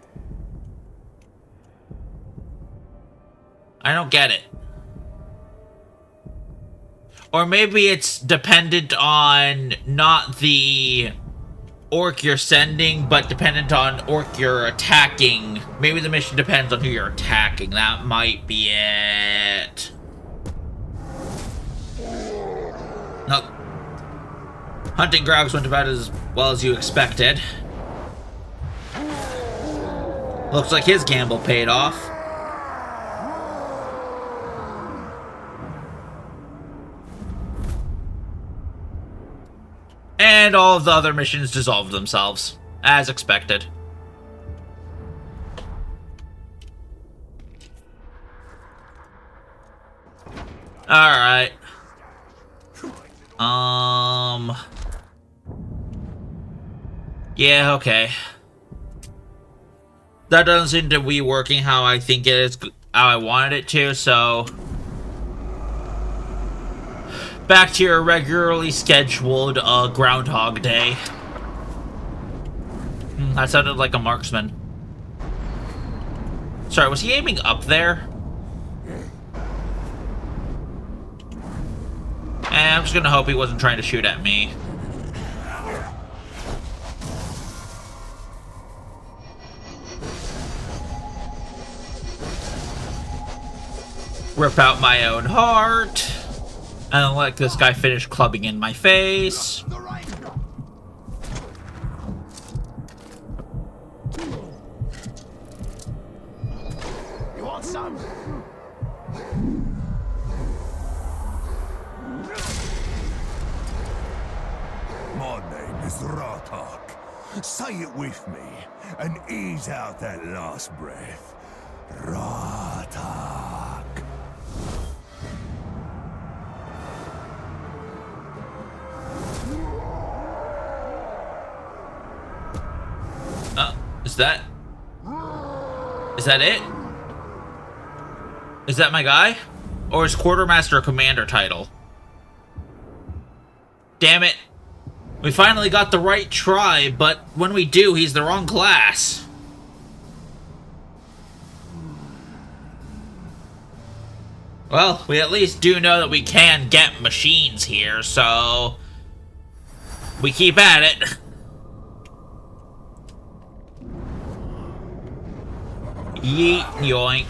[SPEAKER 1] I don't get it. Or maybe it's dependent on not the orc you're sending, but dependent on orc you're attacking. Maybe the mission depends on who you're attacking. That might be it. No. Hunting Grogs went about as well as you expected. Looks like his gamble paid off. And all of the other missions dissolved themselves, as expected. Alright. Yeah, okay. That doesn't seem to be working how I think it is, how I wanted it to, so... Back to your regularly scheduled Groundhog Day. That sounded like a marksman. Sorry, was he aiming up there? I'm just gonna hope he wasn't trying to shoot at me. Rip out my own heart. And then let this guy finish clubbing in my face.
[SPEAKER 4] You want some?
[SPEAKER 3] My name is Ratak.
[SPEAKER 2] Say it with me and ease out that last breath. Ratak.
[SPEAKER 1] Is that it? Is that my guy? Or is Quartermaster a commander title? Damn it. We finally got the right tribe, but when we do, he's the wrong class. Well, we at least do know that we can get machines here, so we keep at it. Yeet, yoink.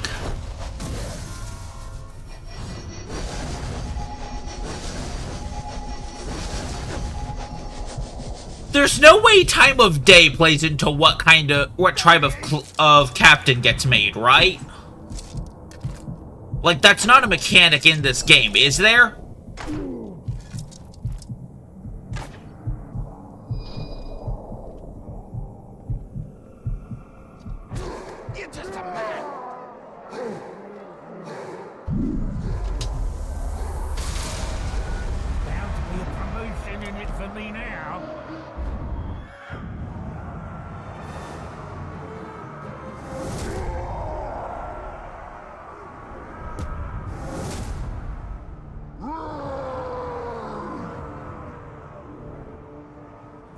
[SPEAKER 1] There's no way time of day plays into what tribe of captain gets made, right? Like, that's not a mechanic in this game, is there?
[SPEAKER 2] You're just a man.
[SPEAKER 6] Bound to be a promotion in it for me now.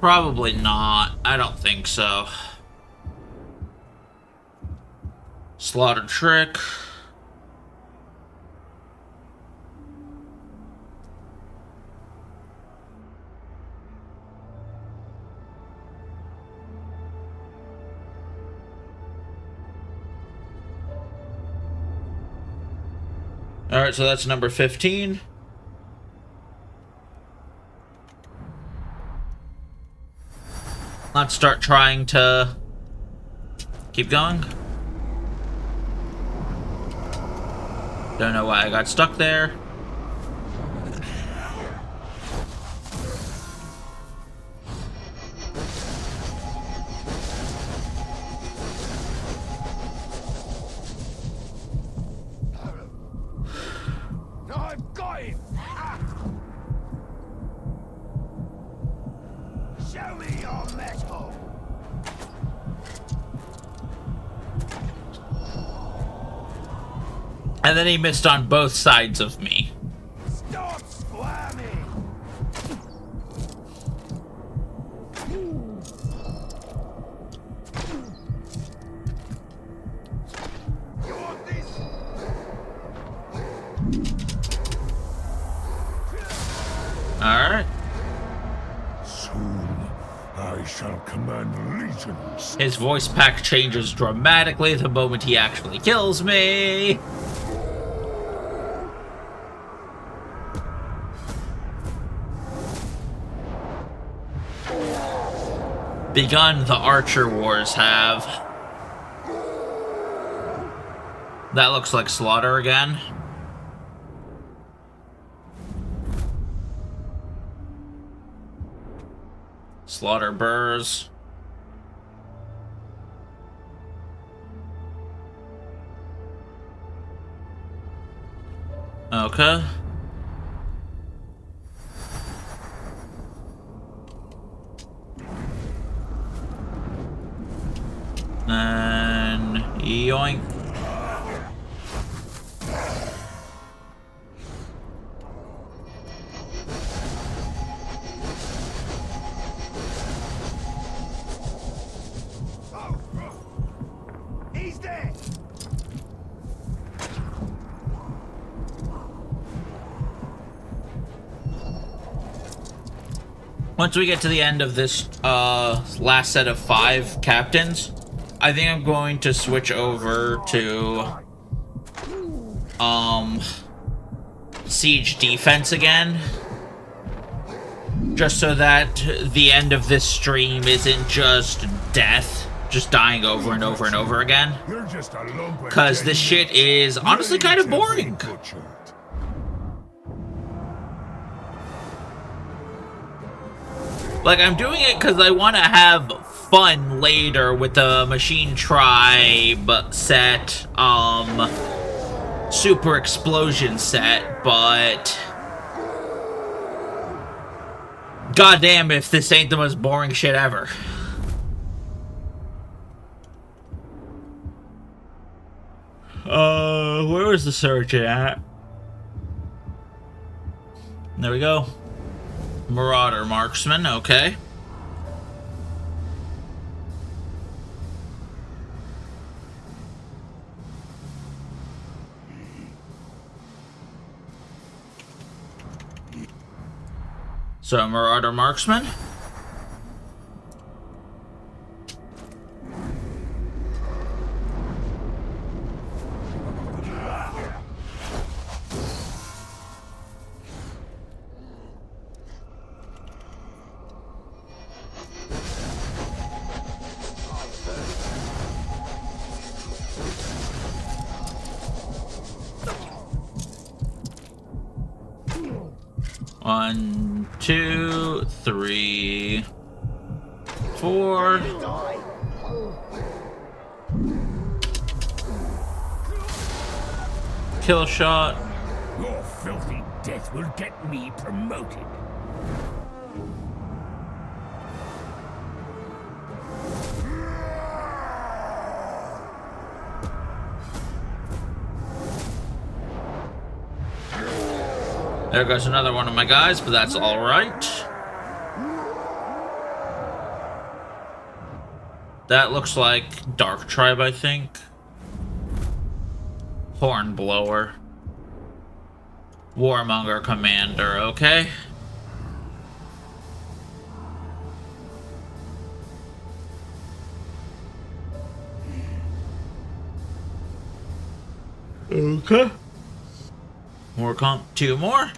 [SPEAKER 1] Probably not. I don't think so. Slaughter trick. Alright, so that's number 15. Let's start trying to keep going. Don't know why I got stuck there.
[SPEAKER 2] I've got him! Ah. Show me your metal!
[SPEAKER 1] And then he missed on both sides of me.
[SPEAKER 2] Stop squirming! You want this?
[SPEAKER 1] Alright.
[SPEAKER 2] Soon I shall command legions.
[SPEAKER 1] His voice pack changes dramatically the moment he actually kills me. Begun, the Archer Wars have. That looks like Slaughter again. Slaughter Burrs. Okay. And yoink.
[SPEAKER 2] He's there!
[SPEAKER 1] Once we get to the end of this last set of 5 captains, I think I'm going to switch over to siege defense again, just so that the end of this stream isn't just death, just dying over and over and over again,
[SPEAKER 2] You're just a lump of
[SPEAKER 1] because this shit is honestly kind of
[SPEAKER 2] ready to be
[SPEAKER 1] boring.
[SPEAKER 2] butchered.
[SPEAKER 1] Like, I'm doing it because I want to have fun later with the Machine Tribe set, Super Explosion set, but goddamn if this ain't the most boring shit ever. Where was the surgeon at? There we go. Marauder Marksman, okay. So, Marauder Marksman. One, two, three, four. Kill shot.
[SPEAKER 2] Your filthy death will get me promoted.
[SPEAKER 1] There goes another one of my guys, but that's alright. That looks like Dark Tribe, I think. Hornblower. Warmonger Commander, okay. Okay. More comp, two more.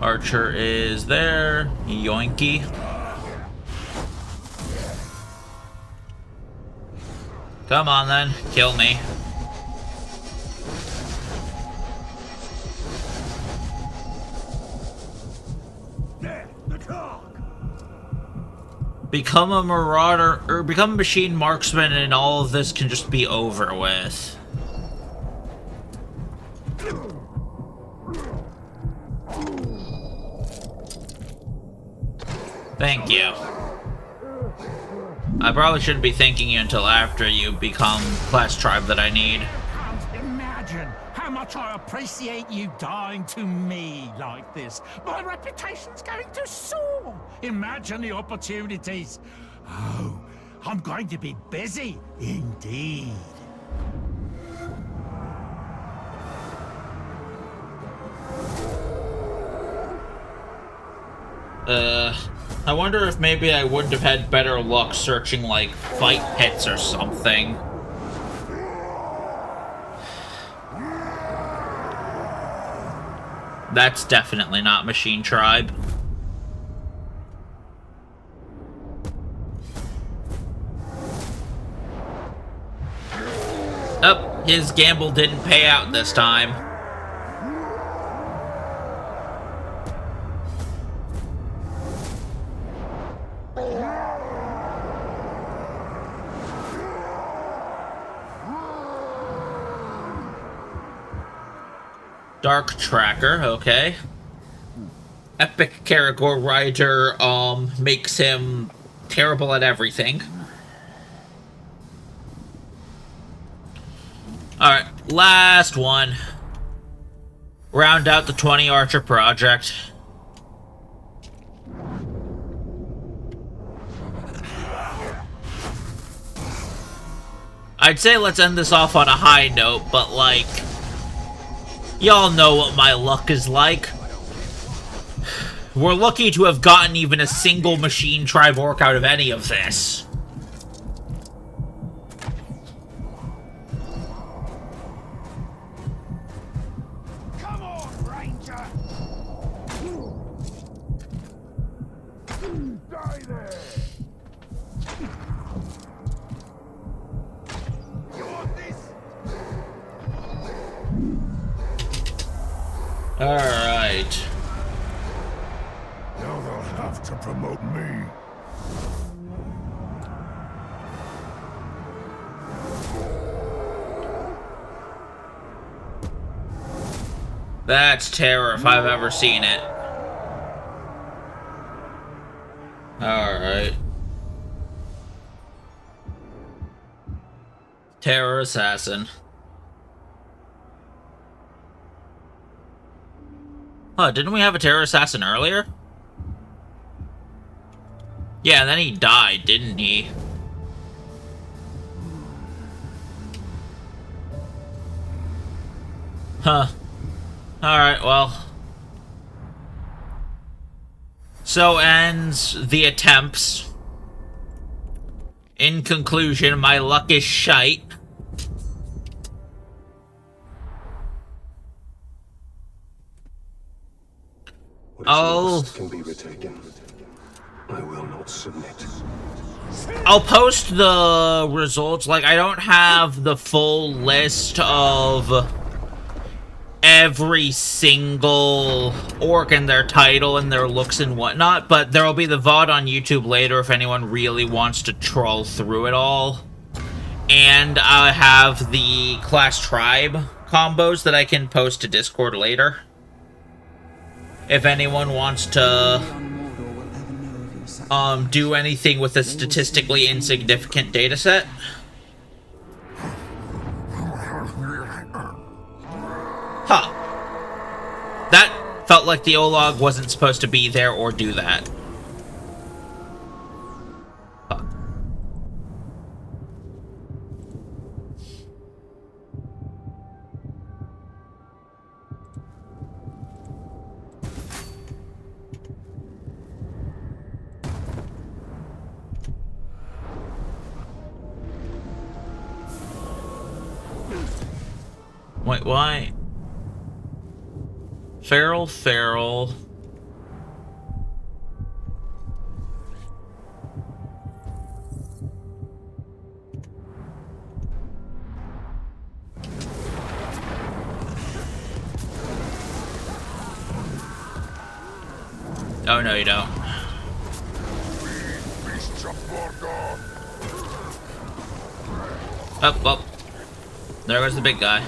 [SPEAKER 1] Archer is there. Yoinky. Come on then, kill me.
[SPEAKER 2] There, the clock.
[SPEAKER 1] Become a marauder, or become a machine marksman, and all of this can just be over with. Thank you. I probably shouldn't be thanking you until after you become class tribe that I need.
[SPEAKER 6] Can't imagine how much I appreciate you dying to me like this. My reputation's going to soar. Imagine the opportunities. Oh, I'm going to be busy indeed.
[SPEAKER 1] I wonder if maybe I wouldn't have had better luck searching, like, fight pits or something. That's definitely not Machine Tribe. Oh, his gamble didn't pay out this time. Dark Tracker, okay. Epic Karagor Rider, makes him terrible at everything. Alright, last one. Round out the 20 Archer project. I'd say let's end this off on a high note, but like, y'all know what my luck is like. We're lucky to have gotten even a single Machine Tribe orc out of any of this.
[SPEAKER 2] Come on, Ranger. Die there. You want this?
[SPEAKER 1] Alright.
[SPEAKER 2] Now they'll have to promote me.
[SPEAKER 1] That's terror if I've ever seen it. Alright. Terror assassin. Huh, didn't we have a terror assassin earlier? Yeah, then he died, didn't he? Huh. Alright, well. So ends the attempts. In conclusion, my luck is shite.
[SPEAKER 7] What is
[SPEAKER 1] Oh.
[SPEAKER 7] lost can be retaken. I will not submit.
[SPEAKER 1] I'll post the results. Like, I don't have the full list of every single orc and their title and their looks and whatnot, but there will be the VOD on YouTube later if anyone really wants to troll through it all. And I have the class tribe combos that I can post to Discord later. If anyone wants to
[SPEAKER 5] Beyond Mordor will ever know of your sacrifice.
[SPEAKER 1] do anything with a statistically insignificant dataset. Huh. That felt like the Olog wasn't supposed to be there or do that. Huh. Wait, why? Feral. Oh, no, you don't.
[SPEAKER 3] Beasts of Mordor!
[SPEAKER 1] Oh. There goes the big guy.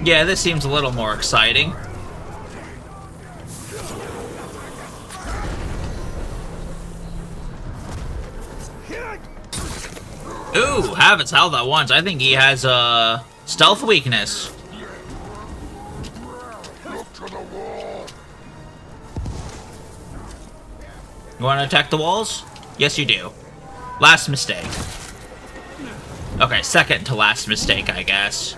[SPEAKER 1] Yeah, this seems a little more exciting. Ooh, Haven's held that once. I think he has a stealth weakness.
[SPEAKER 3] Look to the wall!
[SPEAKER 1] You want to attack the walls? Yes, you do. Last mistake. Okay, second to last mistake, I guess.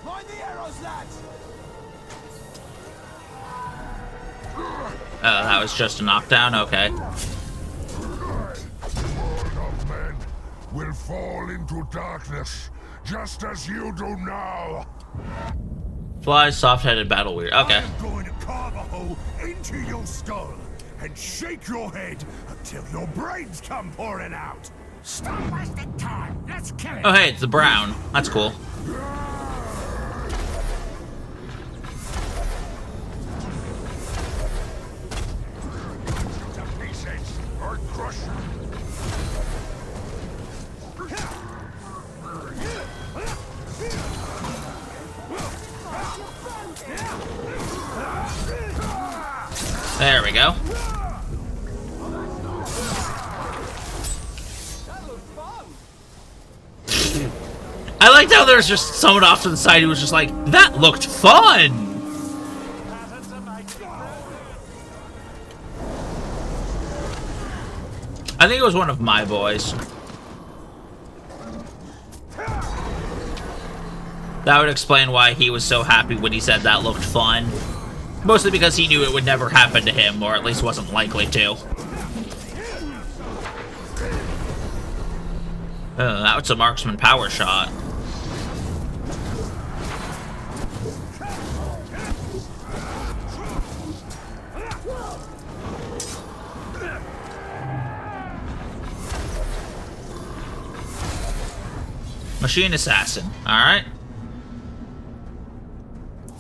[SPEAKER 4] Mind the arrows, lads!
[SPEAKER 1] Oh, that was just a knockdown? Okay.
[SPEAKER 3] All of men will fall into darkness, just as you do now.
[SPEAKER 1] Fly, soft-headed battle weird. Okay.
[SPEAKER 2] I'm going to carve a hole into your skull and shake your head until your brains come pouring out.
[SPEAKER 6] Stop wasting time. Let's kill it.
[SPEAKER 1] Oh, hey, it's the brown. That's cool.
[SPEAKER 3] To pieces, or crush you.
[SPEAKER 1] There we go. I liked how there's just someone off to the side who was just like, that looked fun! I think it was one of my boys. That would explain why he was so happy when he said that looked fun. Mostly because he knew it would never happen to him, or at least wasn't likely to. That was a marksman power shot. Machine assassin. Alright.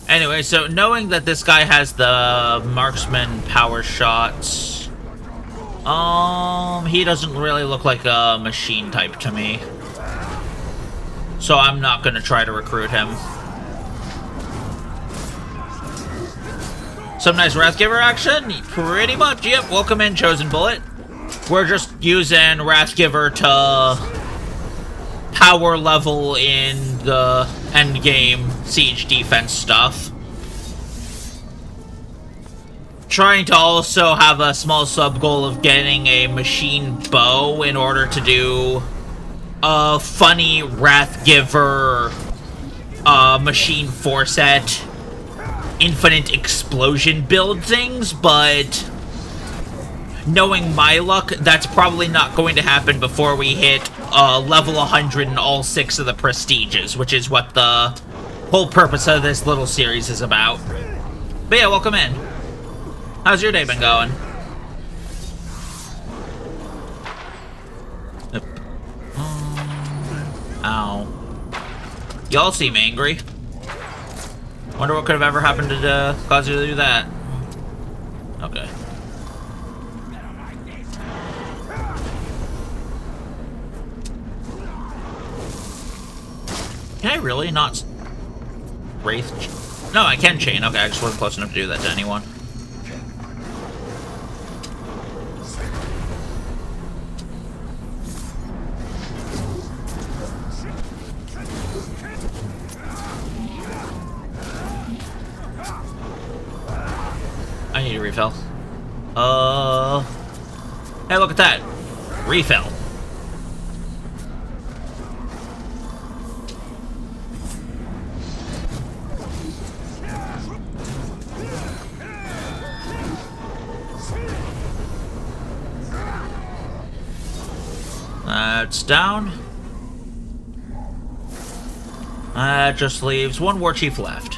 [SPEAKER 1] Anyway, so knowing that this guy has the marksman power shots, he doesn't really look like a machine type to me. So I'm not gonna try to recruit him. Some nice Wrathgiver action? Pretty much, yep. Welcome in, Chosen Bullet. We're just using Wrathgiver to power level in the endgame siege defense stuff. Trying to also have a small sub-goal of getting a machine bow in order to do a funny Wrathgiver machine forset infinite explosion build things, but knowing my luck, that's probably not going to happen before we hit level 100 in all 6 of the prestiges, which is what the whole purpose of this little series is about. But yeah, welcome in. How's your day been going? Ow. Y'all seem angry. Wonder what could have ever happened to cause you to do that. Okay. Can I really not Wraith? No, I can chain. Okay, I just wasn't close enough to do that to anyone. I need a refill. Hey, look at that. Refill. That's down. That just leaves one war chief left.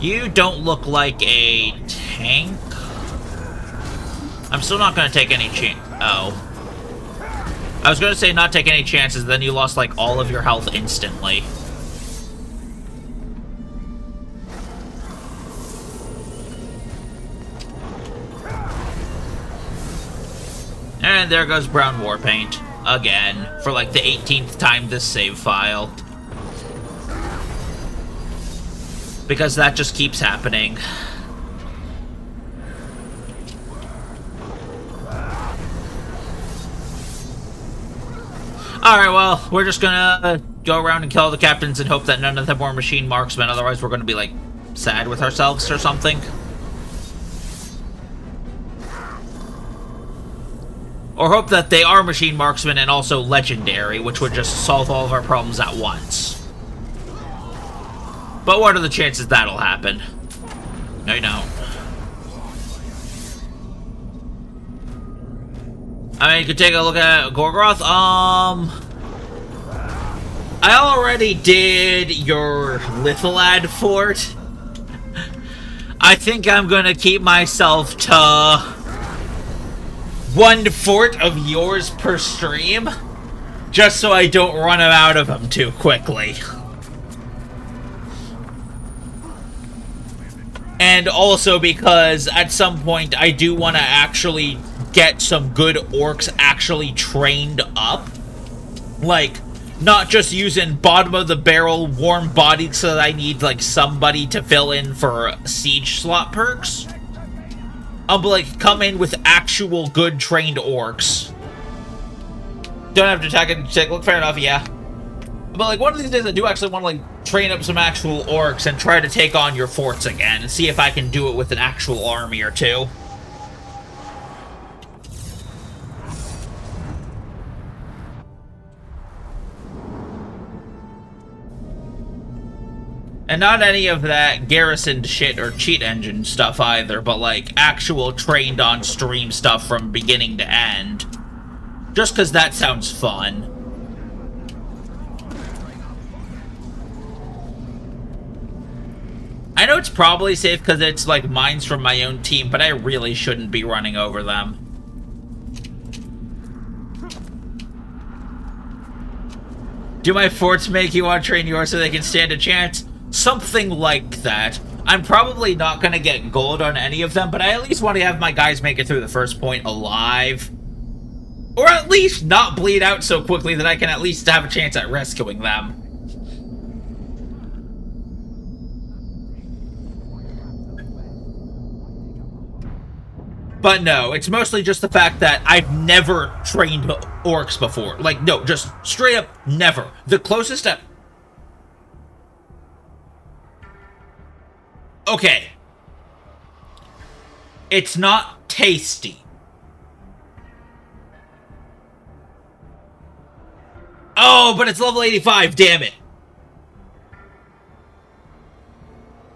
[SPEAKER 1] You don't look like a tank. I'm still not going to take any I was going to say not take any chances, then you lost like all of your health instantly. And there goes Brown Warpaint. Again. For like the 18th time this save file. Because that just keeps happening. Alright, well, we're just gonna go around and kill all the captains and hope that none of them were machine marksmen, otherwise we're gonna be, like, sad with ourselves or something. Or hope that they are machine marksmen and also legendary, which would just solve all of our problems at once. But what are the chances that'll happen? No, you don't. I mean, you could take a look at Gorgoroth. I already did your Litholad fort. I think I'm gonna keep myself to 1 fort of yours per stream, just so I don't run out of them too quickly. And also because at some point I do want to actually get some good orcs actually trained up. Like, not just using bottom of the barrel warm bodied so that I need like somebody to fill in for siege slot perks. But like come in with actual good trained orcs. Don't have to attack and take, look, fair enough, yeah. But like one of these days I do actually want to like train up some actual orcs and try to take on your forts again and see if I can do it with an actual army or two. And not any of that garrisoned shit or cheat engine stuff either, but like actual trained on stream stuff from beginning to end. Just because that sounds fun. I know it's probably safe because it's like mines from my own team, but I really shouldn't be running over them. Do my forts make you want to train yours so they can stand a chance? Something like that. I'm probably not going to get gold on any of them, but I at least want to have my guys make it through the first point alive. Or at least not bleed out so quickly that I can at least have a chance at rescuing them. But no, it's mostly just the fact that I've never trained orcs before. Like, no, just straight up never. The closest I... Okay. It's not tasty. Oh, but it's level 85, damn it.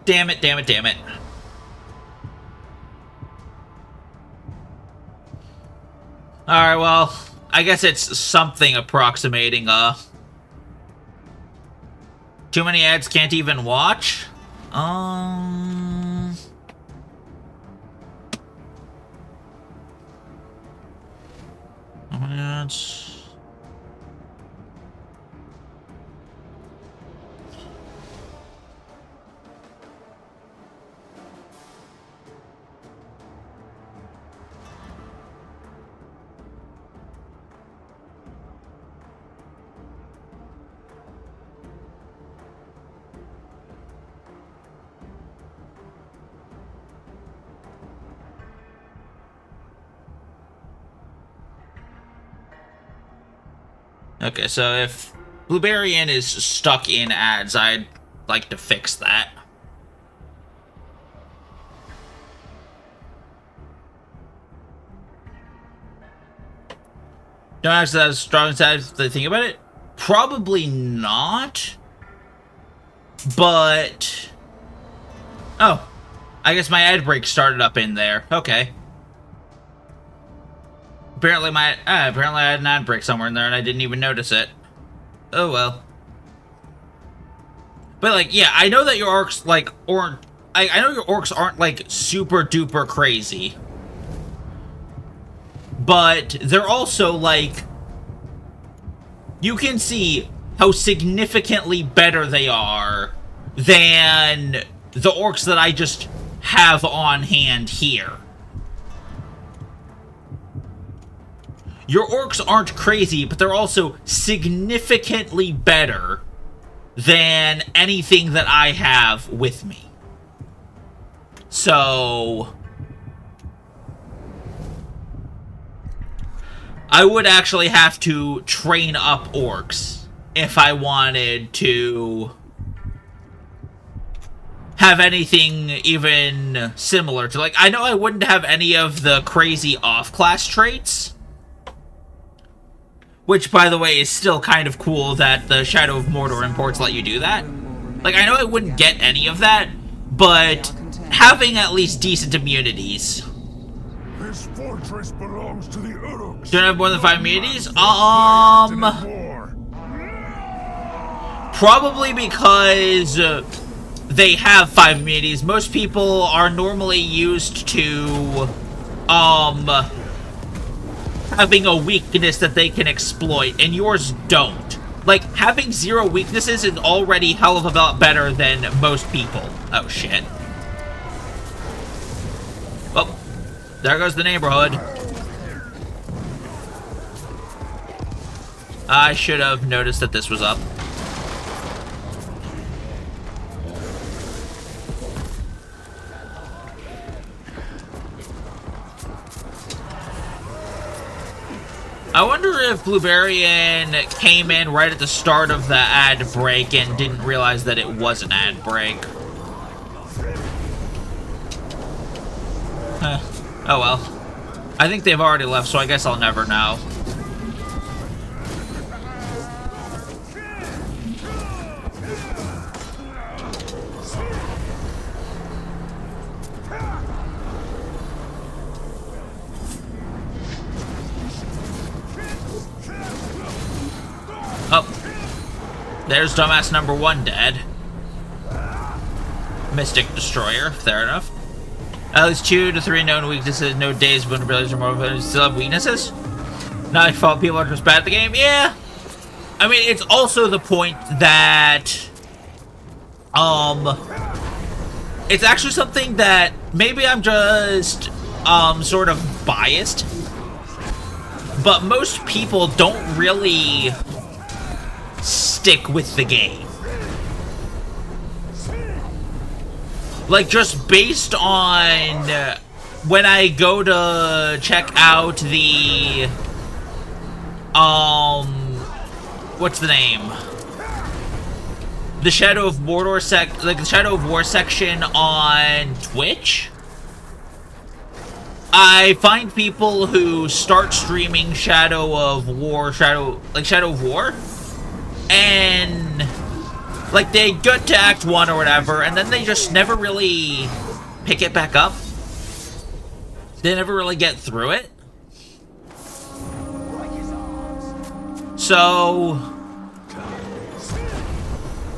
[SPEAKER 1] Damn it, damn it, damn it. Alright, well, I guess it's something approximating, too many ads can't even watch? Ads... Okay, so if Blueberryan is stuck in ads, I'd like to fix that. Don't actually have strong sides to think about it? Probably not. But... Oh. I guess my ad break started up in there. Okay. Apparently I had an ad break somewhere in there and I didn't even notice it. Oh well. But like, yeah, I know that your orcs like I know your orcs aren't like super duper crazy. But they're also like, you can see how significantly better they are than the orcs that I just have on hand here. Your orcs aren't crazy, but they're also significantly better than anything that I have with me. So... I would actually have to train up orcs if I wanted to have anything even similar to... Like, I know I wouldn't have any of the crazy off-class traits. Which, by the way, is still kind of cool that the Shadow of Mordor imports let you do that. Like, I know I wouldn't get any of that, but having at least decent immunities.
[SPEAKER 3] This fortress belongs to the Uruks.
[SPEAKER 1] Don't have more than 5 immunities? Probably because they have 5 immunities. Most people are normally used to, having a weakness that they can exploit, and yours don't. Like, having 0 weaknesses is already hell of a lot better than most people. Oh, shit. Well, there goes the neighborhood. I should have noticed that this was up. I wonder if Blueberryan came in right at the start of the ad break and didn't realize that it was an ad break. Oh well. I think they've already left, so I guess I'll never know. Oh. There's dumbass number 1 dead. Mystic Destroyer, fair enough. At least 2 to 3 known weaknesses, no days, vulnerabilities, or more still have weaknesses? Not your fault, people are just bad at the game? Yeah. I mean, it's also the point that, it's actually something that maybe I'm just, sort of biased, but most people don't really stick with the game. Like, just based on when I go to check out the, what's the name? The Shadow of Mordor the Shadow of War section on Twitch. I find people who start streaming Shadow of War, and like they get to Act 1 or whatever, and then they just never really pick it back up. They never really get through it. So,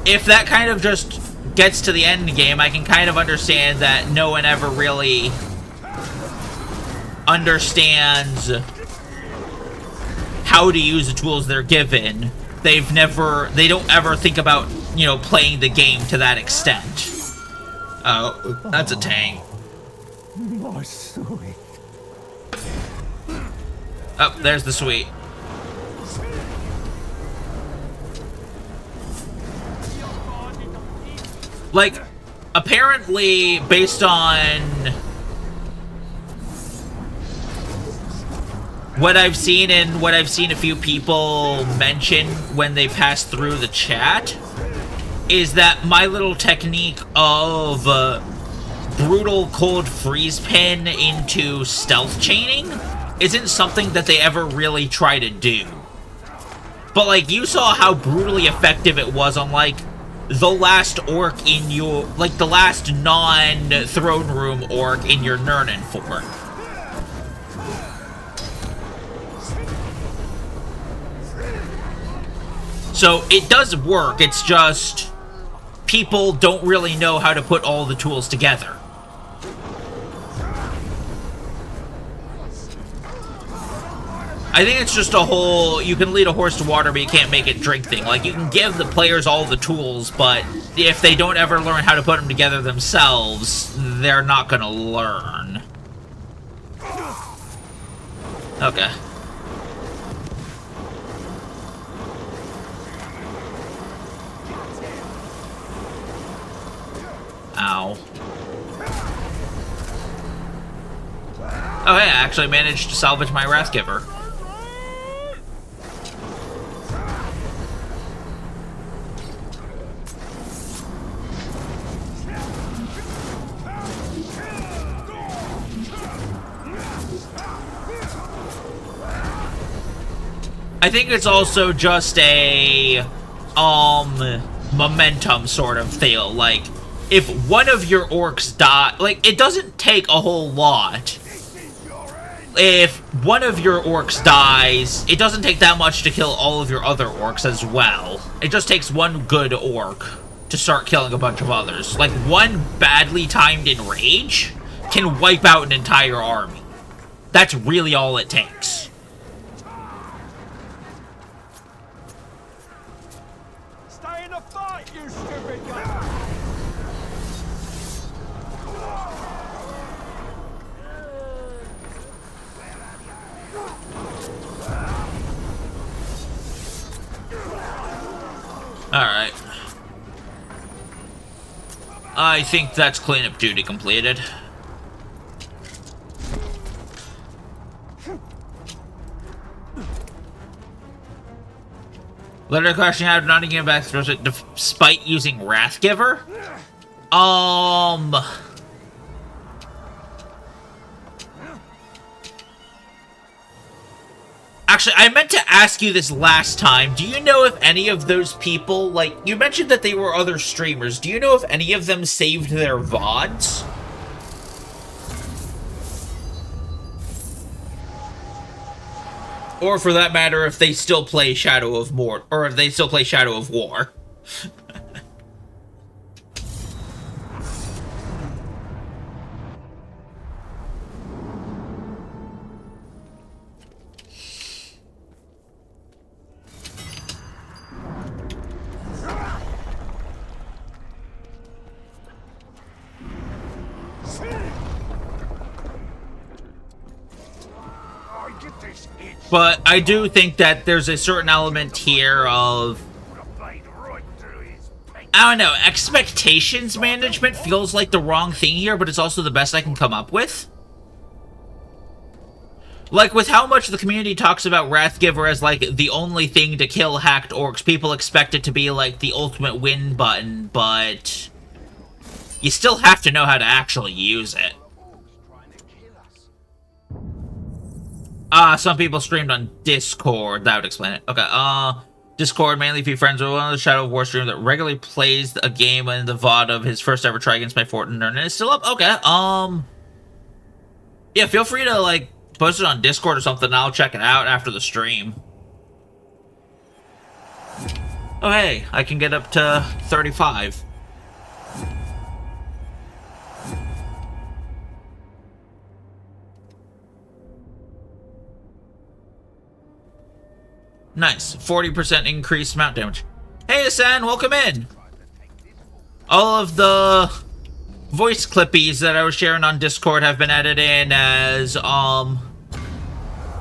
[SPEAKER 1] if that kind of just gets to the end game, I can kind of understand that no one ever really understands how to use the tools they're given. They don't ever think about, you know, playing the game to that extent. Oh, that's a tank.
[SPEAKER 2] My sweet.
[SPEAKER 1] Oh, there's the suite. Like, apparently, based on what I've seen and what I've seen a few people mention when they pass through the chat, is that my little technique of brutal cold freeze pin into stealth chaining isn't something that they ever really try to do. But, like, you saw how brutally effective it was on, like, the last orc in your, like, the last non-throne room orc in your Nurnen fort. So, it does work, it's just people don't really know how to put all the tools together. I think it's just a whole, you can lead a horse to water, but you can't make it drink thing. Like, you can give the players all the tools, but if they don't ever learn how to put them together themselves, they're not gonna learn. Okay. Ow. Oh, hey, I actually managed to salvage my Wrathgiver. I think it's also just a, momentum sort of deal. Like, if one of your orcs die, like, it doesn't take a whole lot. If one of your orcs dies, it doesn't take that much to kill all of your other orcs as well. It just takes one good orc to start killing a bunch of others. Like, one badly timed enrage can wipe out an entire army. That's really all it takes.
[SPEAKER 2] Stay in the fight, you stupid guy!
[SPEAKER 1] Alright. I think that's cleanup duty completed. Letter question out of Nottingham back throws it despite using Wrathgiver? Actually, I meant to ask you this last time. Do you know if any of those people, like, you mentioned that they were other streamers. Do you know if any of them saved their VODs? Or for that matter, if they still play Shadow of Mordor, or if they still play Shadow of War. But I do think that there's a certain element here of, I don't know, expectations management feels like the wrong thing here, but it's also the best I can come up with. Like, with how much the community talks about Wrathgiver as, like, the only thing to kill hacked orcs, people expect it to be, like, the ultimate win button, but you still have to know how to actually use it. Some people streamed on Discord. That would explain it. Okay, Discord, mainly if you're friends with one of the Shadow of War streamers that regularly plays a game in the VOD of his first ever try against my Fortnite, and it's still up? Okay, yeah, feel free to, like, post it on Discord or something, and I'll check it out after the stream. Oh, hey, I can get up to 35. Nice. 40% increased mount damage. Hey, Asan, welcome in. All of the voice clippies that I was sharing on Discord have been added in as,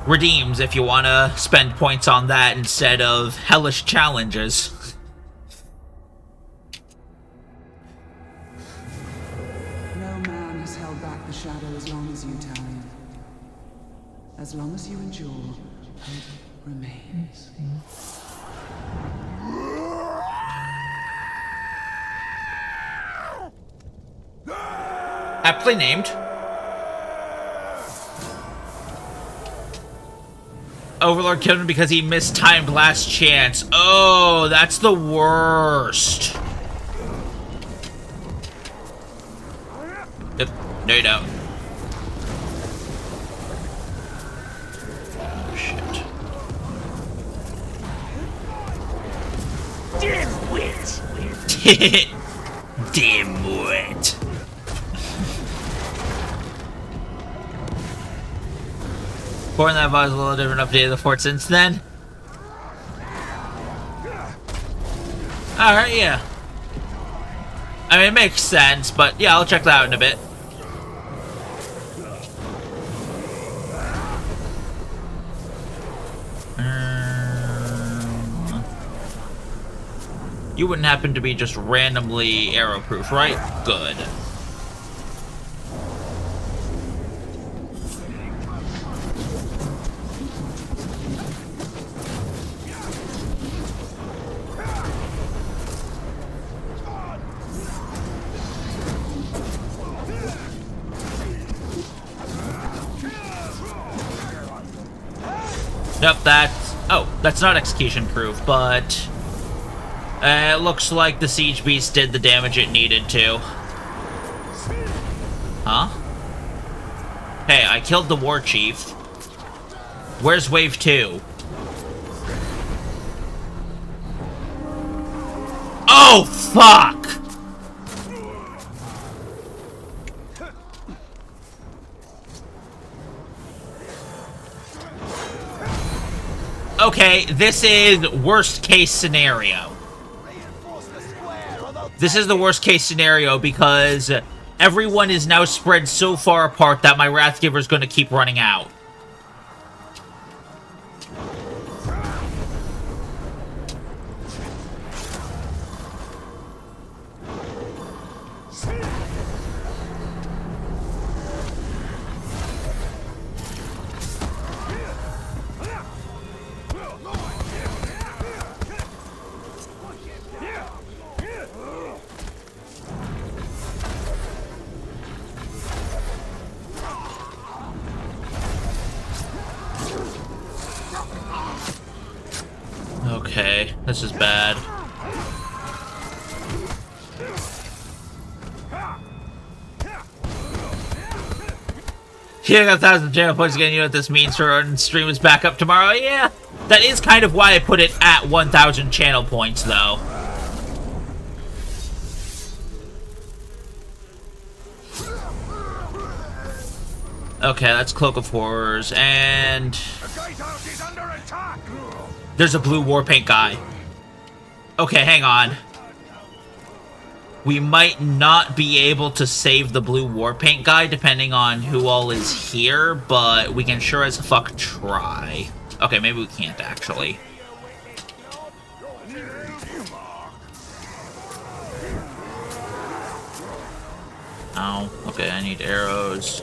[SPEAKER 1] redeems if you want to spend points on that instead of hellish challenges.
[SPEAKER 5] No man has held back the shadow as long as you, Talion. As long as you endure, hope remains.
[SPEAKER 1] Aptly named. Overlord killed him because he mistimed last chance. Oh, that's the worst. Yep. No, you don't. Oh, shit. Dimwit. Dimwit. Born that was a little different update of the fort since then. Alright, yeah. I mean, it makes sense, but yeah, I'll check that out in a bit. You wouldn't happen to be just randomly arrow-proof, right? Good. Yep, that's... Oh, that's not execution proof, but... it looks like the Siege Beast did the damage it needed to. Huh? Hey, I killed the War Chief. Where's Wave 2? Oh, fuck! Okay, this is worst case scenario. This is the worst case scenario because everyone is now spread so far apart that my Wrathgiver is going to keep running out. Okay, this is bad. Yeah, I got 1,000 channel points again. You know what this means for our stream is back up tomorrow. Yeah, that is kind of why I put it at 1,000 channel points, though. Okay, that's Cloak of Horrors, and there's a blue Warpaint guy. Okay, hang on. We might not be able to save the blue Warpaint guy, depending on who all is here, but we can sure as fuck try. Okay, maybe we can't actually. Oh, okay, I need arrows.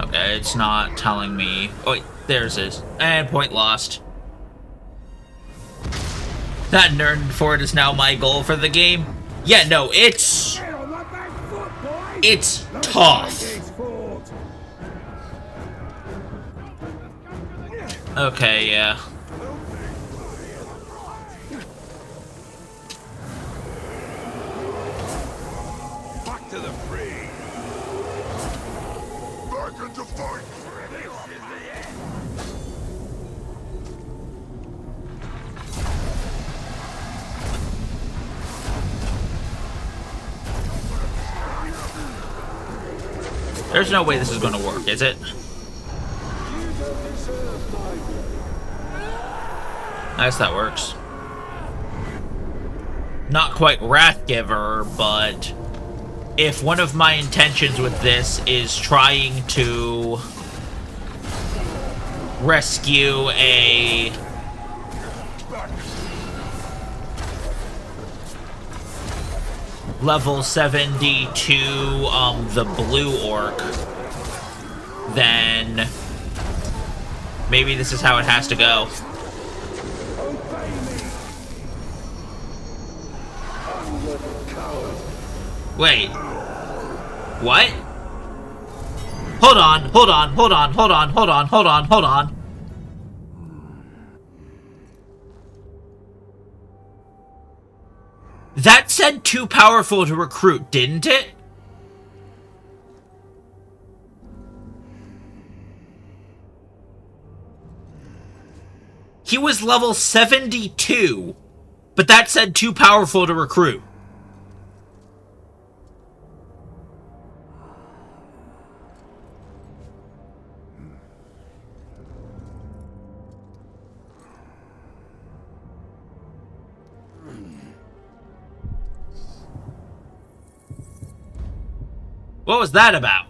[SPEAKER 1] Okay, it's not telling me. Oh, wait, there's his. And point lost. That nerd fort is now my goal for the game. Yeah, no, it's tough. Okay, yeah.
[SPEAKER 4] Back to the fray.
[SPEAKER 3] Back into fight!
[SPEAKER 1] There's no way this is going to work, is it? I guess that works. Not quite Wrathgiver, but if one of my intentions with this is trying to rescue a level 72 the blue orc, then maybe this is how it has to go. Wait. What? Hold on. That said too powerful to recruit, didn't it? He was level 72, but that said too powerful to recruit. What was that about?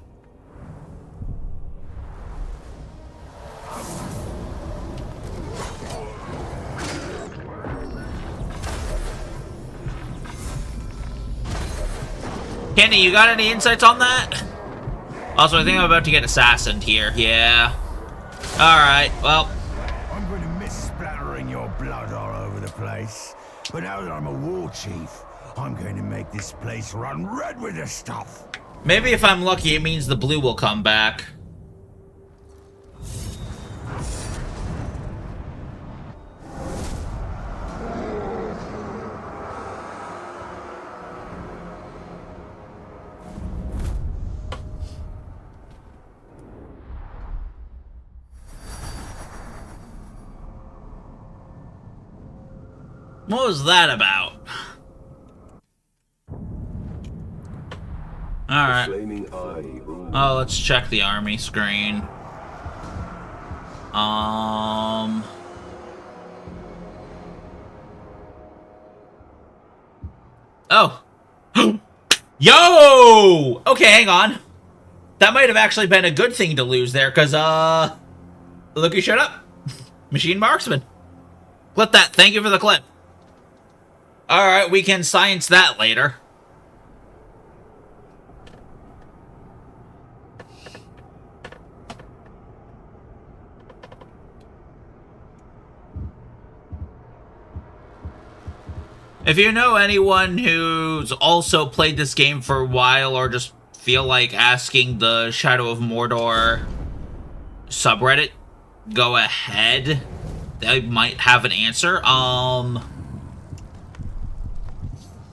[SPEAKER 1] Kenny, you got any insights on that? Also, I think I'm about to get assassined here. Yeah. Alright, well.
[SPEAKER 2] I'm going to miss splattering your blood all over the place. But now that I'm a war chief, I'm going to make this place run red with this stuff.
[SPEAKER 1] Maybe if I'm lucky, it means the blue will come back. What was that about? Alright.
[SPEAKER 7] Flaming eye.
[SPEAKER 1] Oh, let's check the army screen. Oh. Yo! Okay, hang on. That might have actually been a good thing to lose there, because, look who showed up. Machine Marksman. Clip that. Thank you for the clip. Alright, we can science that later. If you know anyone who's also played this game for a while or just feel like asking the Shadow of Mordor subreddit, go ahead. They might have an answer.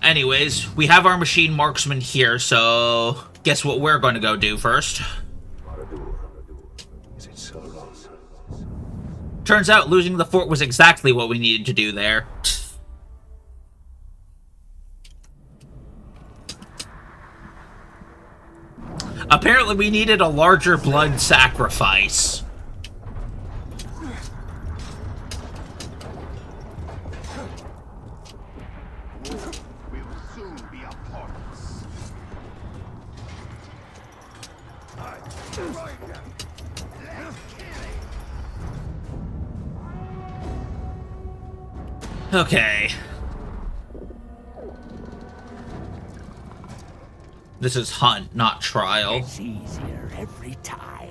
[SPEAKER 1] Anyways, we have our Machine Marksman here, so guess what we're going to go do first?
[SPEAKER 7] Is it so long?
[SPEAKER 1] Turns out losing the fort was exactly what we needed to do there. Apparently we needed a larger blood sacrifice.
[SPEAKER 3] We will soon
[SPEAKER 1] Okay. This is hunt, not trial.
[SPEAKER 2] It's easier every time.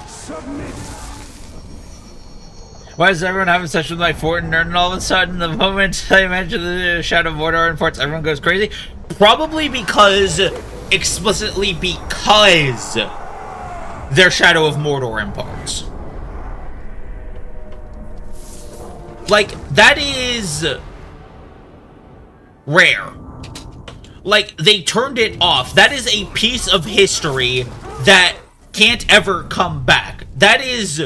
[SPEAKER 2] Submit.
[SPEAKER 1] Why is everyone having such with my fort nerd, and all of a sudden, the moment I mention the Shadow of Mordor and forts, everyone goes crazy? Probably explicitly because they're Shadow of Mordor imports. Like, that is rare. Like, they turned it off. That is a piece of history that can't ever come back. That is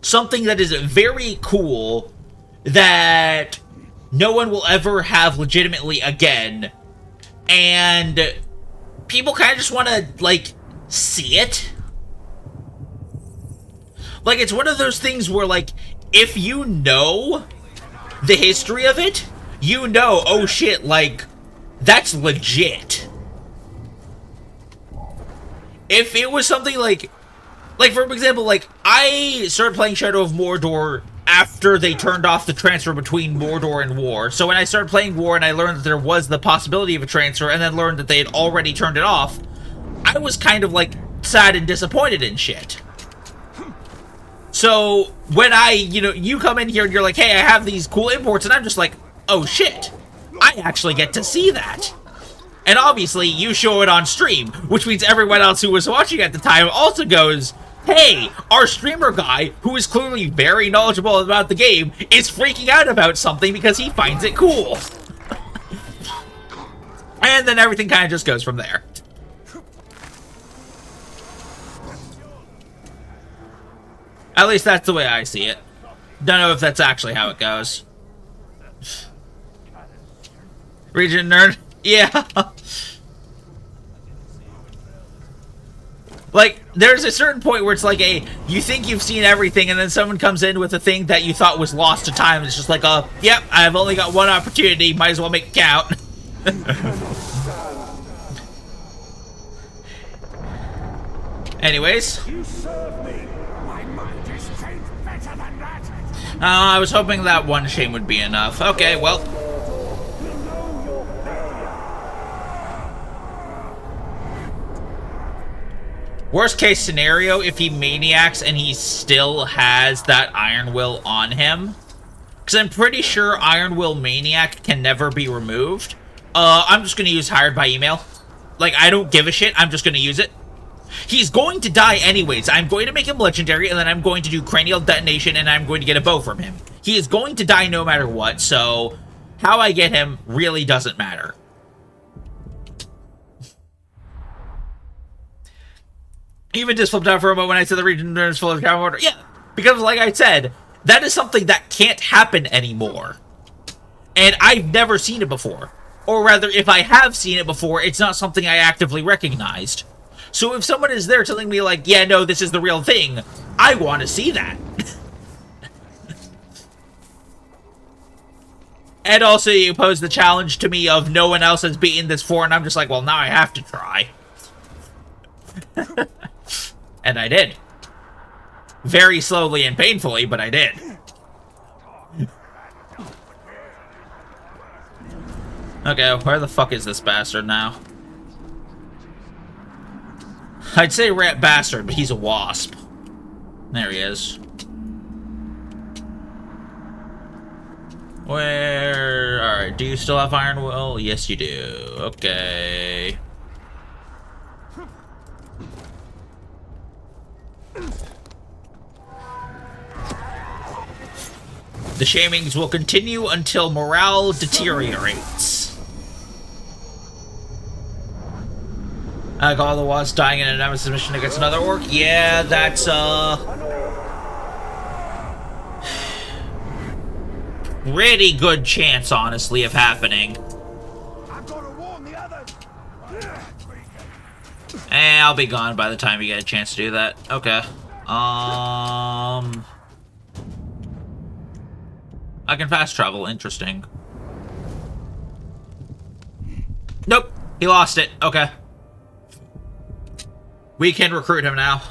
[SPEAKER 1] something that is very cool that no one will ever have legitimately again. And people kind of just want to, like, see it. Like, it's one of those things where, like, if you know the history of it, you know, oh shit, like, that's legit. If it was something like for example, like, I started playing Shadow of Mordor after they turned off the transfer between Mordor and War. So when I started playing War and I learned that there was the possibility of a transfer and then learned that they had already turned it off, I was kind of, like, sad and disappointed in shit. So when you come in here and you're like, hey, I have these cool imports, and I'm just like, oh shit, I actually get to see that. And obviously, you show it on stream, which means everyone else who was watching at the time also goes, hey, our streamer guy, who is clearly very knowledgeable about the game, is freaking out about something because he finds it cool. And then everything kind of just goes from there. At least that's the way I see it. Don't know if that's actually how it goes. Region nerd? Yeah. Like, there's a certain point where it's like you think you've seen everything, and then someone comes in with a thing that you thought was lost to time, and it's just like, yep, I've only got one opportunity, might as well make it count. Anyways.
[SPEAKER 2] You serve me. My mind is trained better than that.
[SPEAKER 1] I was hoping that one shame would be enough. Okay, well. Worst case scenario, if he maniacs and he still has that Iron Will on him. Because I'm pretty sure Iron Will Maniac can never be removed. I'm just going to use Hired by Email. Like, I don't give a shit. I'm just going to use it. He's going to die anyways. I'm going to make him legendary, and then I'm going to do Cranial Detonation, and I'm going to get a bow from him. He is going to die no matter what, so how I get him really doesn't matter. Even just flipped out for a moment when I said the region is full of cow order. Yeah, because like I said, that is something that can't happen anymore. And I've never seen it before. Or rather, if I have seen it before, it's not something I actively recognized. So if someone is there telling me, like, yeah, no, this is the real thing, I want to see that. And also, you pose the challenge to me of no one else has beaten this before, and I'm just like, well, now I have to try. And I did. Very slowly and painfully, but I did. Okay, where the fuck is this bastard now? I'd say rat bastard, but he's a wasp. There he is. Where? Alright, do you still have Iron Will? Yes, you do. Okay. The shamings will continue until morale deteriorates. I call the wasp dying in a nemesis mission against another orc. Yeah, that's pretty good chance, honestly, of happening.
[SPEAKER 2] I've got to warn the others.
[SPEAKER 1] I'll be gone by the time you get a chance to do that. Okay. I can fast travel. Interesting. Nope. He lost it. Okay. We can recruit him now.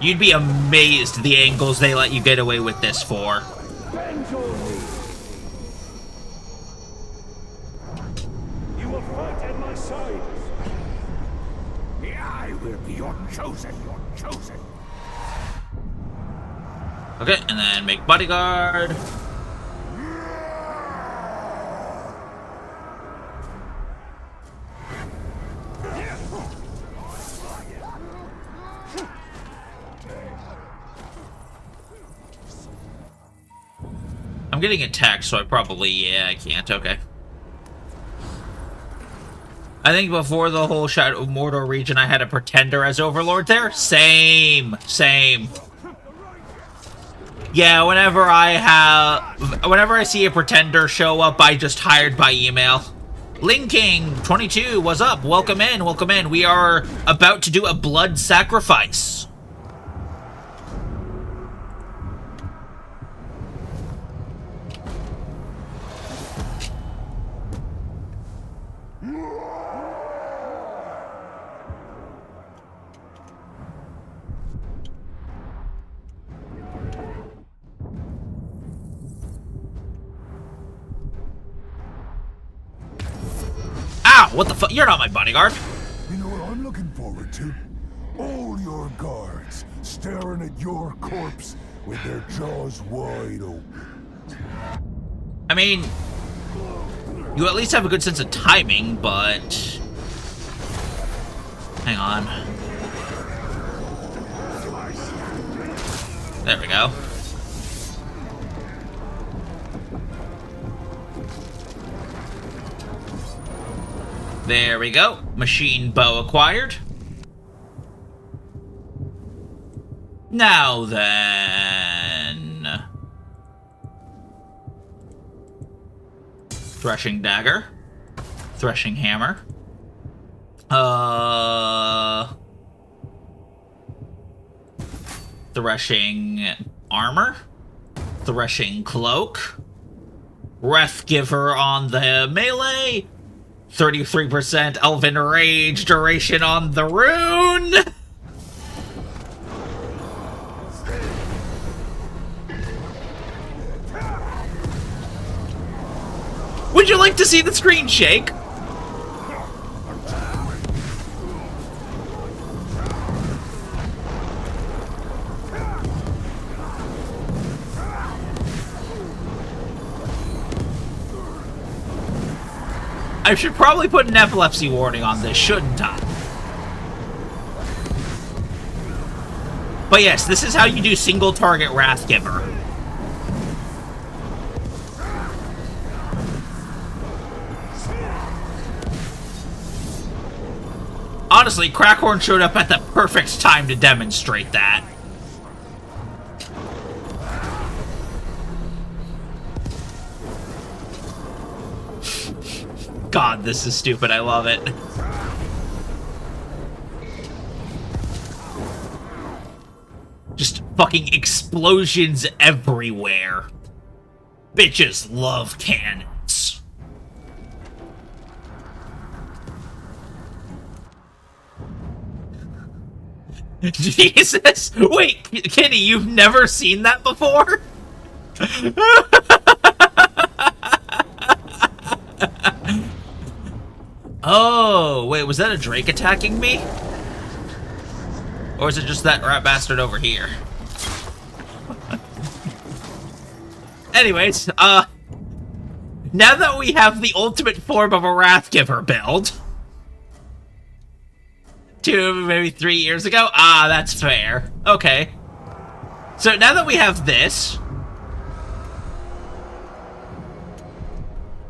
[SPEAKER 1] You'd be amazed the angles they let you get away with this for.
[SPEAKER 2] Bend your knee. You will fight at my side. I will be your chosen,
[SPEAKER 1] Okay, and then make bodyguard. I'm getting attacked, so I probably, yeah, I can't, okay. I think before the whole Shadow of Mordor region, I had a Pretender as Overlord there. Same. Yeah, whenever I see a Pretender show up, I just hired by email. Linking 22, what's up? Welcome in. We are about to do a blood sacrifice. Ow! What the fuck? You're not my bodyguard.
[SPEAKER 3] You know what I'm looking forward to? All your guards staring at your corpse with their jaws wide open.
[SPEAKER 1] I mean, you at least have a good sense of timing, but... Hang on. There we go. There we go. Machine bow acquired. Now then... Threshing dagger. Threshing hammer. Threshing armor. Threshing cloak. Ref giver on the melee. 33% Elven Rage duration on the rune! Would you like to see the screen shake? I should probably put an epilepsy warning on this, shouldn't I? But yes, this is how you do single target Wrathgiver. Honestly, Crackhorn showed up at the perfect time to demonstrate that. God, this is stupid. I love it. Just fucking explosions everywhere. Bitches love cannons. Jesus! Wait, Kenny, you've never seen that before? Oh, wait, was that a Drake attacking me? Or is it just that rat bastard over here? Anyways, now that we have the ultimate form of a Wrathgiver build, 2, maybe 3 years ago? Ah, that's fair. Okay. So now that we have this,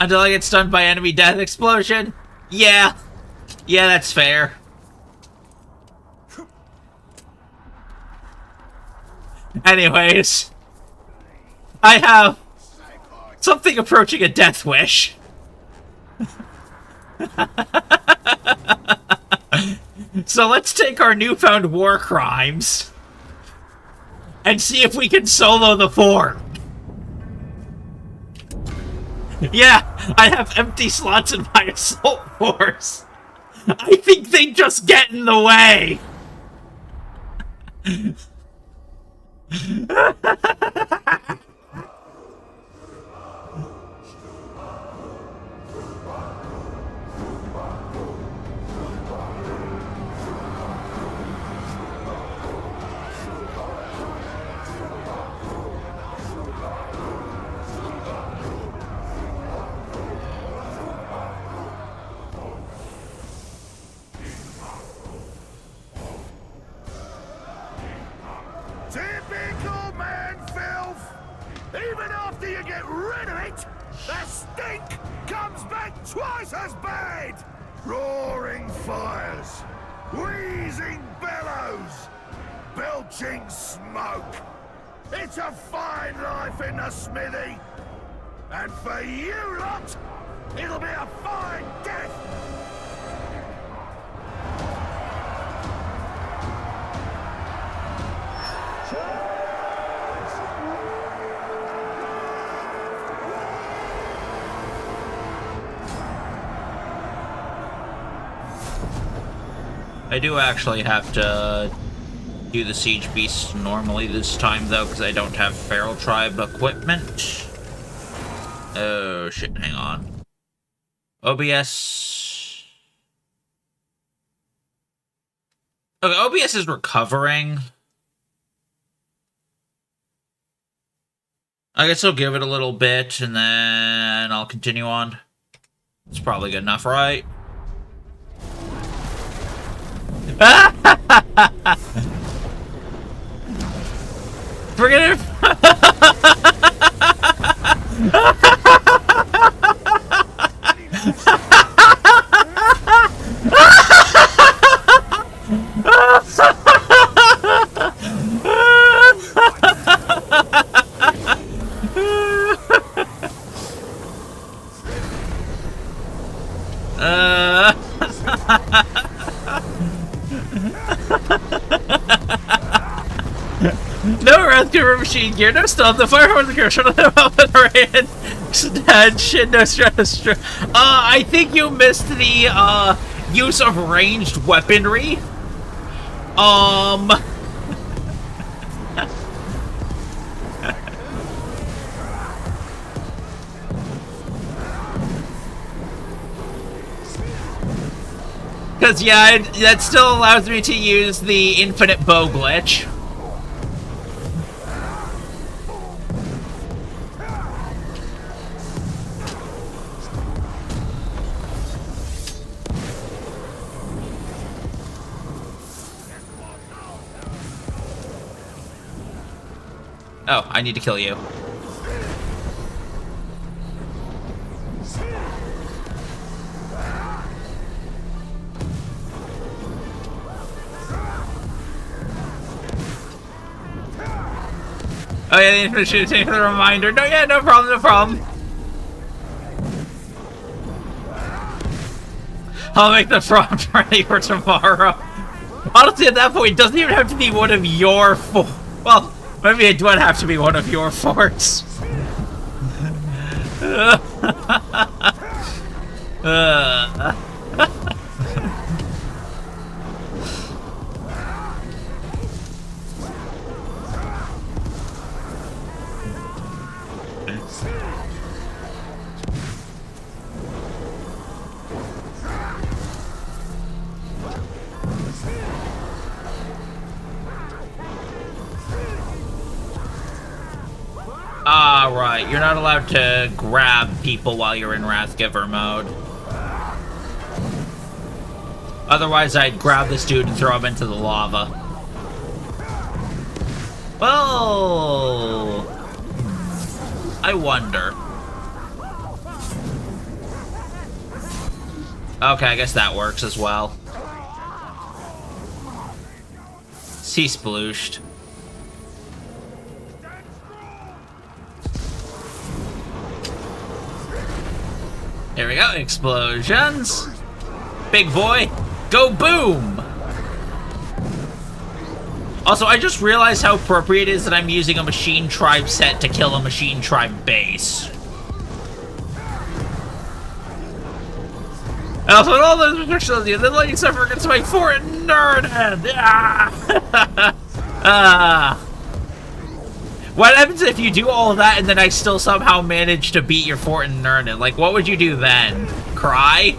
[SPEAKER 1] Until I get stunned by enemy death explosion? Yeah. Yeah, that's fair. Anyways, I have something approaching a death wish. So let's take our newfound war crimes and see if we can solo the Forge. Yeah, I have empty slots in my assault force. I think they just get in the way.
[SPEAKER 2] Typical man filth! Even after you get rid of it, the stink comes back twice as bad! Roaring fires, wheezing bellows, belching smoke. It's a fine life in the smithy. And for you lot, it'll be a fine death!
[SPEAKER 1] I do actually have to do the Siege Beast normally this time, though, because I don't have Feral Tribe equipment. Oh, shit, hang on. OBS... Okay, OBS is recovering. I guess I'll give it a little bit, and then I'll continue on. It's probably good enough, right? Forget it. No rescue machine gear, no stealth, the fire horse gear, shut them up in the rain. Dead shit, no stress. I think you missed the use of ranged weaponry. Because, yeah, that still allows me to use the infinite bow glitch. Oh, I need to kill you. Oh yeah, the information is taking the reminder. No, yeah, no problem, no problem. I'll make the prompt ready for tomorrow. Honestly, at that point, it doesn't even have to be one of your well, maybe it would have to be one of your forts. Ah, right. You're not allowed to grab people while you're in Wrathgiver mode. Otherwise, I'd grab this dude and throw him into the lava. Well... I wonder. Okay, I guess that works as well. Sea splooshed. Here we go, explosions. Big boy, go boom! Also, I just realized how appropriate it is that I'm using a Machine Tribe set to kill a Machine Tribe base. And also, all those restrictions, then let you suffer against my fort nerdhead! What happens if you do all of that and then I still somehow manage to beat your fort in Nurden? Like, what would you do then? Cry?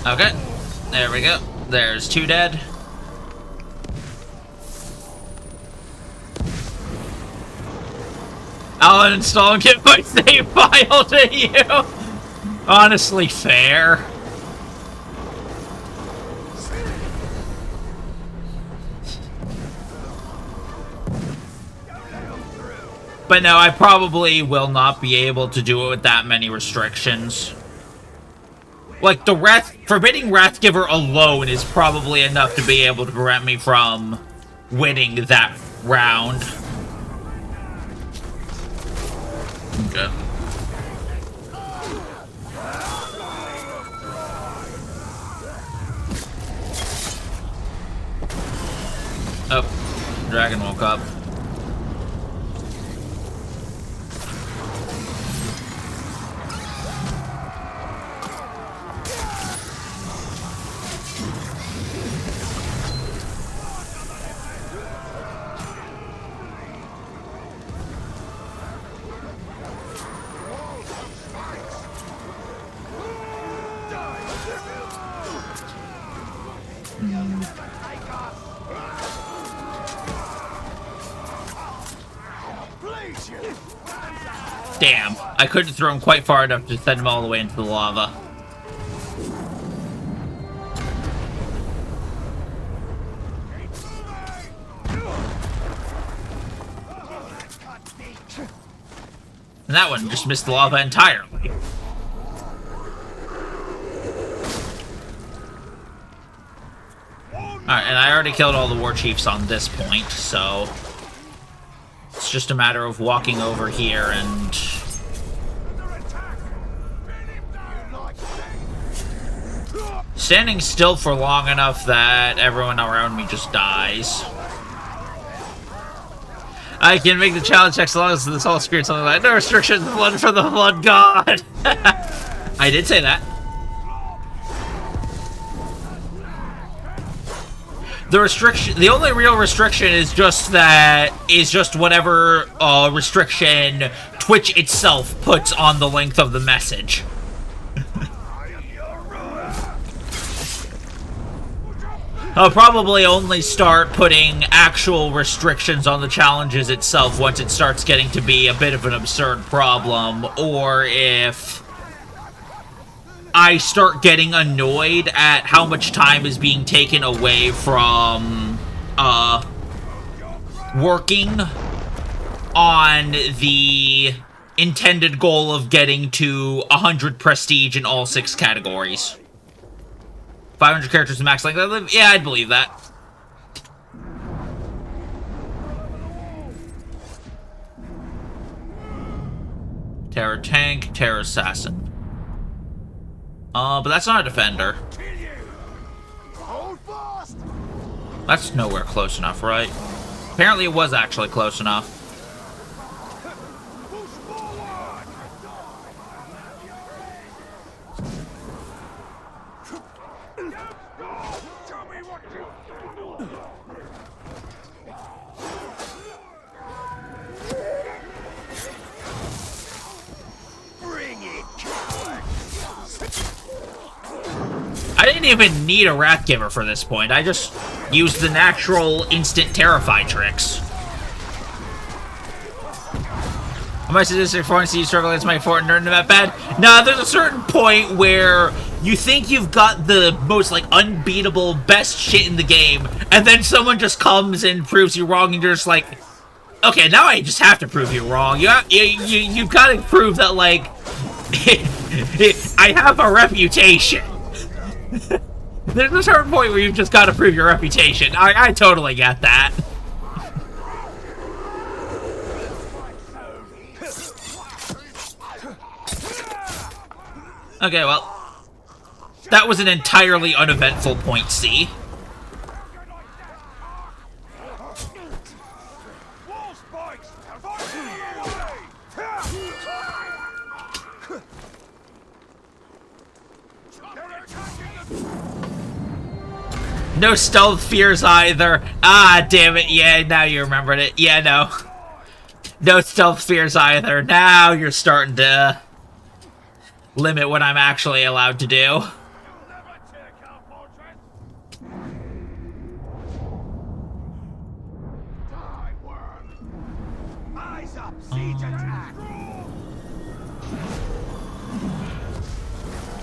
[SPEAKER 1] Okay, there we go. There's 2 dead. I'll uninstall and give my save file to you. Honestly, fair. But no, I probably will not be able to do it with that many restrictions. Like, the forbidding Wrathgiver alone is probably enough to be able to prevent me from winning that round. Okay. Oh, dragon woke up. Damn, I couldn't throw him quite far enough to send him all the way into the lava. And that one just missed the lava entirely. Alright, and I already killed all the war chiefs on this point, so it's just a matter of walking over here and standing still for long enough that everyone around me just dies. I can make the challenge check so long as this all screen something like no restrictions, blood for the blood god. I did say that. The only real restriction is just whatever restriction Twitch itself puts on the length of the message. I'll probably only start putting actual restrictions on the challenges itself once it starts getting to be a bit of an absurd problem, or if I start getting annoyed at how much time is being taken away from working on the intended goal of getting to 100 prestige in all 6 categories. 500 characters to max length. Yeah, I'd believe that. Terror tank, terror assassin. But that's not a defender. That's nowhere close enough, right? Apparently it was actually close enough. didn't even need a Wrathgiver for this point. I just used the natural instant Terrify tricks. Am I sadistic for once you struggle against my fort and nerd that bad? Nah, there's a certain point where you think you've got the most, like, unbeatable, best shit in the game, and then someone just comes and proves you wrong, and you're just like, okay, now I just have to prove you wrong. You've got to prove that, like, I have a reputation. There's a certain point where you've just got to prove your reputation. I totally get that. Okay, well, that was an entirely uneventful point C. No stealth fears either. Ah, damn it. Yeah, now you remembered it. Yeah, no. No stealth fears either. Now you're starting to limit what I'm actually allowed to do.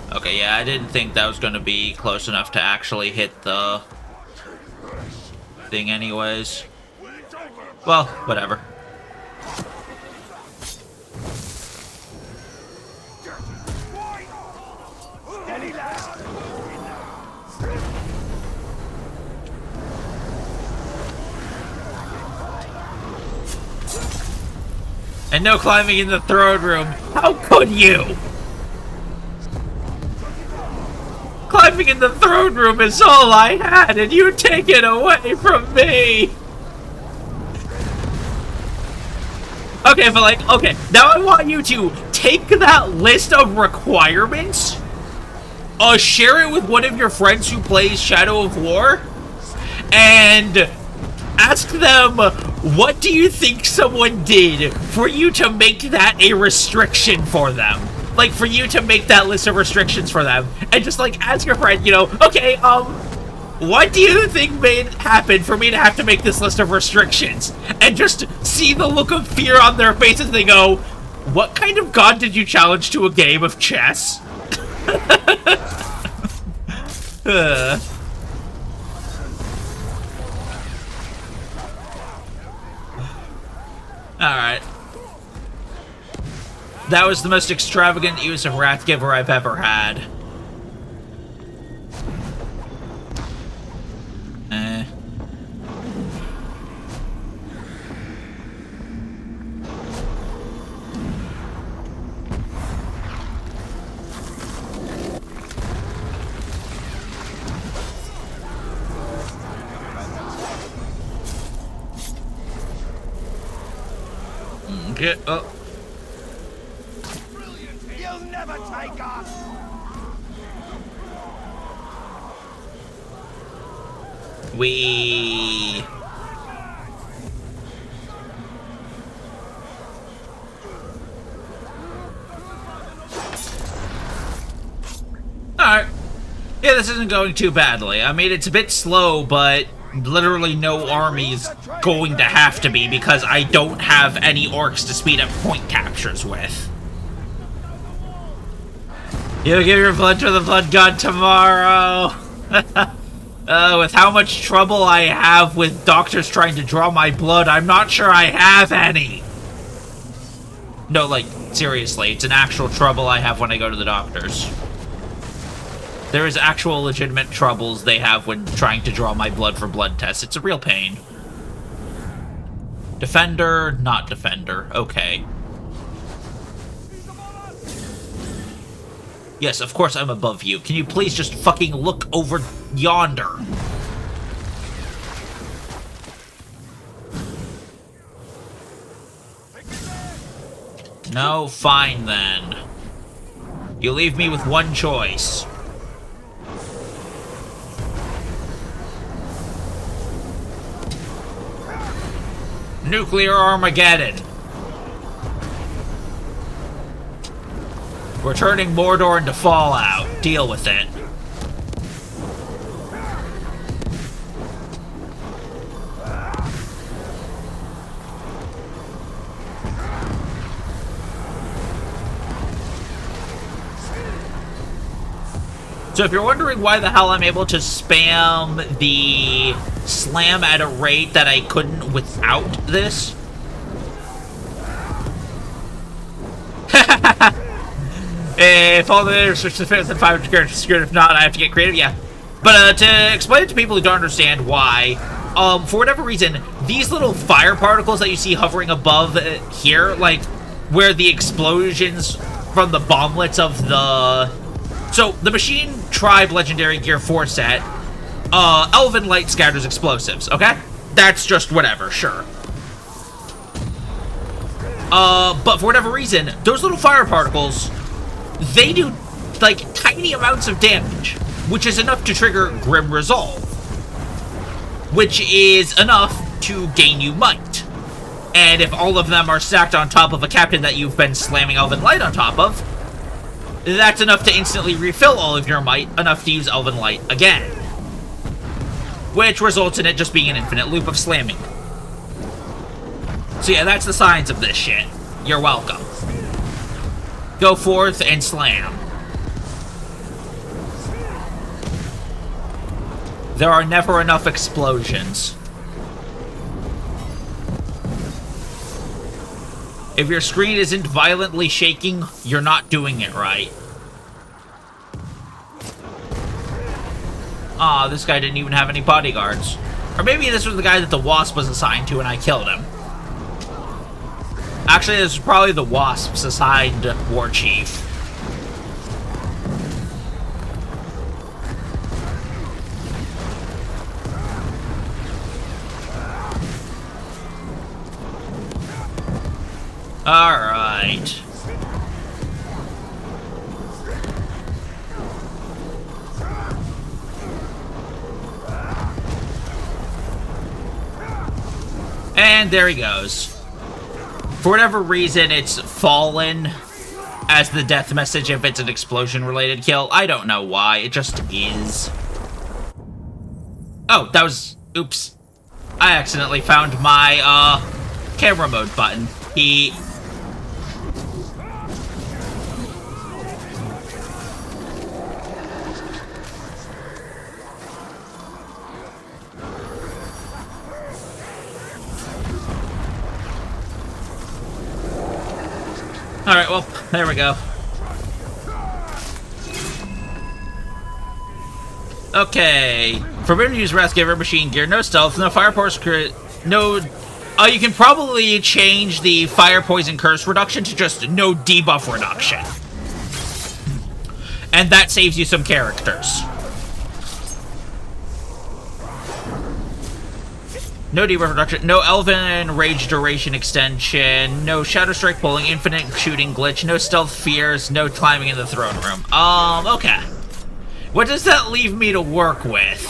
[SPEAKER 1] Okay, yeah, I didn't think that was going to be close enough to actually hit the thing anyways. Well, whatever. And no climbing in the throne room. How could you? Climbing in the throne room is all I had, and you take it away from me. Okay, but like, okay, now I want you to take that list of requirements, share it with one of your friends who plays Shadow of War, and ask them, what do you think someone did for you to make that a restriction for them? Like, for you to make that list of restrictions for them. And just, like, ask your friend, you know, okay, what do you think made happen for me to have to make this list of restrictions? And just see the look of fear on their faces. They go, what kind of god did you challenge to a game of chess? Alright. That was the most extravagant use of Wrathgiver I've ever had. Get up.
[SPEAKER 2] You'll never take us!
[SPEAKER 1] We... Alright. Yeah, this isn't going too badly. I mean, it's a bit slow, but literally no army's going to have to be because I don't have any orcs to speed up point captures with. You'll give your blood to the blood god tomorrow. With how much trouble I have with doctors trying to draw my blood, I'm not sure I have any. No, like, seriously, it's an actual trouble I have when I go to the doctors. There is actual legitimate troubles they have when trying to draw my blood for blood tests. It's a real pain. Defender, not defender. Okay. Yes, of course I'm above you. Can you please just fucking look over yonder? No, fine then. You leave me with one choice. Nuclear Armageddon. We're turning Mordor into Fallout. Deal with it. So if you're wondering why the hell I'm able to spam the slam at a rate that I couldn't without this... If all the restrictions fit within 500 characters secured, if not, I have to get creative, yeah. But to explain it to people who don't understand why, for whatever reason, these little fire particles that you see hovering above here, like where the explosions from the bomblets of the... So, the Machine Tribe Legendary Gear 4 set, Elven Light scatters explosives, okay? That's just whatever, sure. But for whatever reason, those little fire particles, they do, like, tiny amounts of damage, which is enough to trigger Grim Resolve, which is enough to gain you might. And if all of them are stacked on top of a captain that you've been slamming Elven Light on top of, that's enough to instantly refill all of your might, enough to use Elven Light again. Which results in it just being an infinite loop of slamming. So yeah, that's the science of this shit. You're welcome. Go forth and slam. There are never enough explosions. If your screen isn't violently shaking, you're not doing it right. Aw, this guy didn't even have any bodyguards. Or maybe this was the guy that the Wasp was assigned to and I killed him. Actually, this was probably the Wasp's assigned war chief. Alright. And there he goes. For whatever reason, it's fallen as the death message if it's an explosion-related kill. I don't know why. It just is. Oh, that was... Oops. I accidentally found my, camera mode button. Alright, well, there we go. Okay. Forbidden to use Wrathgiver machine gear, no stealth, no fire force crit, no... you can probably change the fire poison curse reduction to just no debuff reduction. And that saves you some characters. No debuff reduction, no Elven Rage duration extension, no Shadow Strike pulling, infinite shooting glitch, no stealth fears, no climbing in the throne room. Okay. What does that leave me to work with?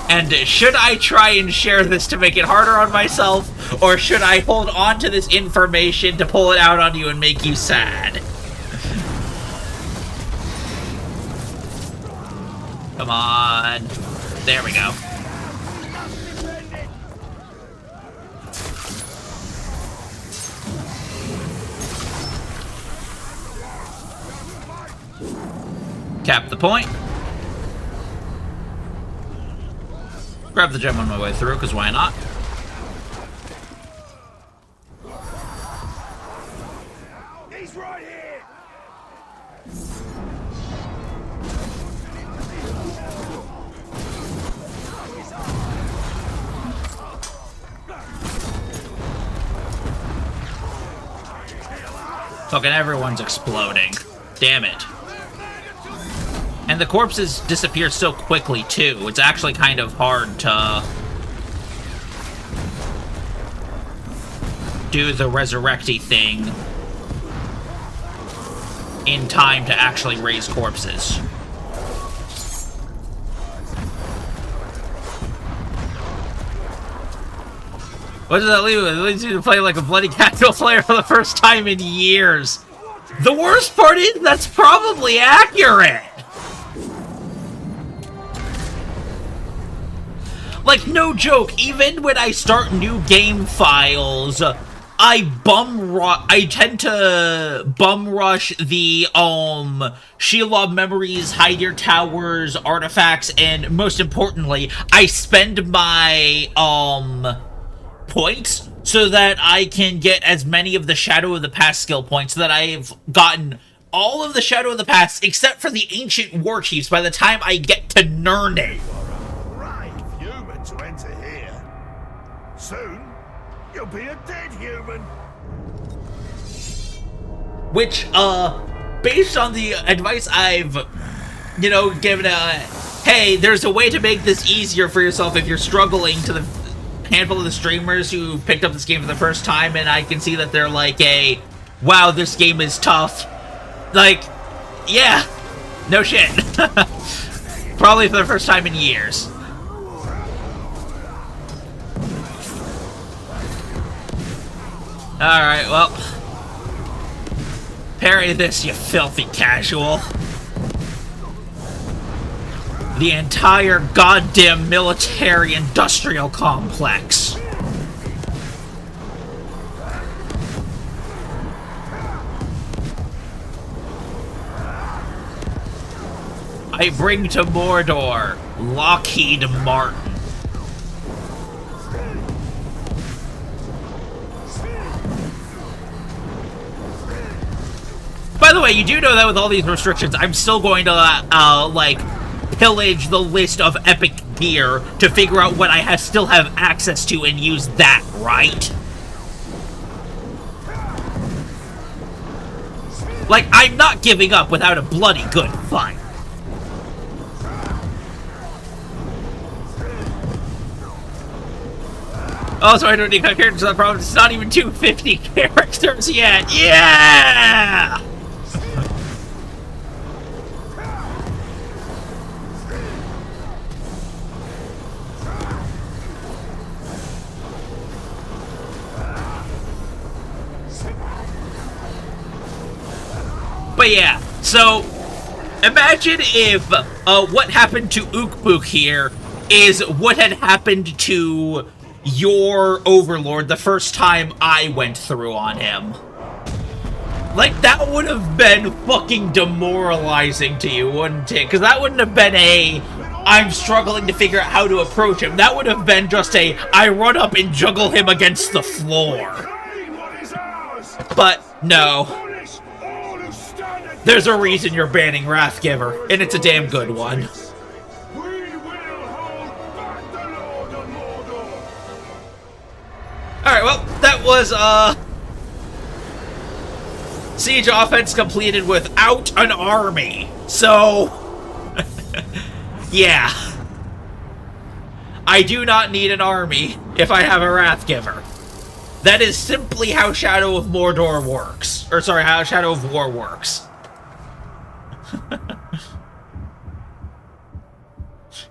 [SPEAKER 1] And should I try and share this to make it harder on myself, or should I hold on to this information to pull it out on you and make you sad? Come on. There we go. Cap the point. Grab the gem on my way through, because why not?
[SPEAKER 2] He's right here!
[SPEAKER 1] Fucking everyone's exploding. Damn it. And the corpses disappear so quickly, too. It's actually kind of hard to do the resurrecty thing in time to actually raise corpses. What does that leave with? It leads you to play like a bloody casual player for the first time in years. The worst part is that's probably accurate. Like, no joke, even when I start new game files, I tend to bum rush the Shelob memories, Hydir Towers, artifacts, and most importantly, I spend my points so that I can get as many of the Shadow of the Past skill points, so that I've gotten all of the Shadow of the Past except for the Ancient War Chiefs by the time I get to Nurne.
[SPEAKER 2] Brave human to enter here. Soon, you'll be a dead human.
[SPEAKER 1] Which, based on the advice I've, given, hey, there's a way to make this easier for yourself if you're struggling, to the handful of the streamers who picked up this game for the first time, and I can see that they're like, wow, this game is tough. Like, yeah, no shit. Probably for the first time in years. Alright, well, parry this, you filthy casual. The entire goddamn military-industrial complex. I bring to Mordor Lockheed Martin. By the way, you do know that with all these restrictions, I'm still going to, pillage the list of epic gear to figure out what I still have access to and use that, right? Like, I'm not giving up without a bloody good fight. Oh, so I don't need characters on the problem. It's not even 250 characters yet. Yeah! But yeah, so imagine if what happened to Ukbook here is what had happened to your Overlord the first time I went through on him. Like, that would have been fucking demoralizing to you, wouldn't it? Because that wouldn't have been I'm struggling to figure out how to approach him. That would have been just I run up and juggle him against the floor. But no. There's a reason you're banning Wrathgiver, and it's a damn good one. Alright, well, that was, Siege offense completed without an army. So, yeah. I do not need an army if I have a Wrathgiver. That is simply how Shadow of Mordor works. Or, sorry, how Shadow of War works.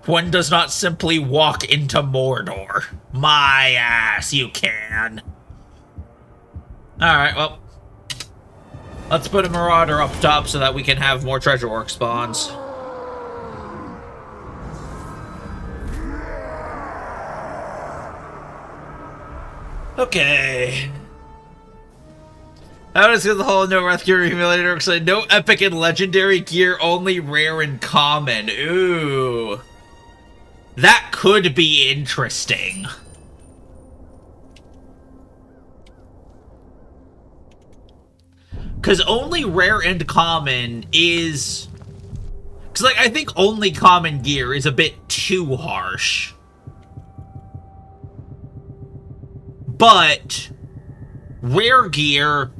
[SPEAKER 1] One does not simply walk into Mordor. My ass, you can. Alright, well. Let's put a Marauder up top so that we can have more treasure work spawns. Okay. How does the whole no Wrath Gear Accumulator looks no epic and legendary gear, only rare and common. Ooh. That could be interesting. Because only rare and common is... Because, like, I think only common gear is a bit too harsh. But rare gear,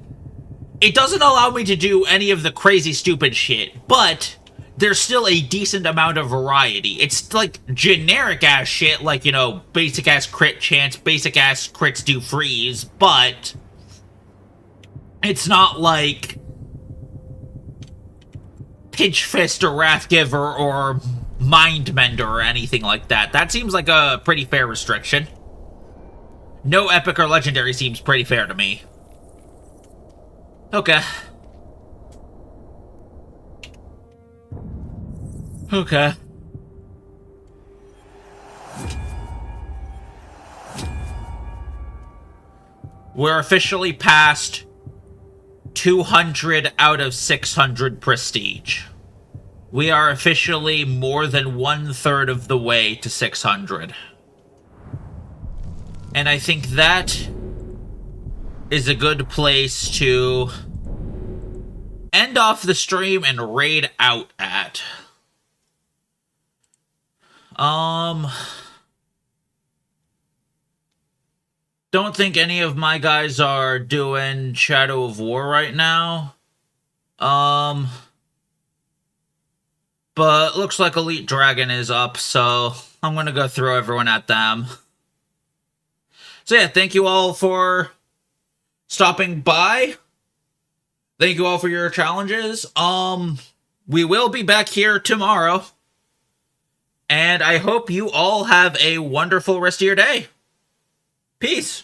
[SPEAKER 1] it doesn't allow me to do any of the crazy stupid shit, but there's still a decent amount of variety. It's like generic ass shit, like, you know, basic ass crit chance, basic ass crits do freeze, but it's not like Pinch Fist or Wrathgiver or Mindmender or anything like that. That seems like a pretty fair restriction. No epic or legendary seems pretty fair to me. Okay. Okay. We're officially past 200 out of 600 prestige. We are officially more than 1/3 of the way to 600. And I think that is a good place to end off the stream and raid out at. Don't think any of my guys are doing Shadow of War right now. But looks like Elite Dragon is up, so I'm gonna go throw everyone at them. So yeah, thank you all for stopping by. Thank you all for your challenges. We will be back here tomorrow. And I hope you all have a wonderful rest of your day. Peace.